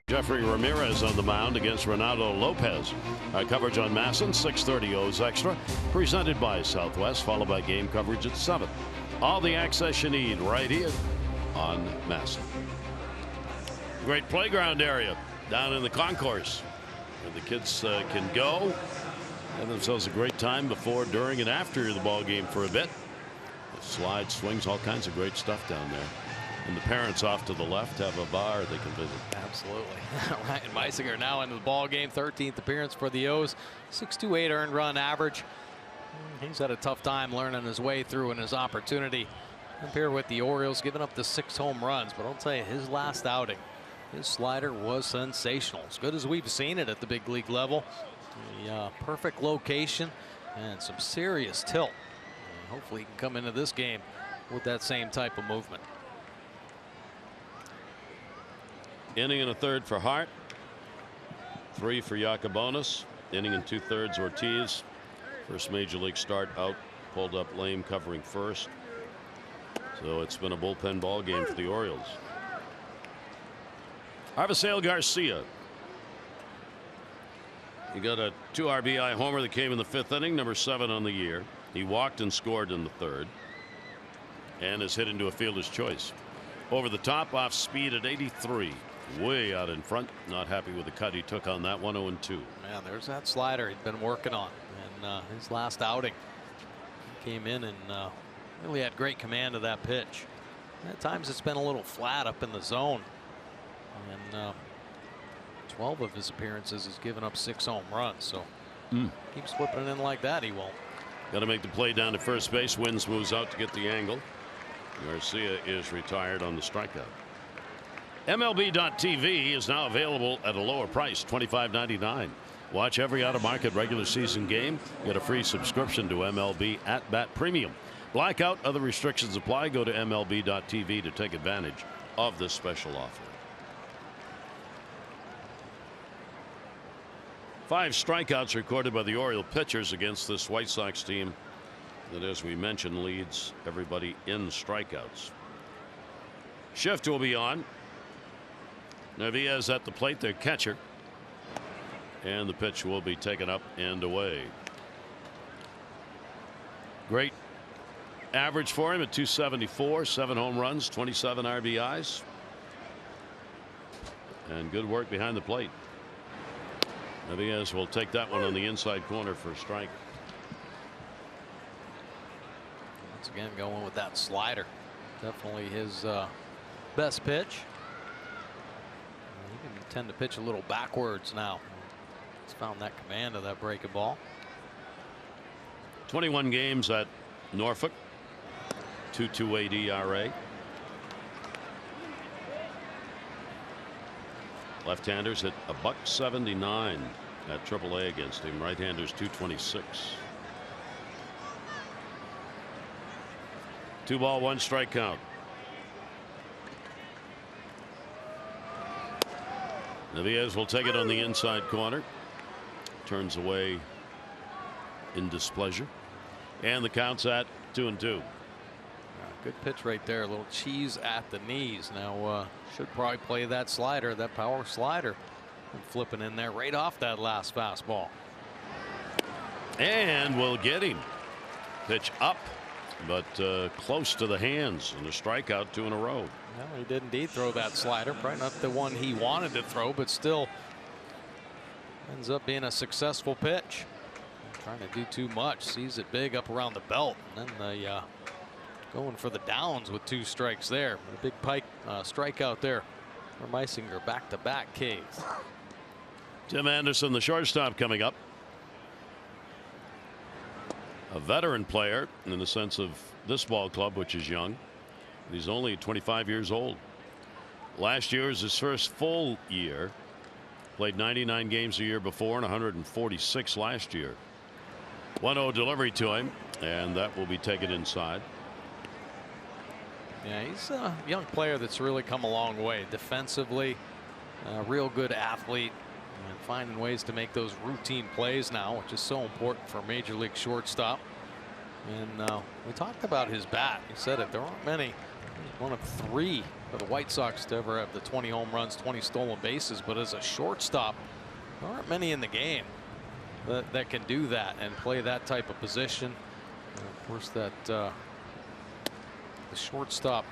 Jeffrey Ramirez on the mound against Ronaldo Lopez. Our coverage on Masson, 6:30 O's Extra, presented by Southwest, followed by game coverage at 7. All the access you need right here on Masson. Great playground area down in the concourse where the kids can go, have themselves a great time before, during, and after the ball game for a bit. Slides, swings, all kinds of great stuff down there. And the parents off to the left have a bar they can visit. Absolutely. Ryan Meisinger now into the ball game. 13th appearance for the O's. 6.28 earned run average. He's had a tough time learning his way through in his opportunity up here with the Orioles, giving up the 6 home runs. But I'll tell you, his last outing, his slider was sensational. As good as we've seen it at the big league level. The perfect location and some serious tilt. And hopefully he can come into this game with that same type of movement. Inning and a third for Hart. 3 for Yacobonis. Inning and 2/3 Ortiz. First major league start out. Pulled up lame covering first. So it's been a bullpen ball game for the Orioles. Arvisail Garcia. He got a 2 RBI homer that came in the 5th inning, number 7 on the year. He walked and scored in the 3rd. And is hit into a fielder's choice. Over the top, off speed at 83. Way out in front. Not happy with the cut he took on that one. 0-2. Man, there's that slider he'd been working on in his last outing. He came in and really had great command of that pitch. At times it's been a little flat up in the zone. And 12 of his appearances has given up 6 home runs. So keeps flipping it in like that, he won't. Got to make the play down to first base. Wins moves out to get the angle. Garcia is retired on the strikeout. MLB.TV is now available at a lower price, $25.99. Watch every out-of-market regular season game. Get a free subscription to MLB At Bat Premium. Blackout, other restrictions apply. Go to MLB.TV to take advantage of this special offer. 5 strikeouts recorded by the Oriole pitchers against this White Sox team that, as we mentioned, leads everybody in strikeouts. Shift will be on. Narvaez at the plate, their catcher. And the pitch will be taken up and away. Great average for him at 274, 7 home runs, 27 RBIs. And good work behind the plate. Narvaez will take that one on the inside corner for a strike. Once again, going with that slider. Definitely his best pitch. He can tend to pitch a little backwards now. He's found that command of that breaking ball. 21 games at Norfolk. 2.28 ERA. Left-handers hit a $179 at AAA against him. Right-handers 226. 2 ball, 1 strike count. Narvaez will take it on the inside corner. Turns away in displeasure. And the count's at 2-2. Good pitch right there. A little cheese at the knees. Now should probably play that slider, that power slider. And flipping in there right off that last fastball. And we'll get him. Pitch up, but close to the hands, and a strikeout, 2 in a row. No, he did indeed throw that slider. Probably not the one he wanted to throw, but still ends up being a successful pitch. Trying to do too much. Sees it big up around the belt. And then the going for the downs with 2 strikes there. A big pike strikeout there for Meisinger. Back-to-back Ks. Tim Anderson, the shortstop, coming up. A veteran player in the sense of this ball club, which is young. He's only 25 years old. Last year was his first full year. Played 99 games a year before and 146 last year. 1-0 delivery to him, and that will be taken inside. Yeah, he's a young player that's really come a long way defensively. A real good athlete, and finding ways to make those routine plays now, which is so important for a major league shortstop. And we talked about his bat. He said it. There aren't many. He's one of 3 for the White Sox to ever have the 20 home runs, 20 stolen bases. But as a shortstop, there aren't many in the game that can do that and play that type of position. And of course, that the shortstop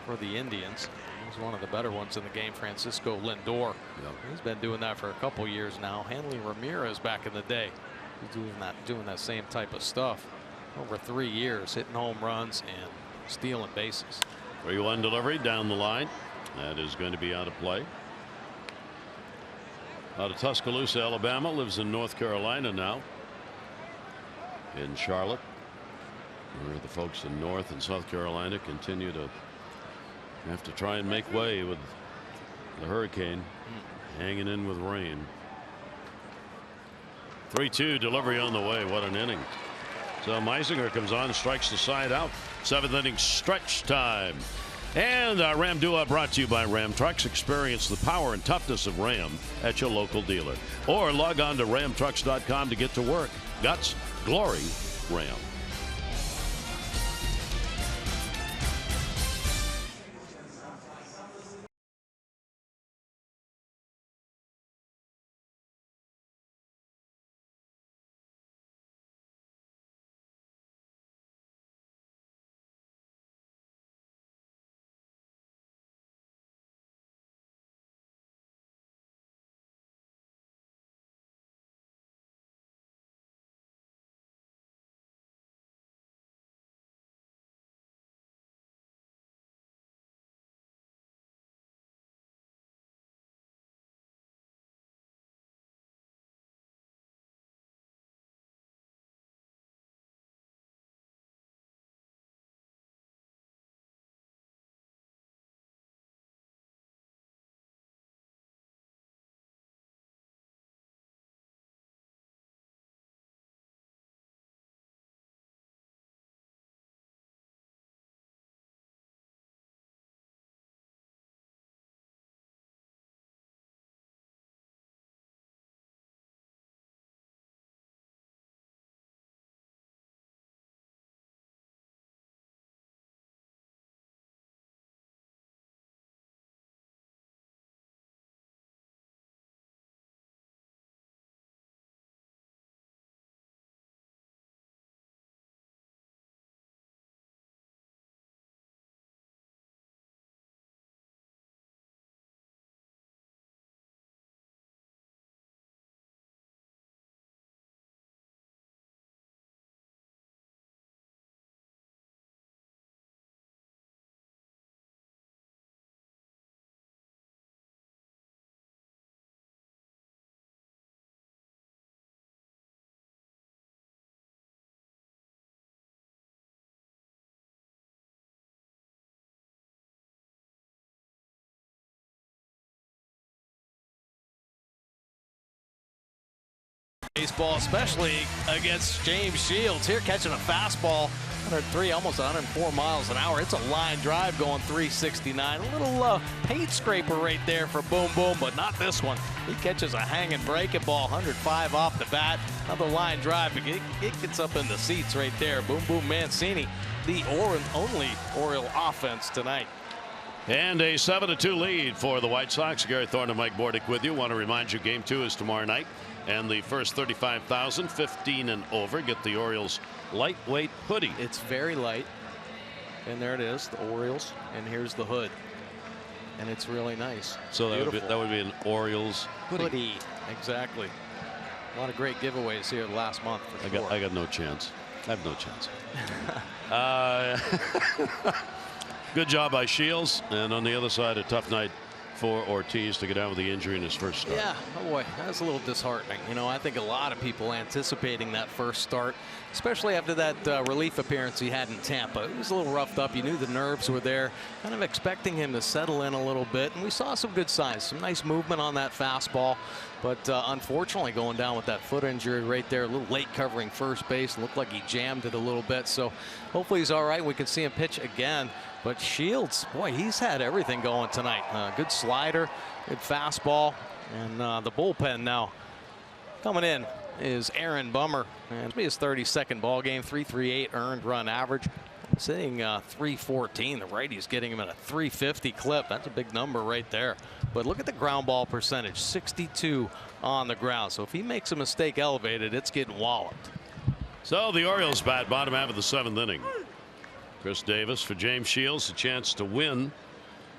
for the Indians, he's one of the better ones in the game, Francisco Lindor. Yep. He's been doing that for a couple years now. Hanley Ramirez back in the day, he's doing that same type of stuff. over 3 years, hitting home runs and stealing bases. 3-1 delivery down the line. That is going to be out of play. Out of Tuscaloosa, Alabama, lives in North Carolina now. In Charlotte, where the folks in North and South Carolina continue to have to try and make way with the hurricane hanging in with rain. 3-2 delivery on the way. What an inning. So Meisinger comes on and strikes the side out. 7th inning stretch time. And our Ram Doo-Wop brought to you by Ram Trucks. Experience the power and toughness of Ram at your local dealer. Or log on to ramtrucks.com to get to work. Guts, glory, Ram. Baseball, especially against James Shields. Here catching a fastball, 103, almost 104 miles an hour. It's a line drive going 369. A little paint scraper right there for Boom Boom, but not this one. He catches a hanging breaking ball, 105 off the bat. Another line drive. It gets up in the seats right there. Boom Boom Mancini, the only Oriole offense tonight. And a 7-2 lead for the White Sox. Gary Thorne and Mike Bordick with you. Want to remind you, Game 2 is tomorrow night. And the first 35,000, 15 and over, get the Orioles lightweight hoodie. It's very light. And there it is, the Orioles. And here's the hood. And it's really nice. So that would be an Orioles hoodie. Exactly. A lot of great giveaways here last month. I got no chance. I have no chance. Good job by Shields. And on the other side, a tough night for Ortiz to get out with the injury in his first start. Yeah, oh boy, that's a little disheartening. You know, I think a lot of people anticipating that first start, especially after that relief appearance he had in Tampa. It was a little roughed up. You knew the nerves were there. Kind of expecting him to settle in a little bit, and we saw some good signs, some nice movement on that fastball. But unfortunately, going down with that foot injury right there, a little late covering first base. Looked like he jammed it a little bit. So hopefully he's all right. We can see him pitch again. But Shields, boy, he's had everything going tonight. Good slider, good fastball, and the bullpen now coming in is Aaron Bummer. And it'll be his 32nd ball game, 3.38 earned run average. Sitting 314. The righty's getting him at a 350 clip. That's a big number right there. But look at the ground ball percentage, 62 on the ground. So if he makes a mistake elevated, it's getting walloped. So the Orioles bat bottom half of the 7th inning. Chris Davis for James Shields, a chance to win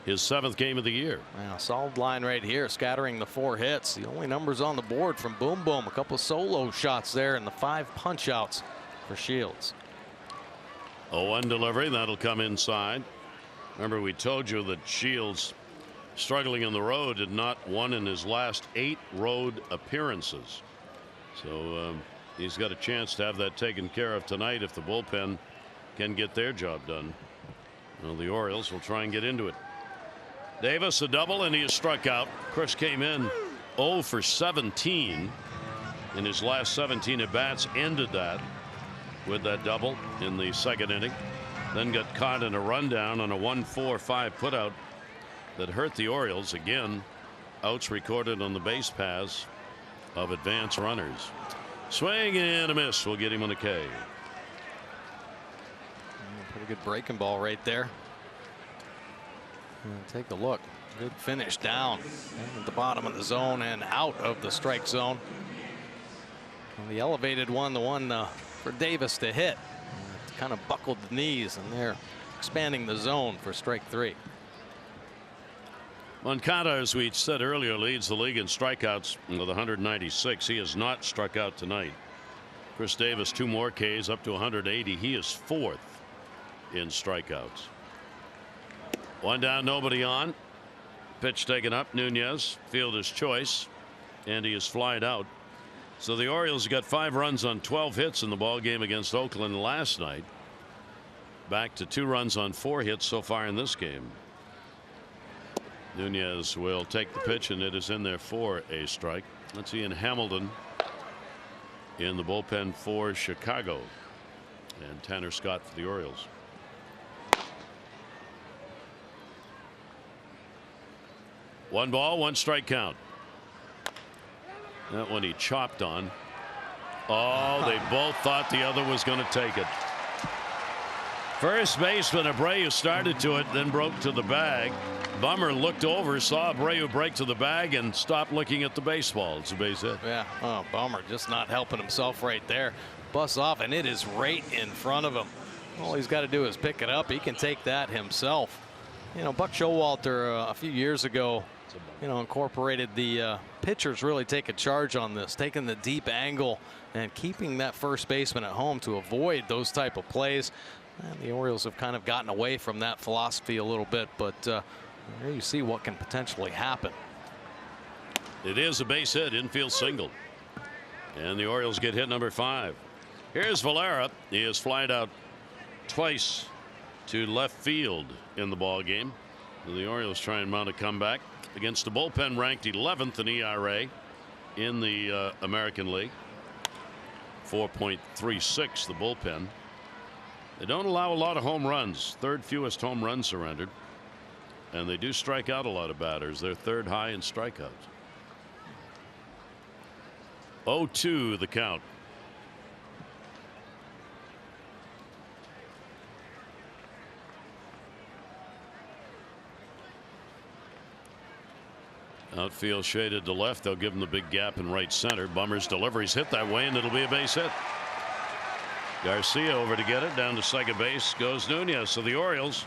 his 7th game of the year. Wow, solid line right here, scattering the 4 hits. The only numbers on the board from Boom Boom, a couple of solo shots there and the 5 punch outs for Shields. 0-1 delivery. That'll come inside. Remember, we told you that Shields, struggling on the road, had not won in his last 8 road appearances. So he's got a chance to have that taken care of tonight if the bullpen can get their job done. Well, the Orioles will try and get into it. Davis a double, and he is struck out. Chris came in 0 for 17 in his last 17 at bats. Ended that with that double in the 2nd inning. Then got caught in a rundown on a 1-4-5 putout that hurt the Orioles. Again, outs recorded on the base paths of advance runners. Swing and a miss will get him on a K. Pretty good breaking ball right there. And take a look. Good finish down at the bottom of the zone and out of the strike zone. Well, the elevated one, the one for Davis to hit, it kind of buckled the knees, and they're expanding the zone for strike 3. Moncada, as we said earlier, leads the league in strikeouts with 196. He has not struck out tonight. Chris Davis 2 more Ks up to 180. He is 4th in strikeouts. 1 down, nobody on. Pitch taken up. Nunez, fielder's choice, and he is flied out. So the Orioles got 5 runs on 12 hits in the ball game against Oakland last night. Back to 2 runs on 4 hits so far in this game. Nunez will take the pitch, and it is in there for a strike. Let's see, in Hamilton in the bullpen for Chicago, and Tanner Scott for the Orioles. One ball, 1 strike count. That one he chopped on. Oh, they both thought the other was going to take it. First baseman Abreu started to it, then broke to the bag. Bummer looked over, saw Abreu break to the bag, and stopped looking at the baseball. It's a base hit. Yeah, oh, Bummer just not helping himself right there. Busts off, and it is right in front of him. All he's got to do is pick it up. He can take that himself. You know, Buck Showalter a few years ago, you know, incorporated the pitchers really taking charge on this, taking the deep angle and keeping that first baseman at home to avoid those type of plays. And the Orioles have kind of gotten away from that philosophy a little bit, but there you see what can potentially happen. It is a base hit, infield single, and the Orioles get hit number 5. Here's Valera. He has flied out twice to left field in the ball game. The Orioles try and mount a comeback against the bullpen ranked 11th in ERA in the American League. 4.36 the bullpen. They don't allow a lot of home runs. 3rd fewest home runs surrendered, and they do strike out a lot of batters. They're 3rd high in strikeouts. 0-2 the count. Outfield shaded to left. They'll give him the big gap in right center. Bummer's delivery's hit that way, and it'll be a base hit. Garcia over to get it. Down to second base goes Nunez. So the Orioles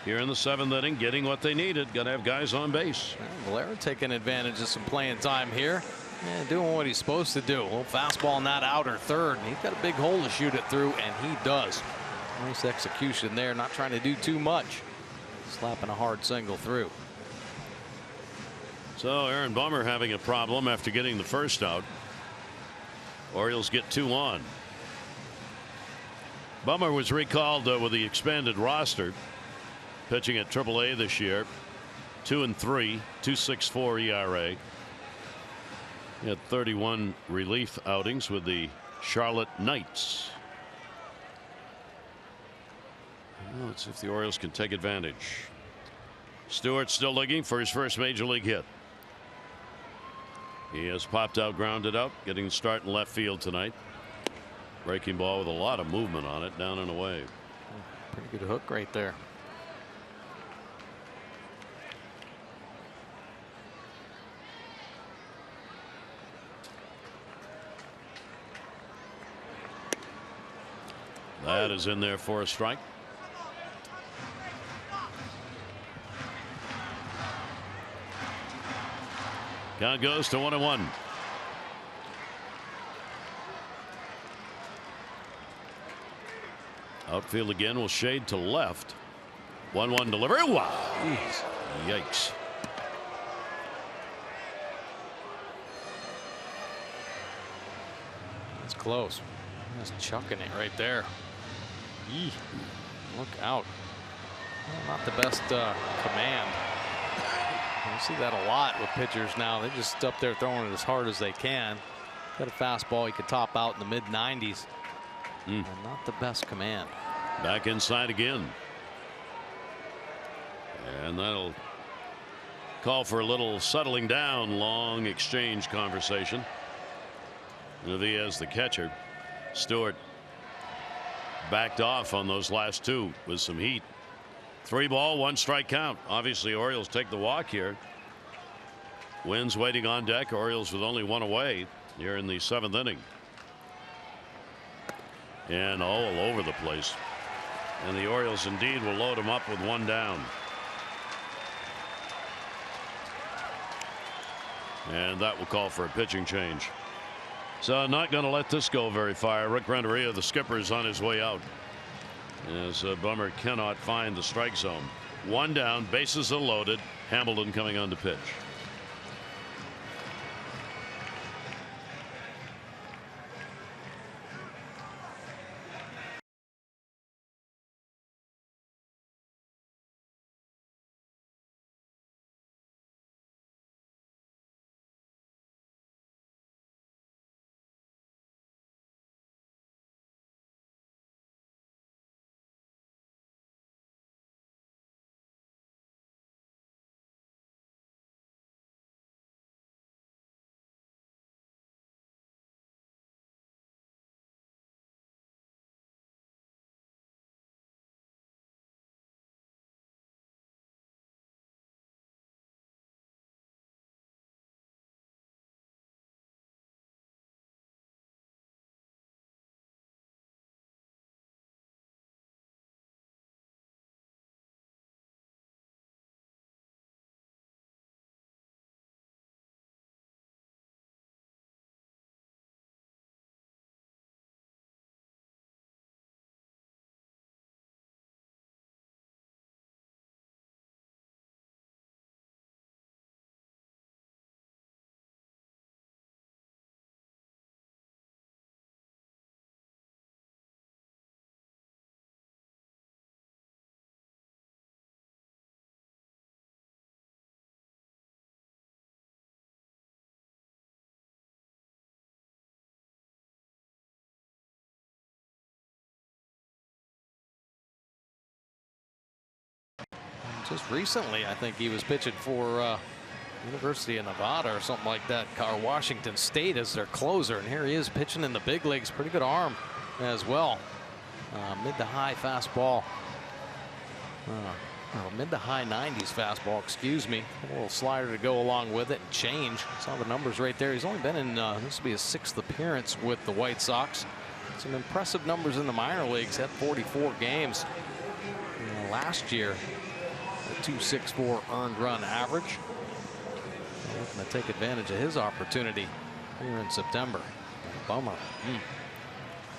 here in the 7th inning getting what they needed. Got to have guys on base. Valera taking advantage of some playing time here and doing what he's supposed to do. A little fastball not out or third. He's got a big hole to shoot it through, and he does. Nice execution there. Not trying to do too much. Slapping a hard single through. So Aaron Bummer having a problem after getting the first out. Orioles get 2 on. Bummer was recalled with the expanded roster, pitching at AAA this year. 2-3, 2.64 ERA. He had 31 relief outings with the Charlotte Knights. Well, let's see if the Orioles can take advantage. Stewart still looking for his first major league hit. He has popped out, grounded out, getting the start in left field tonight. Breaking ball with a lot of movement on it, down and away. Pretty good hook right there. That is in there for a strike. Count goes to 1-1. Outfield again will shade to left. 1-1 delivery. Wow. Yikes. It's close. Just chucking it right there. Eee. Look out. Well, not the best command. You see that a lot with pitchers now. They're just up there throwing it as hard as they can. Got a fastball he could top out in the mid-90s. And not the best command. Back inside again. And that'll call for a little settling down. Long exchange conversation. As the catcher. Stewart backed off on those last two with some heat. 3-ball, 1-strike count. Obviously, Orioles take the walk here. Wins waiting on deck. Orioles with only one away here in the 7th inning. And all over the place. And the Orioles indeed will load him up with one down. And that will call for a pitching change. So not going to let this go very far. Rick Renteria, the skipper, is on his way out. As Bummer cannot find the strike zone. One down, bases are loaded. Hamilton coming on to pitch. Just recently, I think he was pitching for University of Nevada or something like that, or Washington State as their closer. And here he is pitching in the big leagues. Pretty good arm as well. Mid to high fastball. Or mid to high 90s fastball, excuse me. A little slider to go along with it and change. Saw the numbers right there. He's only been in, this will be his 6th appearance with the White Sox. Some impressive numbers in the minor leagues. Had 44 games last year. A 2.64 earned run average. Looking to take advantage of his opportunity here in September. Bummer.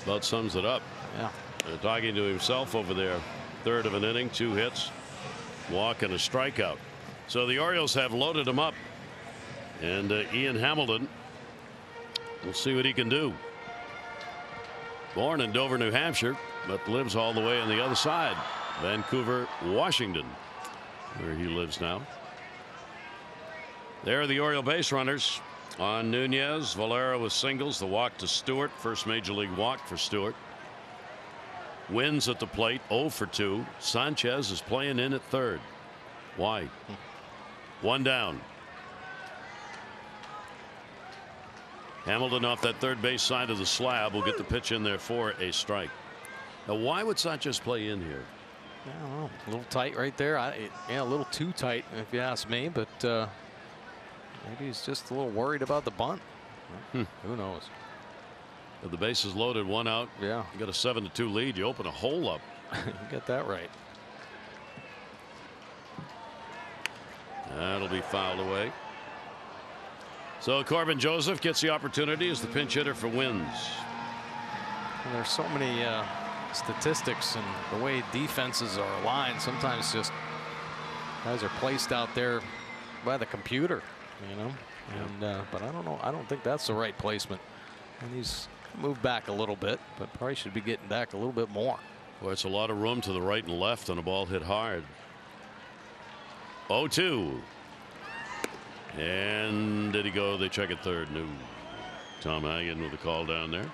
About sums it up. Yeah. Talking to himself over there. 3rd of an inning, 2 hits, walk and a strikeout. So the Orioles have loaded him up. And Ian Hamilton, we'll see what he can do. Born in Dover, New Hampshire, but lives all the way on the other side. Vancouver, Washington, where he lives now. There are the Oriole base runners on Nunez. Valera with singles. The walk to Stewart. First major league walk for Stewart. Wins at the plate, 0 for 2. Sanchez is playing in at 3rd. Why? One down. Hamilton off that third base side of the slab will get the pitch in there for a strike. Now, why would Sanchez play in here? I don't know. A little tight right there. Yeah, a little too tight, if you ask me. But maybe he's just a little worried about the bunt. Who knows? If the base is loaded, 1 out. Yeah. You got a 7-2 lead. You open a hole up. You get that right. That'll be fouled away. So Corbin Joseph gets the opportunity as the pinch hitter for Wins. And there's so many statistics and the way defenses are aligned, sometimes just guys are placed out there by the computer, you know. And but I don't know. I don't think that's the right placement. And he's moved back a little bit, but probably should be getting back a little bit more. Well, it's a lot of room to the right and left, and a ball hit hard. 0-2. And did he go? They check it third. No. Tom Hagen with a call down there.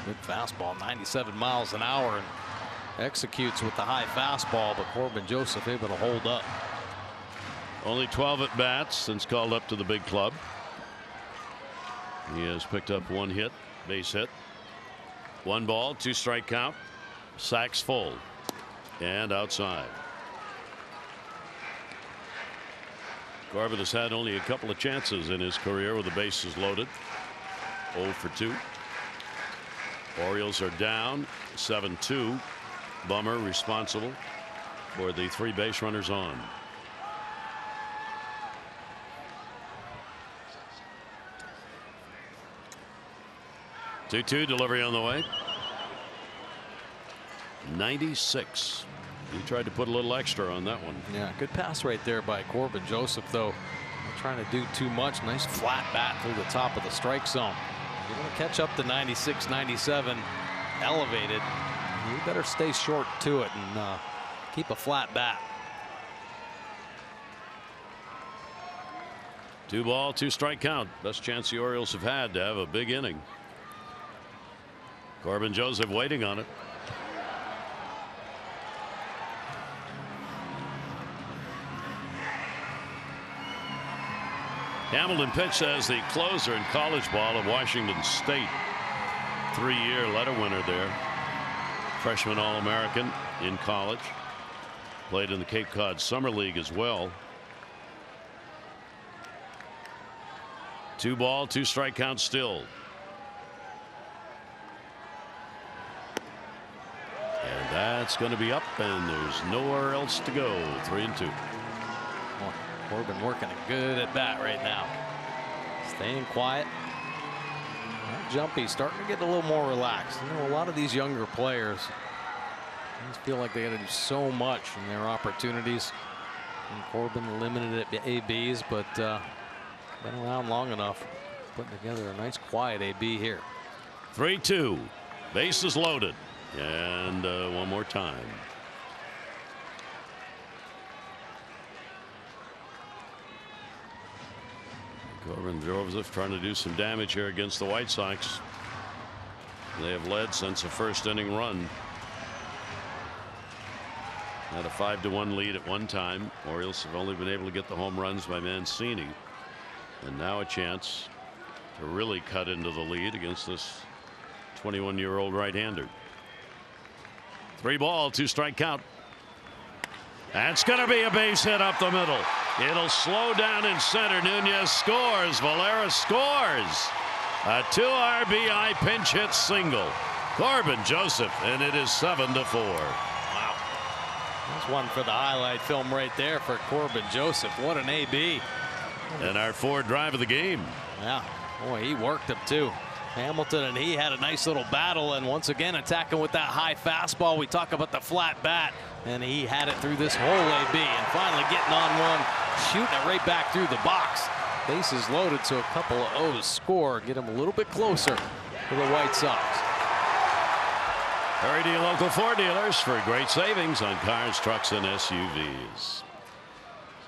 Good fastball, 97 miles an hour, and executes with the high fastball, but Corbin Joseph able to hold up. Only 12 at bats since called up to the big club. He has picked up 1 hit, base hit. 1 ball, 2 strike count. Sacks full and outside. Corbin has had only a couple of chances in his career with the bases loaded. 0 for 2. Orioles are down 7-2. Bummer responsible for the 3 base runners on. Two delivery on the way. 96. He tried to put a little extra on that one. Yeah, good pass right there by Corbin Joseph, though. Not trying to do too much. Nice flat bat through the top of the strike zone. You're going to catch up to 96, 97 elevated. You better stay short to it and keep a flat bat. 2 ball, 2 strike count. Best chance the Orioles have had to have a big inning. Corbin Joseph waiting on it. Hamilton pitched as the closer in college ball at Washington State. 3-year letter winner there. Freshman All-American in college. Played in the Cape Cod Summer League as well. 2 ball, 2 strike count still. And that's going to be up, and there's nowhere else to go. 3-2. Well, Corbin working a good at bat right now. Staying quiet. Not jumpy. Starting to get a little more relaxed. You know, a lot of these younger players just feel like they got to do so much in their opportunities. And Corbin limited at ABs, but been around long enough. Putting together a nice quiet AB here. 3-2. Bases loaded. And one more time. Corbin Joseph trying to do some damage here against the White Sox. They have led since the first inning run. Had a 5-1 lead at one time. Orioles have only been able to get the home runs by Mancini. And now a chance to really cut into the lead against this 21-year-old right-hander. 3 ball, 2 strike count. That's going to be a base hit up the middle. It'll slow down in center. Nunez scores. Valera scores. A 2 RBI pinch hit single. Corbin Joseph, and it is 7-4. Wow. That's one for the highlight film right there for Corbin Joseph. What an AB. And our 4th drive of the game. Yeah. Boy, he worked him too. Hamilton and he had a nice little battle, and once again attacking with that high fastball. We talk about the flat bat, and he had it through this whole AB, and finally getting on one, shooting it right back through the box. Bases loaded, so a couple of O's score, get him a little bit closer to the White Sox. Hurry to your local Ford dealers for great savings on cars, trucks, and SUVs.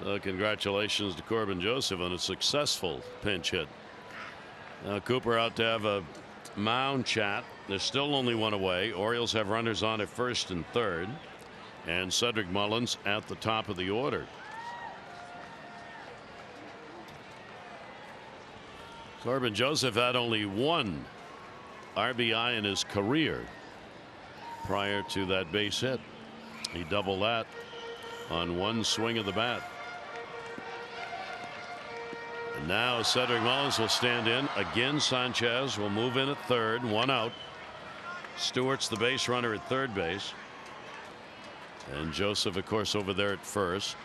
So congratulations to Corbin Joseph on a successful pinch hit. Now Cooper out to have a mound chat. There's still only 1 away. Orioles have runners on at 1st and 3rd. And Cedric Mullins at the top of the order. Corbin Joseph had only 1 RBI in his career prior to that base hit. He doubled that on 1 swing of the bat. And now Cedric Mullins will stand in. Again, Sanchez will move in at 3rd. 1 out. Stewart's the base runner at 3rd base. And Joseph, of course, over there at 1st.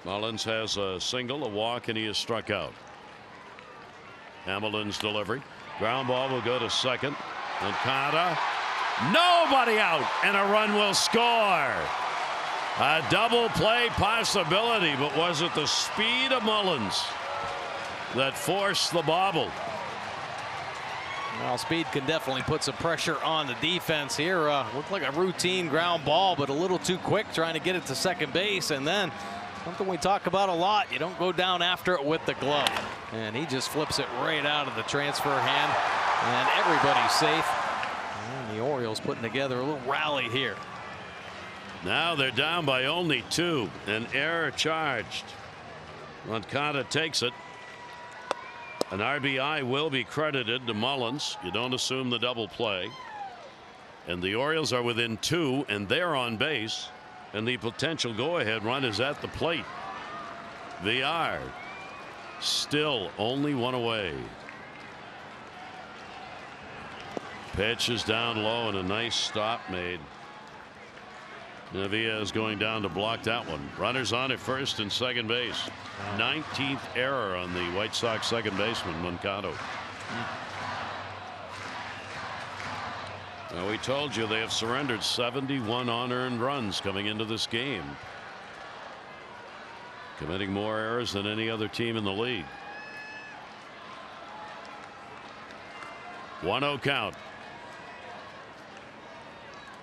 Mullins has a single, a walk, and he is struck out. Hamilton's delivery. Ground ball will go to 2nd. Moncada Nobody out, and a run will score. A double play possibility, but was it the speed of Mullins that forced the bobble? Well, speed can definitely put some pressure on the defense here. Looked like a routine ground ball, but a little too quick trying to get it to second base. And then something we talk about a lot, you don't go down after it with the glove. And he just flips it right out of the transfer hand. And everybody's safe. And the Orioles putting together a little rally here. Now they're down by only 2. An error charged. Moncada takes it. An RBI will be credited to Mullins. You don't assume the double play. And the Orioles are within 2, and they're on base. And the potential go-ahead run is at the plate. VR still only 1 away. Pitch is down low, and a nice stop made. Navia is going down to block that one. Runners on at first and second base. 19th error on the White Sox second baseman, Moncada. Now, we told you they have surrendered 71 unearned runs coming into this game, committing more errors than any other team in the league. 1-0 count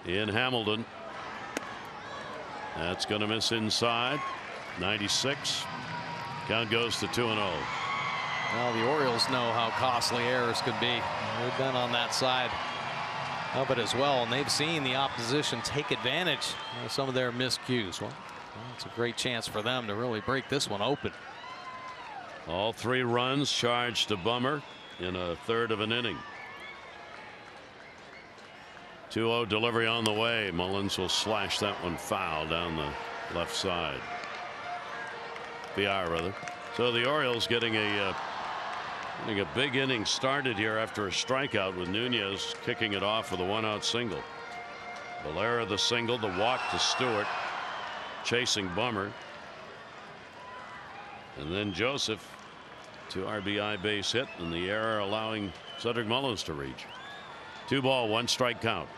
in Hamilton. That's going to miss inside. 96. Count goes to 2-0. Well, the Orioles know how costly errors could be. They've been on that side of it as well, and they've seen the opposition take advantage of some of their miscues. Well, it's a great chance for them to really break this one open. All 3 runs charged to Bummer in a third of an inning. 2-0 delivery on the way. Mullins will slash that one foul down the left side. VR rather. So the Orioles getting a big inning started here after a strikeout, with Nunez kicking it off with a 1-out single. Valera the single, the walk to Stewart, chasing Bummer, and then Joseph 2 RBI base hit, and the error allowing Cedric Mullins to reach. 2 ball 1 strike count.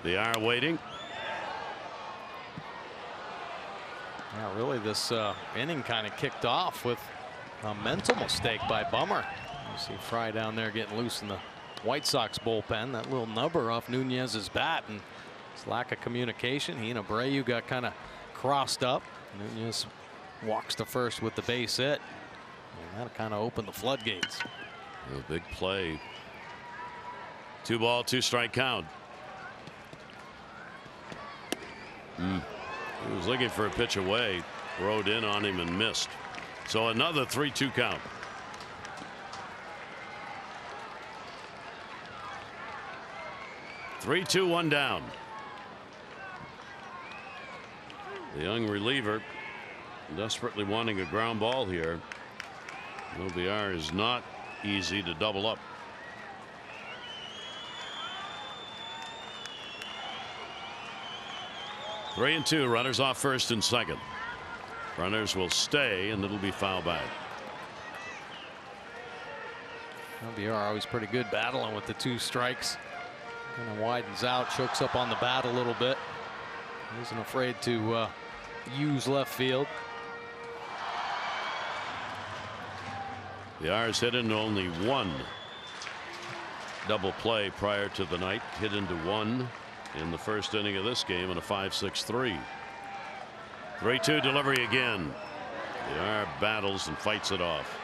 VR waiting. Yeah, really this inning kind of kicked off with a mental mistake by Bummer. You see Fry down there getting loose in the White Sox bullpen. That little nubber off Nunez's bat, and his lack of communication. He and Abreu got kind of crossed up. Nunez walks to first with the base hit. And that kind of opened the floodgates. A big play. 2 ball 2 strike count. He was looking for a pitch away, rode in on him and missed. So another 3-2 count. Three, 2, 1 down. The young reliever desperately wanting a ground ball here. OBR is not easy to double up. Three and 2, runners off first and second. Runners will stay, and it'll be foul back. LBR always pretty good battling with the 2 strikes. Kind of widens out, chokes up on the bat a little bit. Isn't afraid to use left field. The R's hit into only 1 double play prior to the night. Hit into 1 in the first inning of this game in a 5-6-3. 3-2 delivery again. The R battles and fights it off.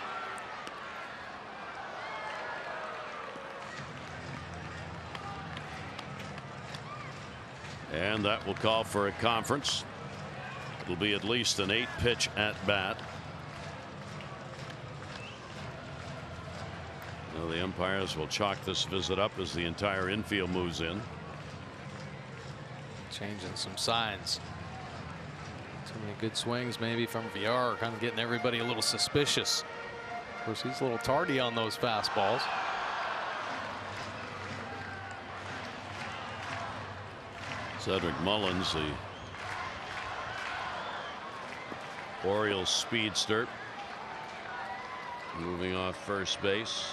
And that will call for a conference. It'll be at least an 8-pitch at bat. Now the umpires will chalk this visit up as the entire infield moves in. Changing some signs. Too many good swings maybe from VR, kind of getting everybody a little suspicious. Of course, he's a little tardy on those fastballs. Cedric Mullins, the Orioles speedster, moving off first base.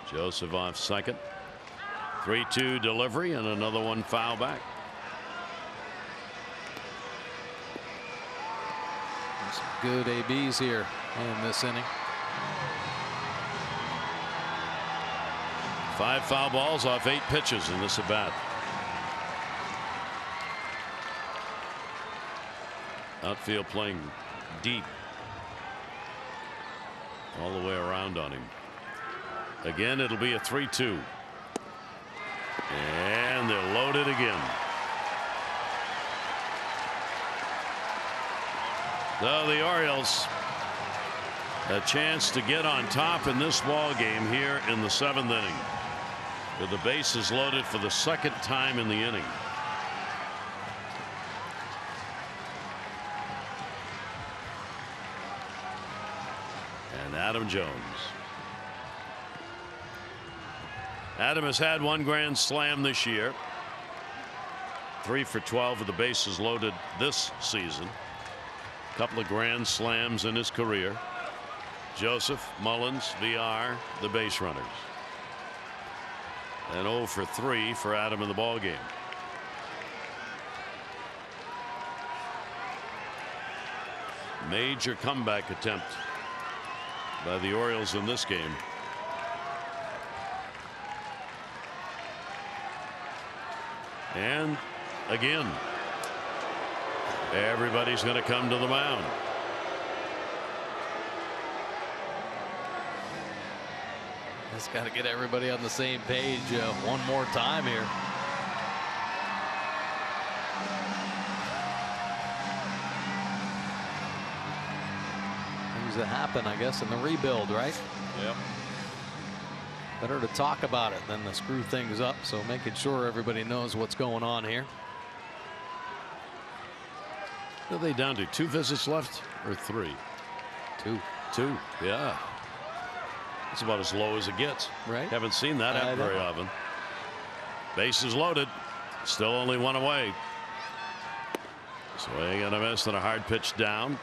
Joseph off second. 3-2 delivery and another one foul back. Some good ABs here in this inning. 5 foul balls off 8 pitches in this at bat. Outfield playing deep all the way around on him. Again, it'll be a 3-2. And they're loaded again. So the Orioles a chance to get on top in this ball game here in the 7th inning, with the bases loaded for the 2nd time in the inning. And Adam Jones. Adam has had 1 grand slam this year. 3 for 12 with the bases loaded this season. A couple of grand slams in his career. Joseph, Mullins, VR, the base runners. And 0 for 3 for Adam in the ball game. Major comeback attempt by the Orioles in this game. And again, everybody's going to come to the mound. Just got to get everybody on the same page one more time here. Things that happen, I guess, in the rebuild, right? Yep. Better to talk about it than to screw things up, so making sure everybody knows what's going on here. Are they down to 2 visits left or 3? 2. 2, yeah. It's about as low as it gets. Right. Haven't seen that happen very often. Bases loaded. Still only 1 away. Swing and a miss and a hard pitch down.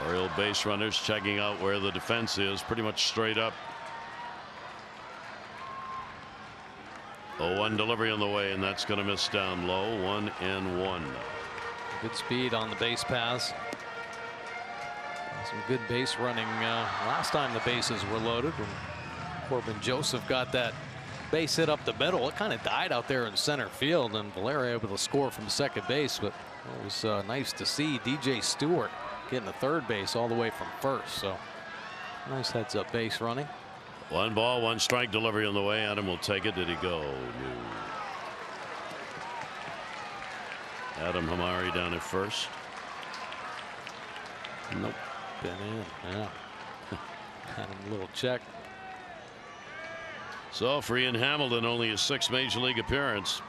Oriole base runners checking out where the defense is, pretty much straight up. 0-1 delivery on the way, and that's going to miss down low. 1-1. Good speed on the base paths. Some good base running last time the bases were loaded, when Corbin Joseph got that base hit up the middle. It kind of died out there in center field, and Valera able to score from second base. But it was nice to see DJ Stewart getting to third base all the way from first. So nice heads up base running. 1 ball, 1 strike delivery on the way. Adam will take it. Did he go? No. Adam Hamari down at first. Nope. Been in. Yeah. Had him a little check. So for Ian Hamilton, only his 6th major league appearance.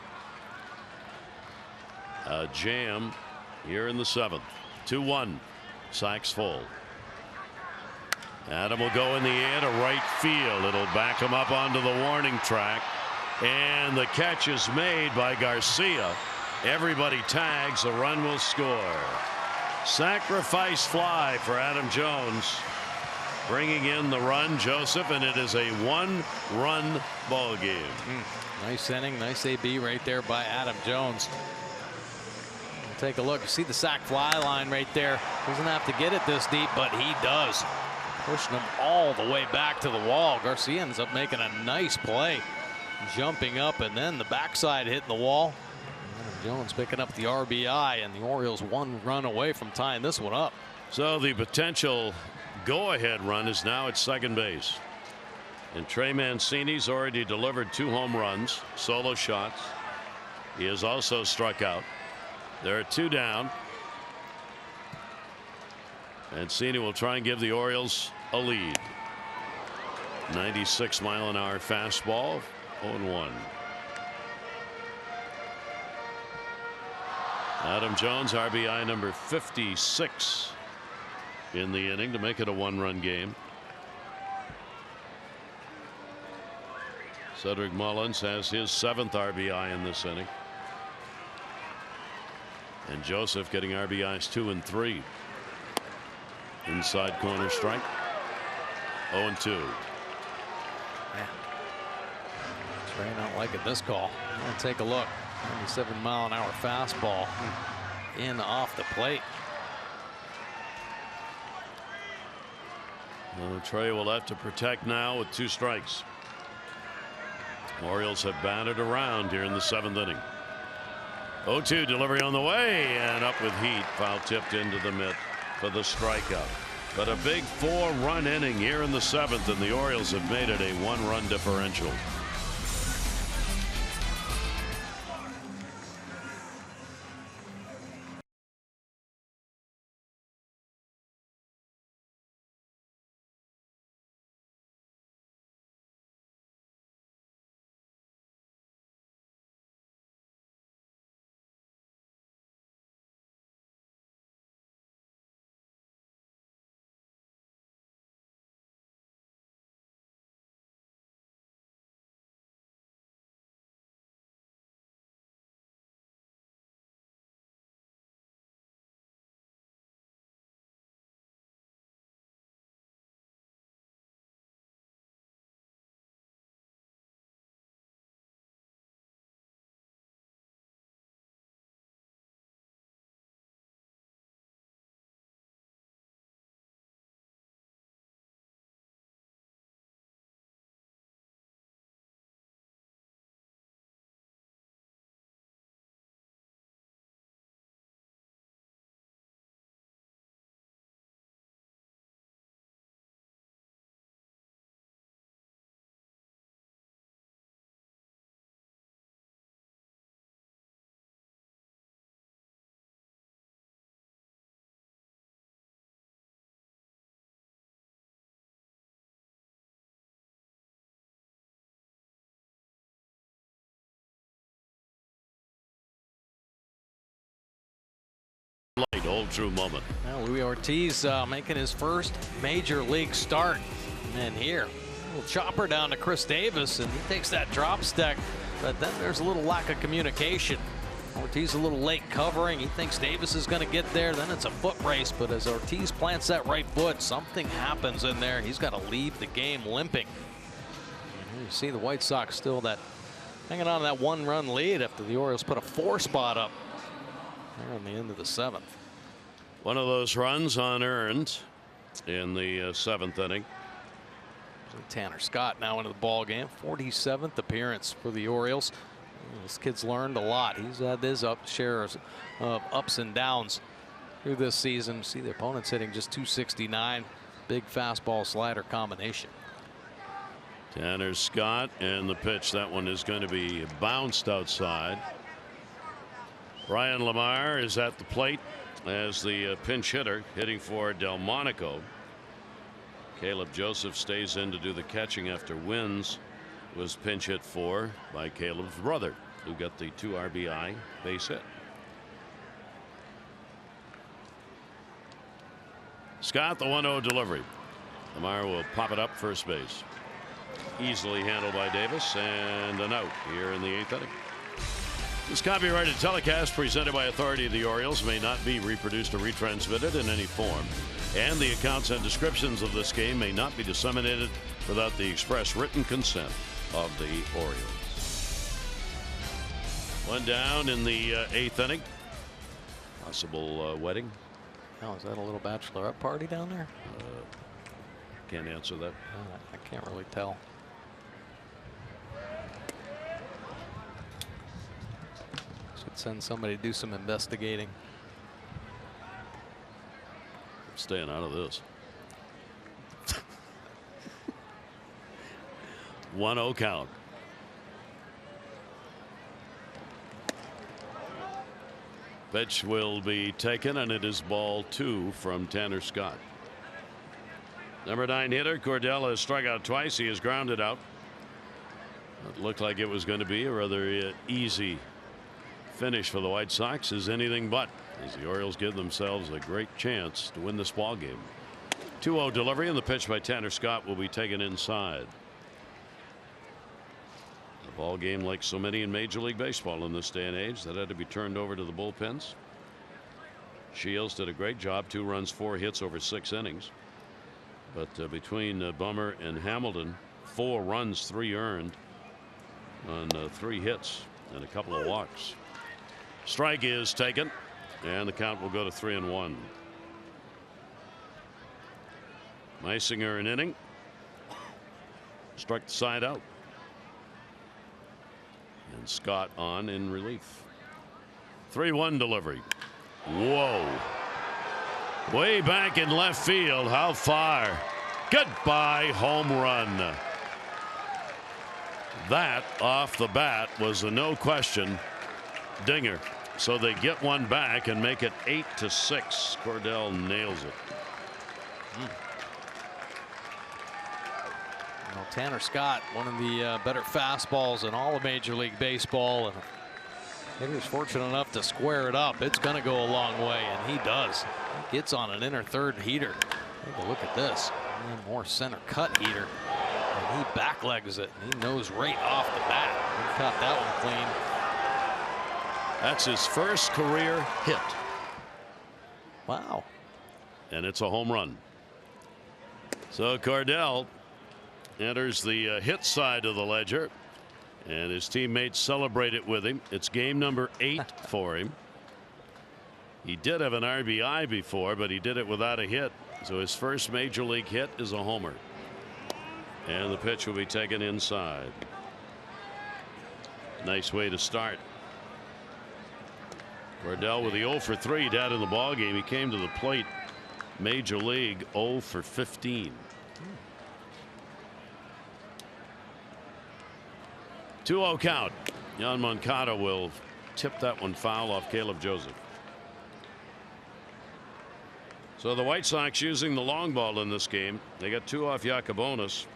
A jam here in the 7th. 2-1. Sacks full. Adam will go in the air to right field. It'll back him up onto the warning track. And the catch is made by Garcia. Everybody tags. A run will score. Sacrifice fly for Adam Jones. Bringing in the run, Joseph, and it is a 1-run ball game. Nice inning. Nice AB right there by Adam Jones. Take a look. You see the sac fly line right there. Doesn't have to get it this deep, but he does. Pushing him all the way back to the wall. Garcia ends up making a nice play. Jumping up, and then the backside hitting the wall. Adam Jones picking up the RBI, and the Orioles 1 run away from tying this one up. So the potential go-ahead run is now at second base. And Trey Mancini's already delivered 2 home runs, solo shots. He has also struck out. There are 2 down. Mancini will try and give the Orioles a lead. 96-mile-an-hour fastball. 0-1. Adam Jones, RBI number 56 in the inning to make it a 1-run game. Cedric Mullins has his 7th RBI in this inning. And Joseph getting RBIs 2 and 3. Inside corner strike. 0-2. Man. Trey not liking this call. Take a look. 97-mile-an-hour fastball in off the plate. Trey will have to protect now with 2 strikes. Orioles have batted around here in the 7th inning. 0-2 delivery on the way and up with heat. Foul tipped into the mitt for the strikeout. But a big 4-run inning here in the 7th, and the Orioles have made it a 1-run differential. Old true moment. Now Luis Ortiz making his first major league start. And here, a little chopper down to Chris Davis, and he takes that drop stick. But then there's a little lack of communication. Ortiz a little late covering. He thinks Davis is going to get there. Then it's a foot race. But as Ortiz plants that right foot, something happens in there. He's got to leave the game limping. And you see the White Sox still hanging on to that 1-run lead after the Orioles put a 4 spot up there in the end of the 7th. One of those runs unearned in the 7th inning. Tanner Scott now into the ball game. 47th appearance for the Orioles. This kid's learned a lot. He's had his shares of ups and downs through this season. See the opponents hitting just 269. Big fastball slider combination. Tanner Scott, and the pitch, that one is going to be bounced outside. Ryan Lamar is at the plate as the pinch hitter, hitting for Delmonico. Caleb Joseph stays in to do the catching after Wins was pinch hit for by Caleb's brother, who got the 2 RBI base hit. Scott, the 1-0 delivery. Lamar will pop it up first base. Easily handled by Davis, and an out here in the 8th inning. This copyrighted telecast presented by authority of the Orioles may not be reproduced or retransmitted in any form, and the accounts and descriptions of this game may not be disseminated without the express written consent of the Orioles. 1 down in the 8th inning. Possible wedding. Oh, is that a little bachelorette party down there? Can't answer that. I can't really tell. Should send somebody to do some investigating. I'm staying out of this. 1-0 count. Pitch will be taken, and it is ball 2 from Tanner Scott. Number 9 hitter Cordell has struck out twice. He is grounded out. It looked like it was going to be a rather easy finish for the White Sox, is anything but, as the Orioles give themselves a great chance to win this ball game. 2-0 delivery, and the pitch by Tanner Scott will be taken inside. A ball game like so many in Major League Baseball in this day and age that had to be turned over to the bullpens. Shields did a great job. 2 runs, 4 hits over 6 innings. But between Bummer and Hamilton, 4 runs, 3 earned on 3 hits and a couple of walks. Strike is taken, and the count will go to 3-1. Meisinger an inning. Struck the side out. And Scott on in relief. 3-1 delivery. Whoa. Way back in left field. How far? Goodbye home run. That off the bat was a no question dinger. So they get one back and make it 8-6. Cordell nails it. Well, Tanner Scott, one of the better fastballs in all of Major League Baseball, and he was fortunate enough to square it up. It's going to go a long way, and he does. He gets on an inner third heater. Take a look at this. More center cut heater, and he backlegs it. He knows right off the bat. He caught that one clean. That's his first career hit. Wow. And it's a home run. So Cordell enters the hit side of the ledger, and his teammates celebrate it with him. It's game number 8 for him. He did have an RBI before, but he did it without a hit. So his first major league hit is a homer. And the pitch will be taken inside. Nice way to start. Cordell with the 0 for 3 down in the ball game. He came to the plate major league 0 for 15. 2-0 count. Jan Moncada will tip that one foul off Caleb Joseph. So the White Sox using the long ball in this game. They got 2 off Yacobonis.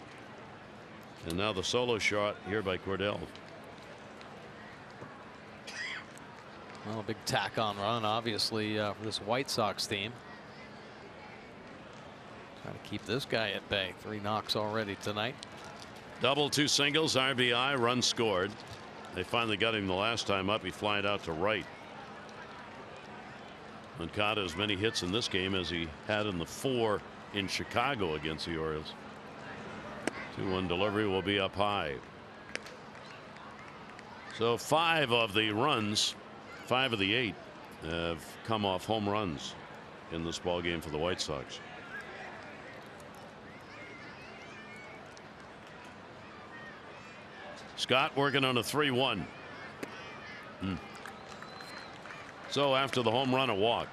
And now the solo shot here by Cordell. Well, a big tack on run, obviously, for this White Sox team. Trying to keep this guy at bay. 3 knocks already tonight. Double, 2 singles, RBI, run scored. They finally got him the last time up. He flied out to right. Moncada has many hits in this game as he had in the 4 in Chicago against the Orioles. 2-1 delivery will be up high. So 5 of the runs, 5 of the 8 have come off home runs in this ball game for the White Sox. Scott working on a 3-1. So after the home run, a walk.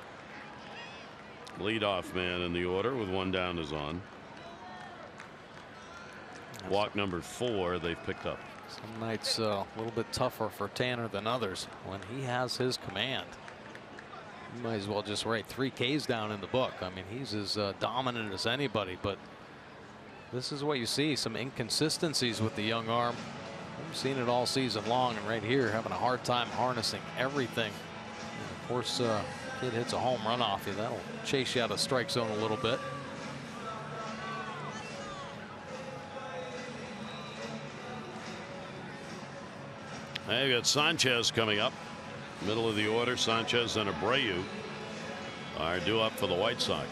Leadoff man in the order with 1 down is on. Walk number 4 they've picked up. Some nights a little bit tougher for Tanner than others when he has his command. You might as well just write 3 Ks down in the book. I mean, he's as dominant as anybody, but this is what you see, some inconsistencies with the young arm. We've seen it all season long, and right here having a hard time harnessing everything. And of course, kid hits a home run off you. That'll chase you out of strike zone a little bit. Now you got Sanchez coming up. Middle of the order. Sanchez and Abreu are due up for the White Sox.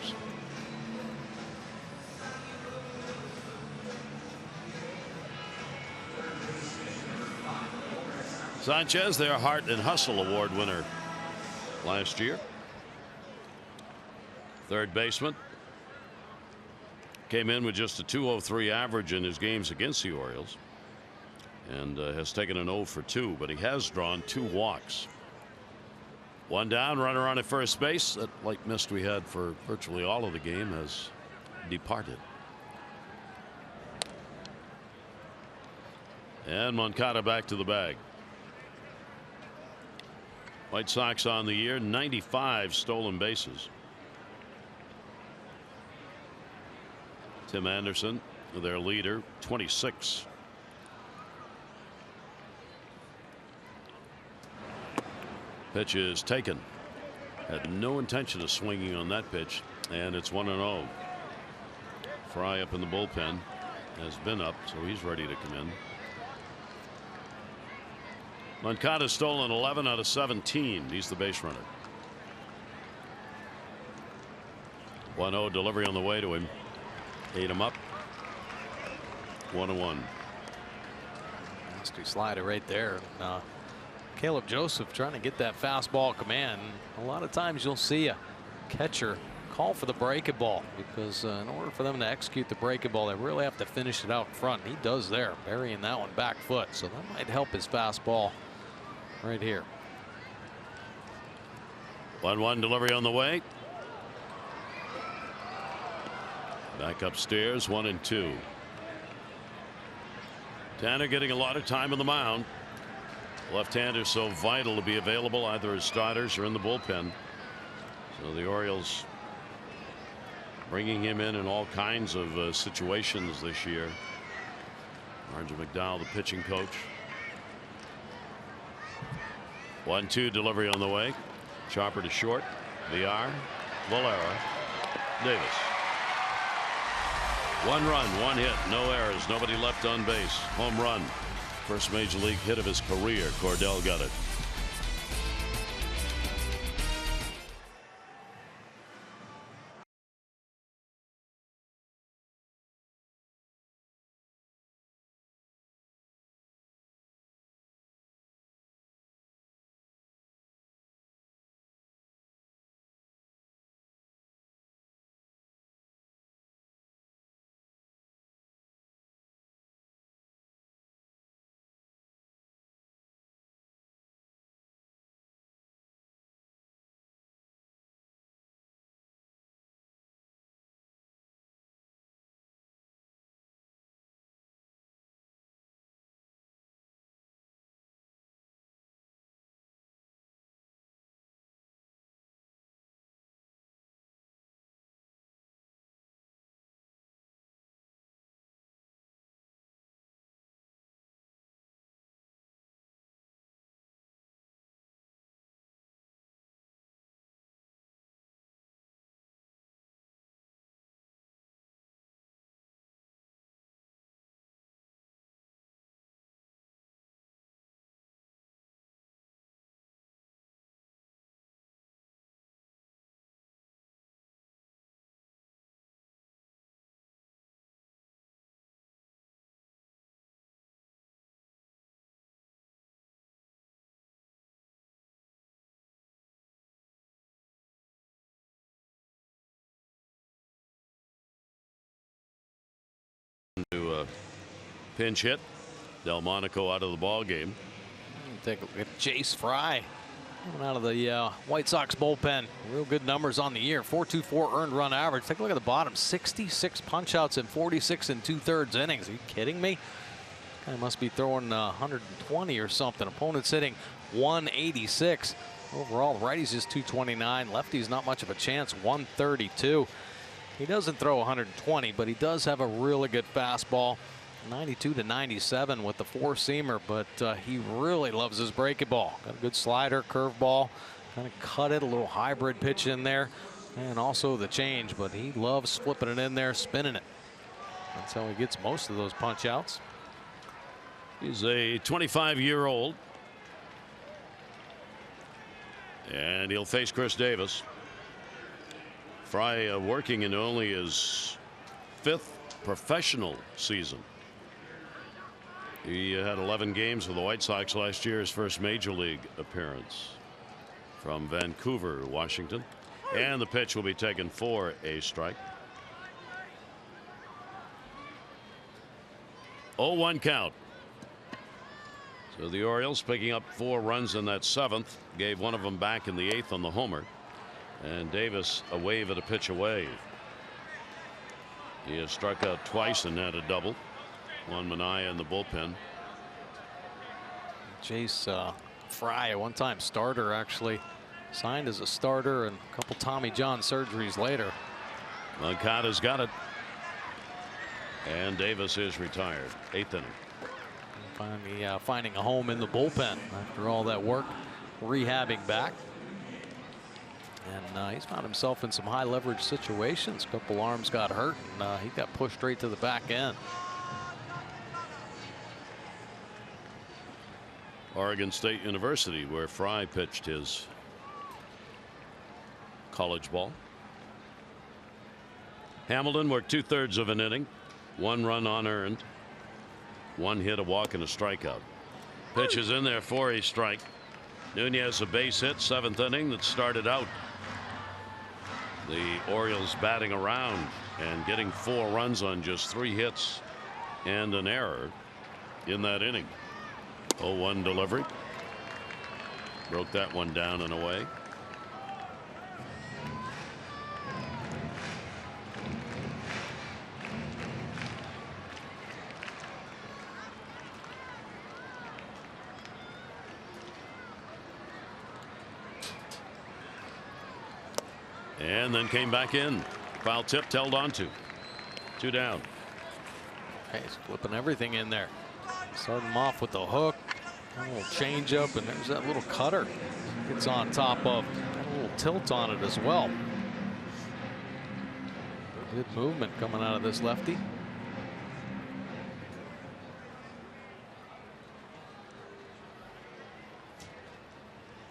Sanchez, their Heart and Hustle Award winner last year. Third baseman. Came in with just a .203 average in his games against the Orioles. And has taken an 0 for 2, but he has drawn 2 walks. 1 down, runner on at first base. That light mist we had for virtually all of the game has departed. And Moncada back to the bag. White Sox on the year, 95 stolen bases. Tim Anderson, their leader, 26. Pitch is taken. Had no intention of swinging on that pitch, and it's 1-0. Fry up in the bullpen has been up, so he's ready to come in. Moncada stolen 11 out of 17. He's the base runner. 1-0 delivery on the way to him. Ate him up. 1-1. Nasty slider right there. Caleb Joseph trying to get that fastball command. A lot of times you'll see a catcher call for the breaking ball because in order for them to execute the breaking ball, they really have to finish it out in front. He does there, burying that one back foot. So that might help his fastball right here. 1-1 delivery on the way. Back upstairs, 1-2. Tanner getting a lot of time on the mound. Left-hander so vital to be available either as starters or in the bullpen. So the Orioles bringing him in all kinds of situations this year. Arjun McDowell, the pitching coach. 1-2 delivery on the way. Chopper to short. VR. Valera. Davis. 1 run, 1 hit, no errors, nobody left on base. Home run. First major league hit of his career. Cordell got it. To pinch hit. Delmonico out of the ball game. Take a look at Jace Fry coming out of the White Sox bullpen. Real good numbers on the year. 4.24 earned run average. Take a look at the bottom. 66 punch outs in 46 2/3 innings. Are you kidding me? Guy must be throwing 120 or something. Opponent's hitting 186. Overall, the righties is 229. Lefties not much of a chance. 132. He doesn't throw 120, but he does have a really good fastball. 92 to 97 with the four-seamer, but he really loves his breaking ball. Got a good slider, curveball, kind of cut it, a little hybrid pitch in there, and also the change, but he loves flipping it in there, spinning it. That's how he gets most of those punch outs. He's a 25-year-old, and he'll face Chris Davis. Fry working in only his 5th professional season. He had 11 games with the White Sox last year, his first major league appearance. From Vancouver, Washington. And the pitch will be taken for a strike. 0-1 count. So the Orioles picking up 4 runs in that 7th. Gave one of them back in the 8th on the homer. And Davis a wave at a pitch away. He has struck out twice and had a double. Juan Minaya in the bullpen. Jace Fry, a one-time starter, actually signed as a starter, and a couple Tommy John surgeries later. Moncada's got it. And Davis is retired. 8th inning. Finally finding a home in the bullpen after all that work, rehabbing back. And he's found himself in some high leverage situations. A couple arms got hurt, and he got pushed straight to the back end. Oregon State University, where Fry pitched his college ball. Hamilton worked 2/3 of an inning. 1 run unearned. 1 hit, a walk, and a strikeout. Pitch is in there for a strike. Nunez a base hit, 7th inning that started out the Orioles batting around and getting 4 runs on just 3 hits and an error in that inning. 0-1 delivery. Broke that one down and away. And then came back in. Foul tip, held on to. 2 down. Hey, he's flipping everything in there. Starting him off with the hook, a little change up, and there's that little cutter. Gets on top of. Got a little tilt on it as well. Good movement coming out of this lefty.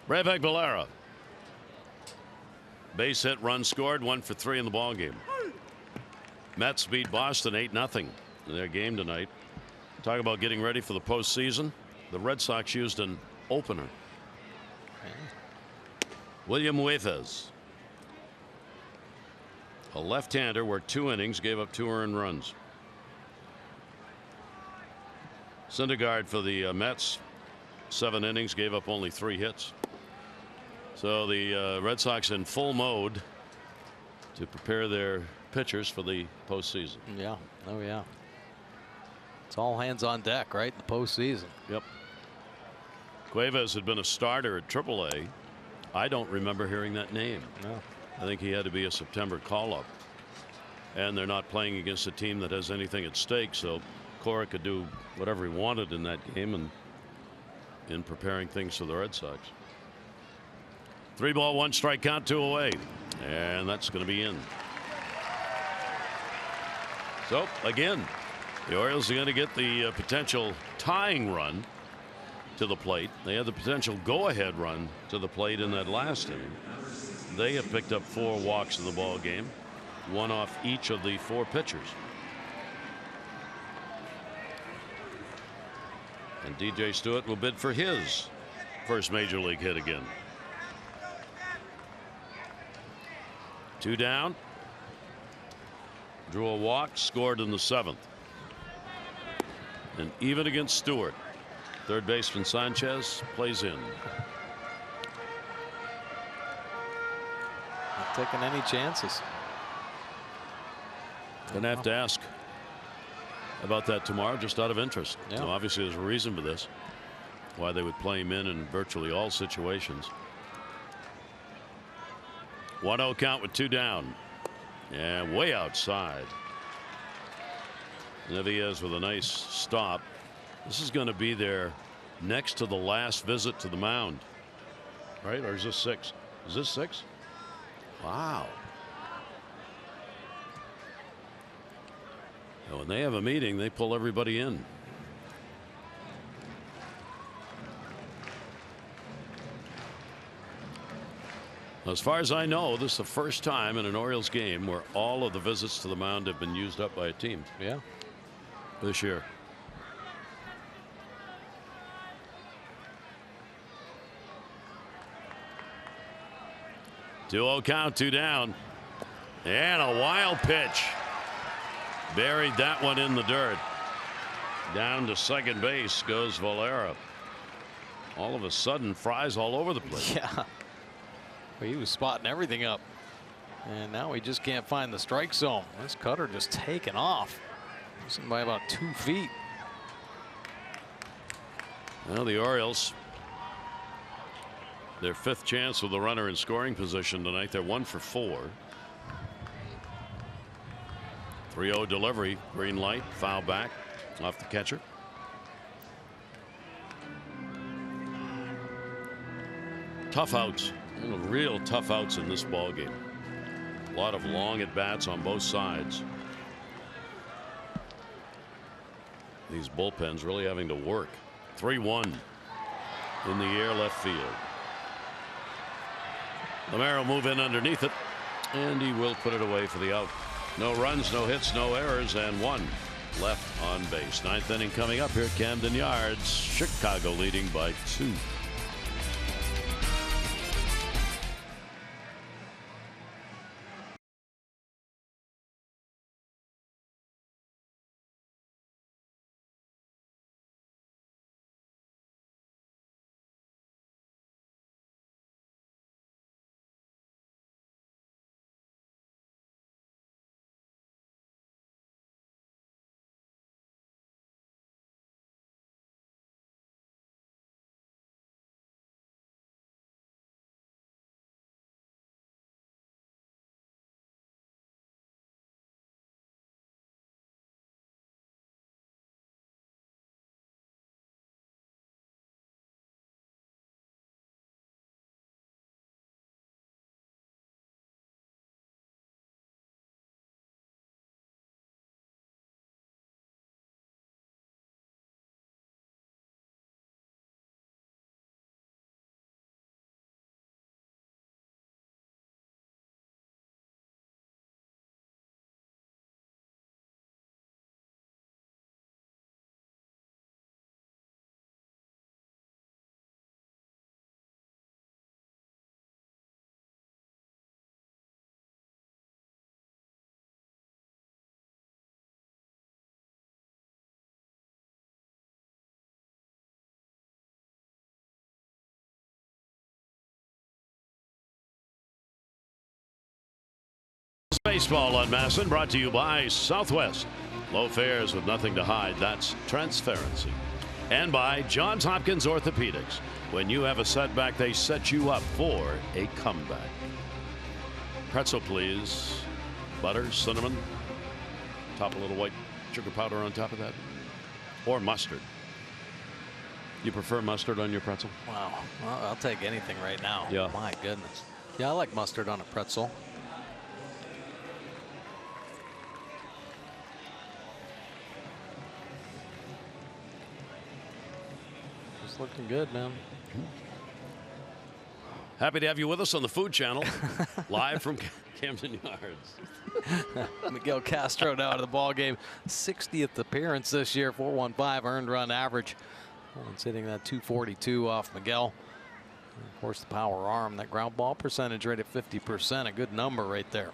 Brevek Valera. Base hit, run scored, 1 for 3 in the ball game. Mets beat Boston 8-0 in their game tonight. Talk about getting ready for the postseason. The Red Sox used an opener. William Huefez, a left-hander, worked 2 innings, gave up 2 earned runs. Syndergaard for the Mets, 7 innings, gave up only 3 hits. So the Red Sox in full mode to prepare their pitchers for the postseason. Yeah. Oh, yeah. It's all hands on deck, right? The postseason. Yep. Cuevas had been a starter at AAA. I don't remember hearing that name. No. I think he had to be a September call-up. And they're not playing against a team that has anything at stake, so Cora could do whatever he wanted in that game and in preparing things for the Red Sox. 3 ball, 1 strike count, 2 away. And that's going to be in. So, again, the Orioles are going to get the potential tying run to the plate. They had the potential go-ahead run to the plate in that last inning. They have picked up 4 walks in the ball game, 1 off each of the 4 pitchers. And DJ Stewart will bid for his first major league hit again. 2 down. Drew a walk, scored in the 7th. And even against Stewart, third baseman Sanchez plays in. Not taking any chances. Gonna have to ask about that tomorrow, just out of interest. Yeah. So obviously there's a reason for this, why they would play him in virtually all situations. 1-0 count with 2 down. And way outside. Neviez with a nice stop. This is going to be their next to the last visit to the mound. Right? Or is this 6? Is this 6? Wow. And when they have a meeting, they pull everybody in. As far as I know, this is the first time in an Orioles game where all of the visits to the mound have been used up by a team. Yeah. This year. Two-0 count, 2 down. And a wild pitch. Buried that one in the dirt. Down to second base goes Valera. All of a sudden, Fry's all over the place. Yeah. He was spotting everything up. And now he just can't find the strike zone. This cutter just taking off. Missing by about 2 feet. Well, the Orioles, their 5th chance with the runner in scoring position tonight. They're 1 for 4. 3-0 delivery, green light, foul back off the catcher. Tough outs. Real tough outs in this ball game. A lot of long at bats on both sides. These bullpens really having to work. 3-1 in the air, left field. Lemare will move in underneath it, and he will put it away for the out. No runs, no hits, no errors, and 1 left on base. 9th inning coming up here at Camden Yards. Chicago leading by 2. Baseball on Masson, brought to you by Southwest. Low fares with nothing to hide. That's transparency. And by Johns Hopkins Orthopedics. When you have a setback, they set you up for a comeback. Pretzel, please. Butter, cinnamon. Top a little white sugar powder on top of that. Or mustard. You prefer mustard on your pretzel? Wow. Well, I'll take anything right now. Yeah. My goodness. Yeah, I like mustard on a pretzel. It's looking good, man. Happy to have you with us on the Food Channel, live from Camden Yards. Miguel Castro now out of the ball game. 60th appearance this year, 4.15 earned run average. It's hitting that 242 off Miguel. And of course, the power arm, that ground ball percentage rate at 50%, a good number right there.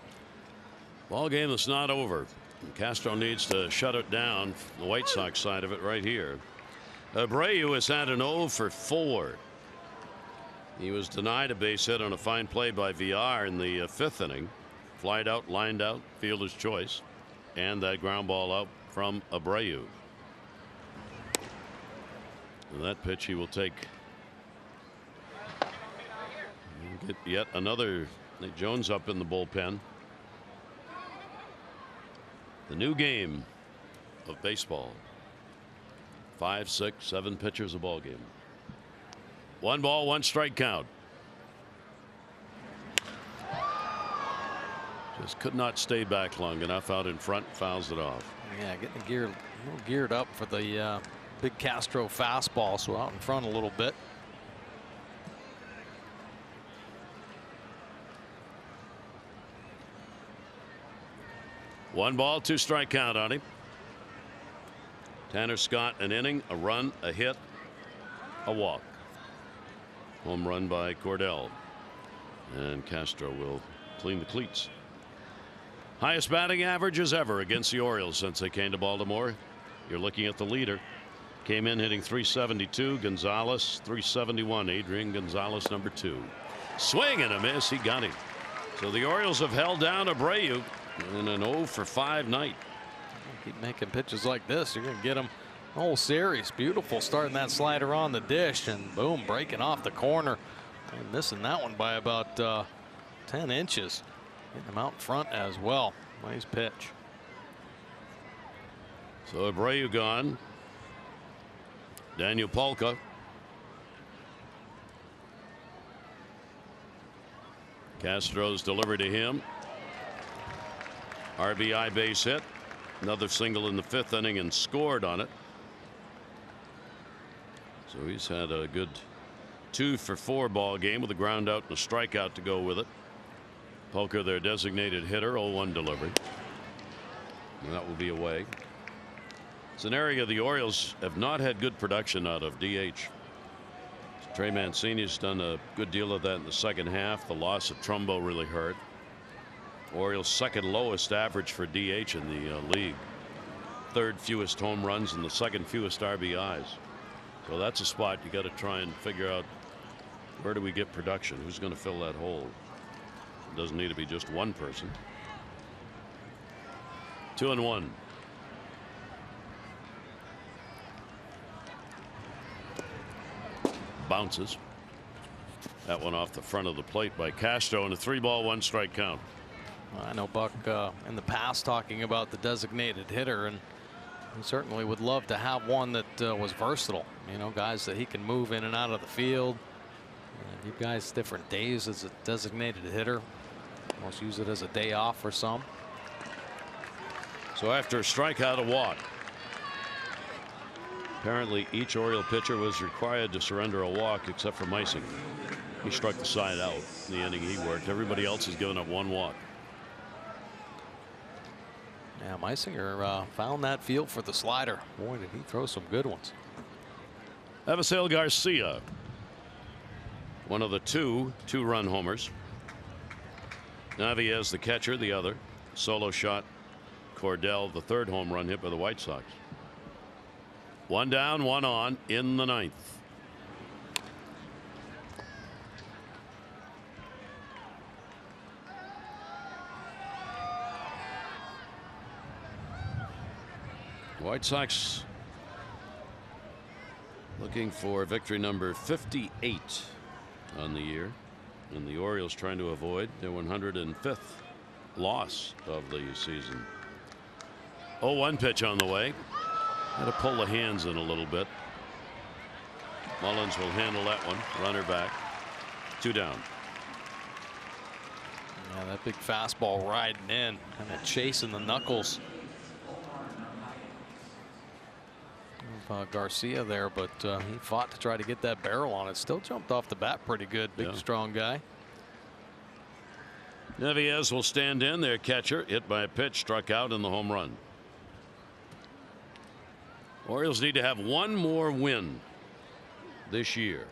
Ball game that's not over. Castro needs to shut it down. The White Sox side of it right here. Abreu has had an 0 for 4. He was denied a base hit on a fine play by VR in the 5th inning. Flied out, lined out, fielder's choice, and that ground ball out from Abreu. And that pitch he will take. We'll get yet another. Nick Jones up in the bullpen. The new game of baseball. 5, 6, 7 pitchers a ball game. 1 ball, 1 strike count. Just could not stay back long enough. Out in front, fouls it off. Yeah, getting a little geared up for the big Castro fastball, so out in front a little bit. One ball, 2 strike count on him. Tanner Scott, an inning, a run, a hit, a walk. Home run by Cordell. And Castro will clean the cleats. Highest batting averages ever against the Orioles since they came to Baltimore. You're looking at the leader. Came in hitting .372. Gonzalez .371. Adrian Gonzalez, number 2. Swing and a miss. He got him. So the Orioles have held down Abreu in an 0 for 5 night. Keep making pitches like this, you're going to get them the whole series. Beautiful, starting that slider on the dish, and boom, breaking off the corner and missing that one by about 10 inches. Getting him out in front as well. Nice pitch. So Abreu gone. Daniel Polka. Castro's delivery to him. RBI base hit. Another single in the 5th inning and scored on it. So he's had a good 2 for 4 ball game with a ground out and a strikeout to go with it. Polka, their designated hitter, 0-1 delivery. And that will be away. It's an area the Orioles have not had good production out of DH. Trey Mancini's done a good deal of that in the second half. The loss of Trumbo really hurt. Orioles' second lowest average for DH in the league. Third fewest home runs and the second fewest RBIs. So that's a spot you got to try and figure out, where do we get production? Who's going to fill that hole? It doesn't need to be just one person. 2-1. Bounces. That one off the front of the plate by Castro, and a 3-ball 1-strike count. I know Buck in the past talking about the designated hitter, and he certainly would love to have one that was versatile. You know, guys that he can move in and out of the field. Give guys different days as a designated hitter. Almost use it as a day off for some. So after a strikeout, a walk. Apparently each Oriole pitcher was required to surrender a walk except for Meissing. He struck the side out in the inning he worked. Everybody else has given up one walk. Yeah, Meisinger found that feel for the slider. Boy, did he throw some good ones. Avisail Garcia, one of the two-run homers. Naviez, the catcher, the other. Solo shot. Cordell, the third home run hit by the White Sox. One down, one on in the ninth. White Sox looking for victory number 58 on the year, and the Orioles trying to avoid their 105th loss of the season. 0-1 pitch on the way. Got to pull the hands in a little bit. Mullins will handle that one. Runner back. 2 down. Yeah, that big fastball riding in, kind of chasing the knuckles of Garcia there, but he fought to try to get that barrel on it. Still jumped off the bat pretty good. Big, strong guy. Naviez will stand in, their catcher. Hit by a pitch, struck out in the home run. Orioles need to have one more win this year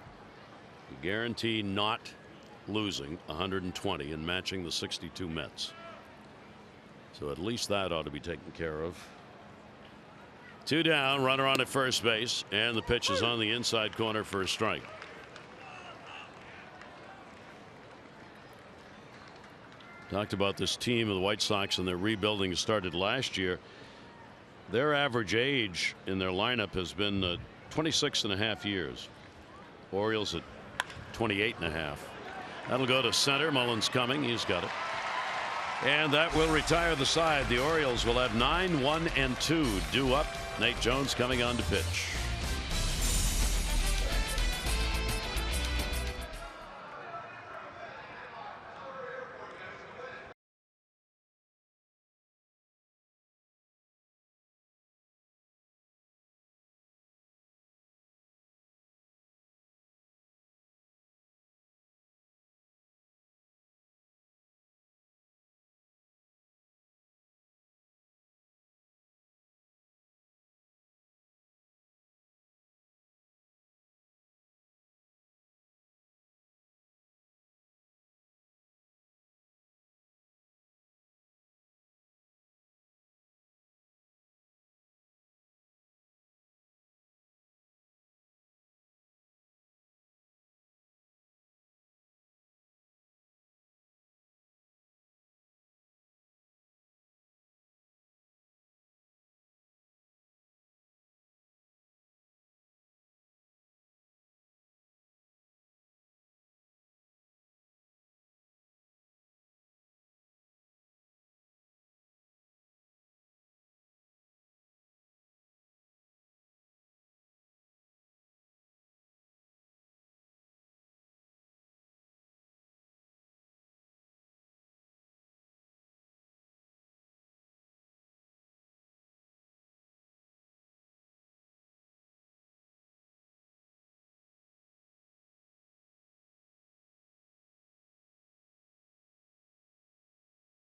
to guarantee not losing 120 and matching the 62 Mets. So at least that ought to be taken care of. 2 down, runner on at first base, and the pitch is on the inside corner for a strike. Talked about this team of the White Sox and their rebuilding started last year. Their average age in their lineup has been 26.5 years. Orioles at 28.5. That'll go to center. Mullins coming. He's got it. And that will retire the side. The Orioles will have 9-1-2 due up. Nate Jones coming on to pitch.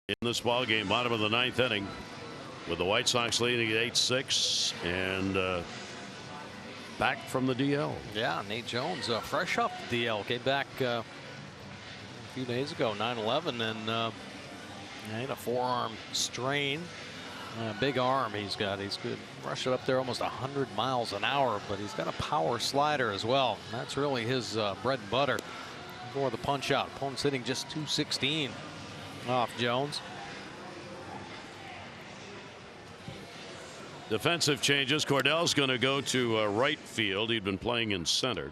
In this ball game, bottom of the ninth inning, with the White Sox leading at 8-6 and back from the DL. Yeah, Nate Jones fresh off the DL. Came back a few days ago, 9/11, and he had a forearm strain. Big arm he's got. He's good. Rush it up there almost 100 miles an hour, but he's got a power slider as well. That's really his bread and butter for the punch out. Opponent's hitting just 216 off Jones. Defensive changes. Cordell's going to go to right field. He'd been playing in center.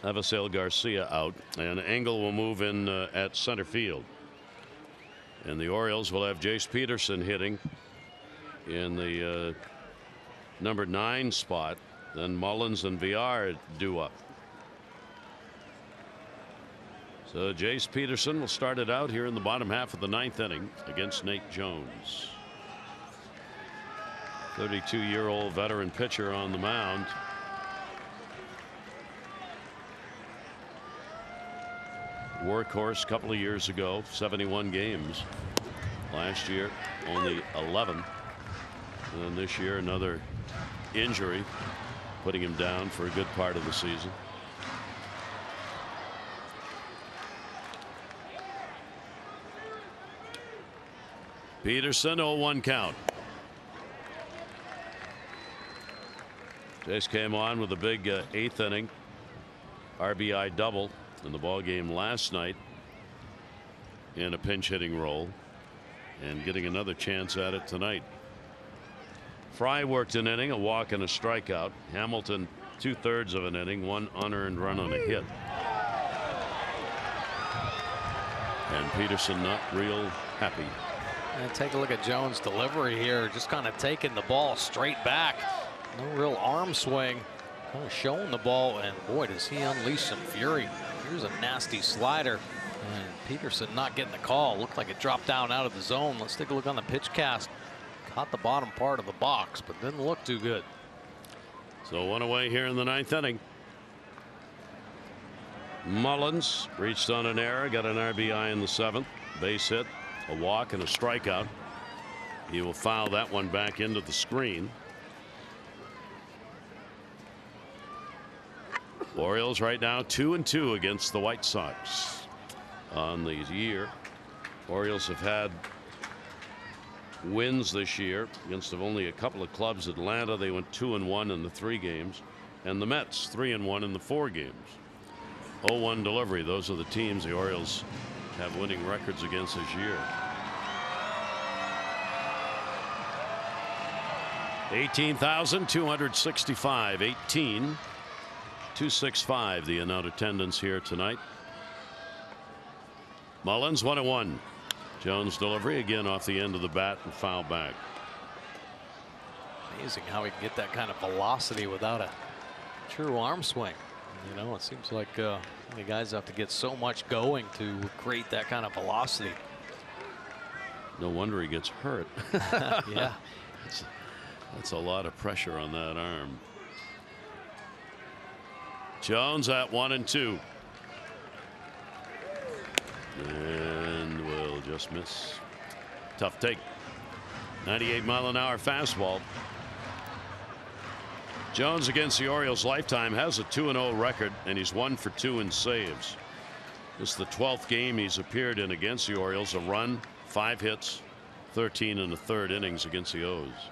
Avisail Garcia out, and Engel will move in at center field. And the Orioles will have Jace Peterson hitting in the number 9 spot. Then Mullins and Villar due up. So Jace Peterson will start it out here in the bottom half of the 9th inning against Nate Jones. 32-year-old veteran pitcher on the mound. Workhorse a couple of years ago, 71 games. Last year only 11. And then this year another injury putting him down for a good part of the season. Peterson, 0-1 count. Jace came on with a big 8th inning RBI double in the ball game last night in a pinch hitting role, and getting another chance at it tonight. Fry worked an inning, a walk and a strikeout. Hamilton 2/3 of an inning, 1 unearned run on a hit. And Peterson not real happy. And take a look at Jones' delivery here, just kind of taking the ball straight back. No real arm swing, kind of showing the ball, and boy, does he unleash some fury. Here's a nasty slider, and Peterson not getting the call. Looked like it dropped down out of the zone. Let's take a look on the pitch cast. Caught the bottom part of the box, but didn't look too good. So 1 away here in the 9th inning. Mullins reached on an error, got an RBI in the 7th. Base hit, a walk and a strikeout. He will foul that one back into the screen. Orioles right now 2-2 against the White Sox on the year. Orioles have had wins this year against only a couple of clubs. Atlanta, they went 2-1 in the 3 games, and the Mets 3-1 in the 4 games. 0-1 delivery. Those are the teams the Orioles have winning records against this year. 18,265. 265 the amount of attendance here tonight. Mullins 1-1. Jones delivery again off the end of the bat and foul back. Amazing how he can get that kind of velocity without a true arm swing. You know, it seems like the guys have to get so much going to create that kind of velocity. No wonder he gets hurt. Yeah, that's a lot of pressure on that arm. Jones at 1-2. And will just miss. Tough take. 98-mile-an-hour fastball. Jones against the Orioles lifetime has a 2-0 record, and he's 1 for 2 in saves. This is the 12th game he's appeared in against the Orioles. A run, 5 hits, 13 in the 3rd innings against the O's.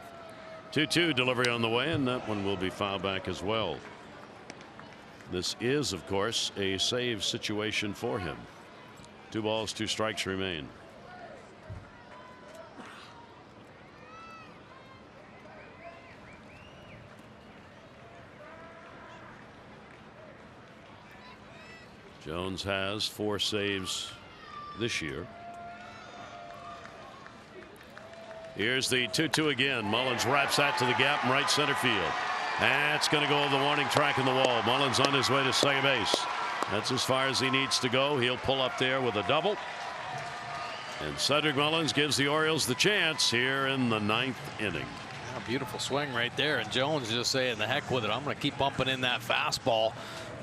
2-2 delivery on the way, and that one will be fouled back as well. This is, of course, a save situation for him. 2 balls, 2 strikes remain. Jones has 4 saves this year. Here's the 2-2 again. Mullins wraps that to the gap in right center field. That's going to go over the warning track in the wall. Mullins on his way to second base. That's as far as he needs to go. He'll pull up there with a double. And Cedric Mullins gives the Orioles the chance here in the 9th inning. A beautiful swing right there, and Jones just saying the heck with it. I'm going to keep bumping in that fastball.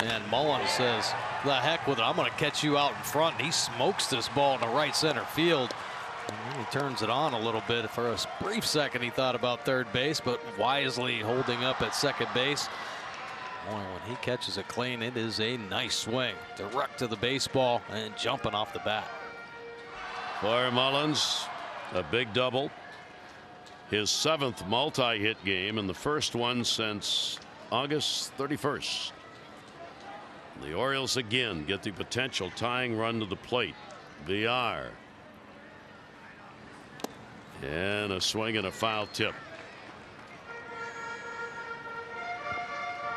And Mullins says the heck with it. I'm going to catch you out in front. He smokes this ball to right center field. And he turns it on a little bit. For a brief second, he thought about third base, but wisely holding up at second base. Boy, when he catches it clean, it is a nice swing. Direct to the baseball and jumping off the bat. For Mullins, a big double. His 7th multi-hit game and the first one since August 31st. The Orioles again get the potential tying run to the plate. VR. And a swing and a foul tip.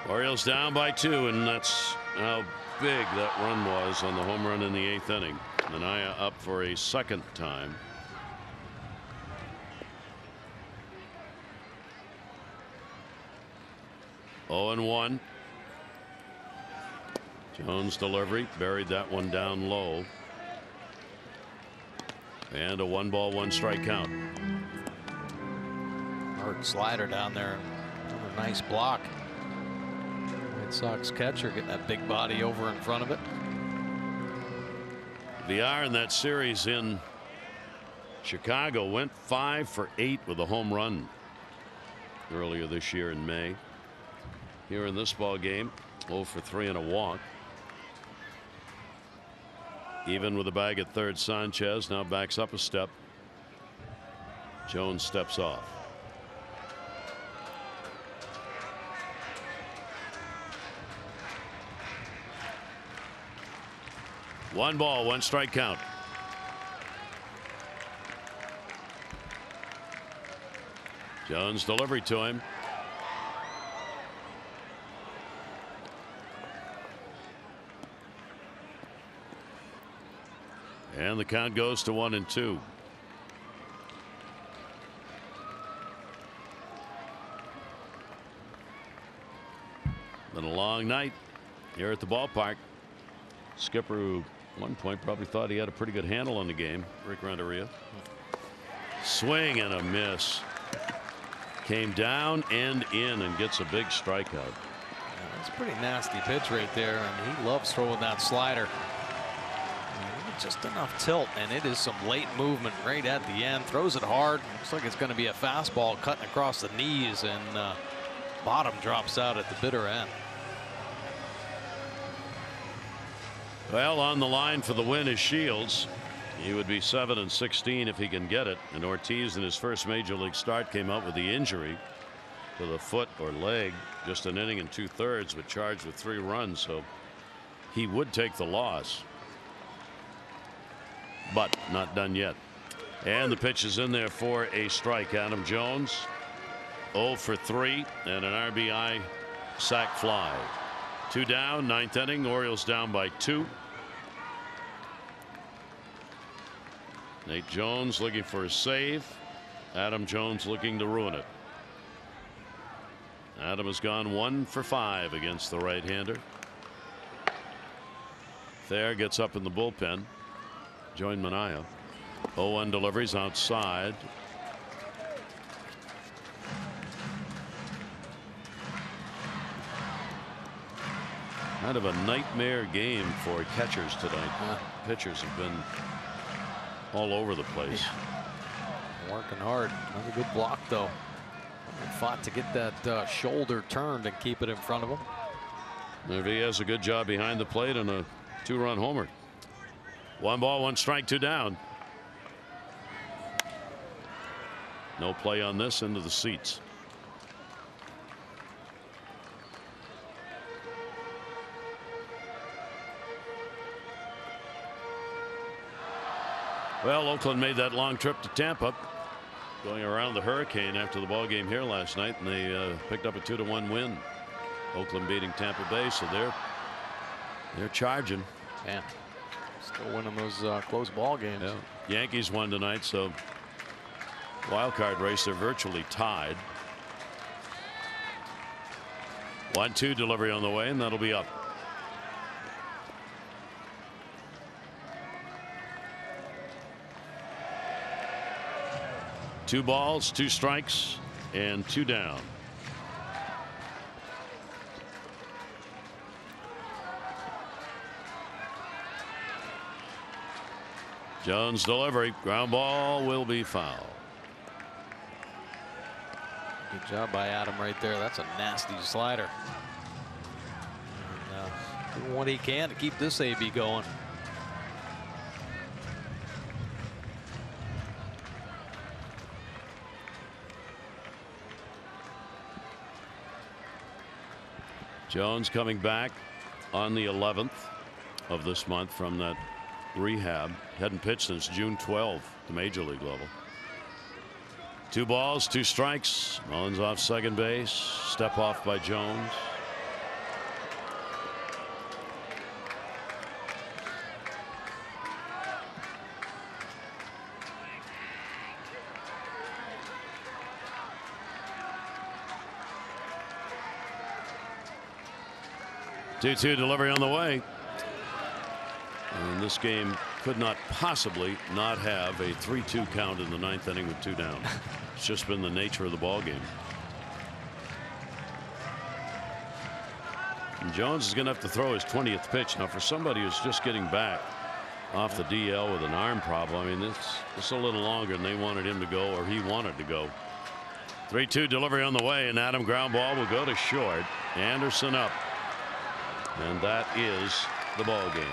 Orioles down by 2, and that's how big that run was on the home run in the 8th inning. Manaya up for a second time. Oh and 1. Jones delivery, buried that one down low. And a 1-ball 1-strike count. Hard slider down there. Another nice block. White Sox catcher getting that big body over in front of it. VR in that series in Chicago went 5 for 8 with a home run earlier this year in May. Here in this ball game, 0 for 3 and a walk. Even with a bag at third, Sanchez now backs up a step. Jones steps off. One ball, 1-strike count. Jones delivery to him. And the count goes to 1-2. Been a long night here at the ballpark. Skipper, who at one point probably thought he had a pretty good handle on the game, Rick Renteria. Swing and a miss. Came down and in and gets a big strikeout. Yeah, that's a pretty nasty pitch right there, and he loves throwing that slider. Just enough tilt, and it is some late movement right at the end. Throws it hard. Looks like it's going to be a fastball cutting across the knees, and bottom drops out at the bitter end. Well, on the line for the win is Shields. He would be 7-16 if he can get it. And Ortiz in his first major league start came up with the injury to the foot or leg. Just an inning and 2/3, but charged with 3 runs. So he would take the loss. But not done yet. And the pitch is in there for a strike. Adam Jones 0 for 3 and an RBI sac fly. 2 down, 9th inning. Orioles down by 2. Nate Jones looking for a save. Adam Jones looking to ruin it. Adam has gone 1 for 5 against the right-hander. Thayer gets up in the bullpen. Join Manaya. 0-1 deliveries outside. Kind of a nightmare game for catchers tonight. Pitchers have been all over the place. Yeah. Working hard. Another good block, though. He fought to get that shoulder turned and keep it in front of him. If he has a good job behind the plate and a 2-run homer. 1 ball, 1 strike, 2 down. No play on this, into the seats. Well, Oakland made that long trip to Tampa, going around the hurricane after the ball game here last night, and they picked up a 2-1 win. Oakland beating Tampa Bay, so they're charging. Yeah. Still winning those close ball games. Yeah. Yankees won tonight, so wild card race, they're virtually tied. 1-2 delivery on the way, and that'll be up. Two balls, 2 strikes, and 2 down. Jones delivery. Ground ball will be foul. Good job by Adam right there. That's a nasty slider. And, doing what he can to keep this AB going. Jones coming back on the 11th of this month from that rehab. Hadn't pitched since June 12th, the major league level. 2 balls, 2 strikes. Mullins off second base. Step off by Jones. Two delivery on the way. And this game could not possibly not have a 3-2 count in the 9th inning with 2 down. It's just been the nature of the ball game. And Jones is going to have to throw his 20th pitch. Now, for somebody who's just getting back off the DL with an arm problem, I mean, it's a little longer than they wanted him to go, or he wanted to go. 3-2 delivery on the way, and Adam ground ball will go to short. Anderson up. And that is the ball game.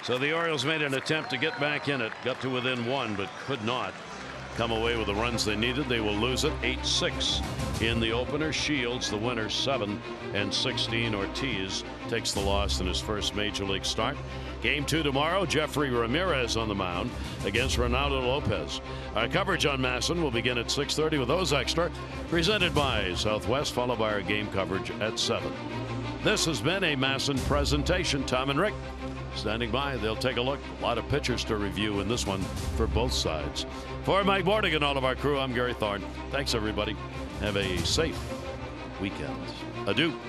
So the Orioles made an attempt to get back in it, got to within 1, but could not come away with the runs they needed. They will lose it 8-6 in the opener. Shields the winner 7-16. Ortiz takes the loss in his first major league start. Game 2 tomorrow. Jeffrey Ramirez on the mound against Ronaldo Lopez. Our coverage on Masson will begin at 6:30 with those extra, presented by Southwest, followed by our game coverage at 7. This has been a Masson presentation. Tom and Rick standing by. They'll take a look. A lot of pitchers to review in this one for both sides. For Mike Bordig and all of our crew, I'm Gary Thorne. Thanks, everybody. Have a safe weekend. Adieu.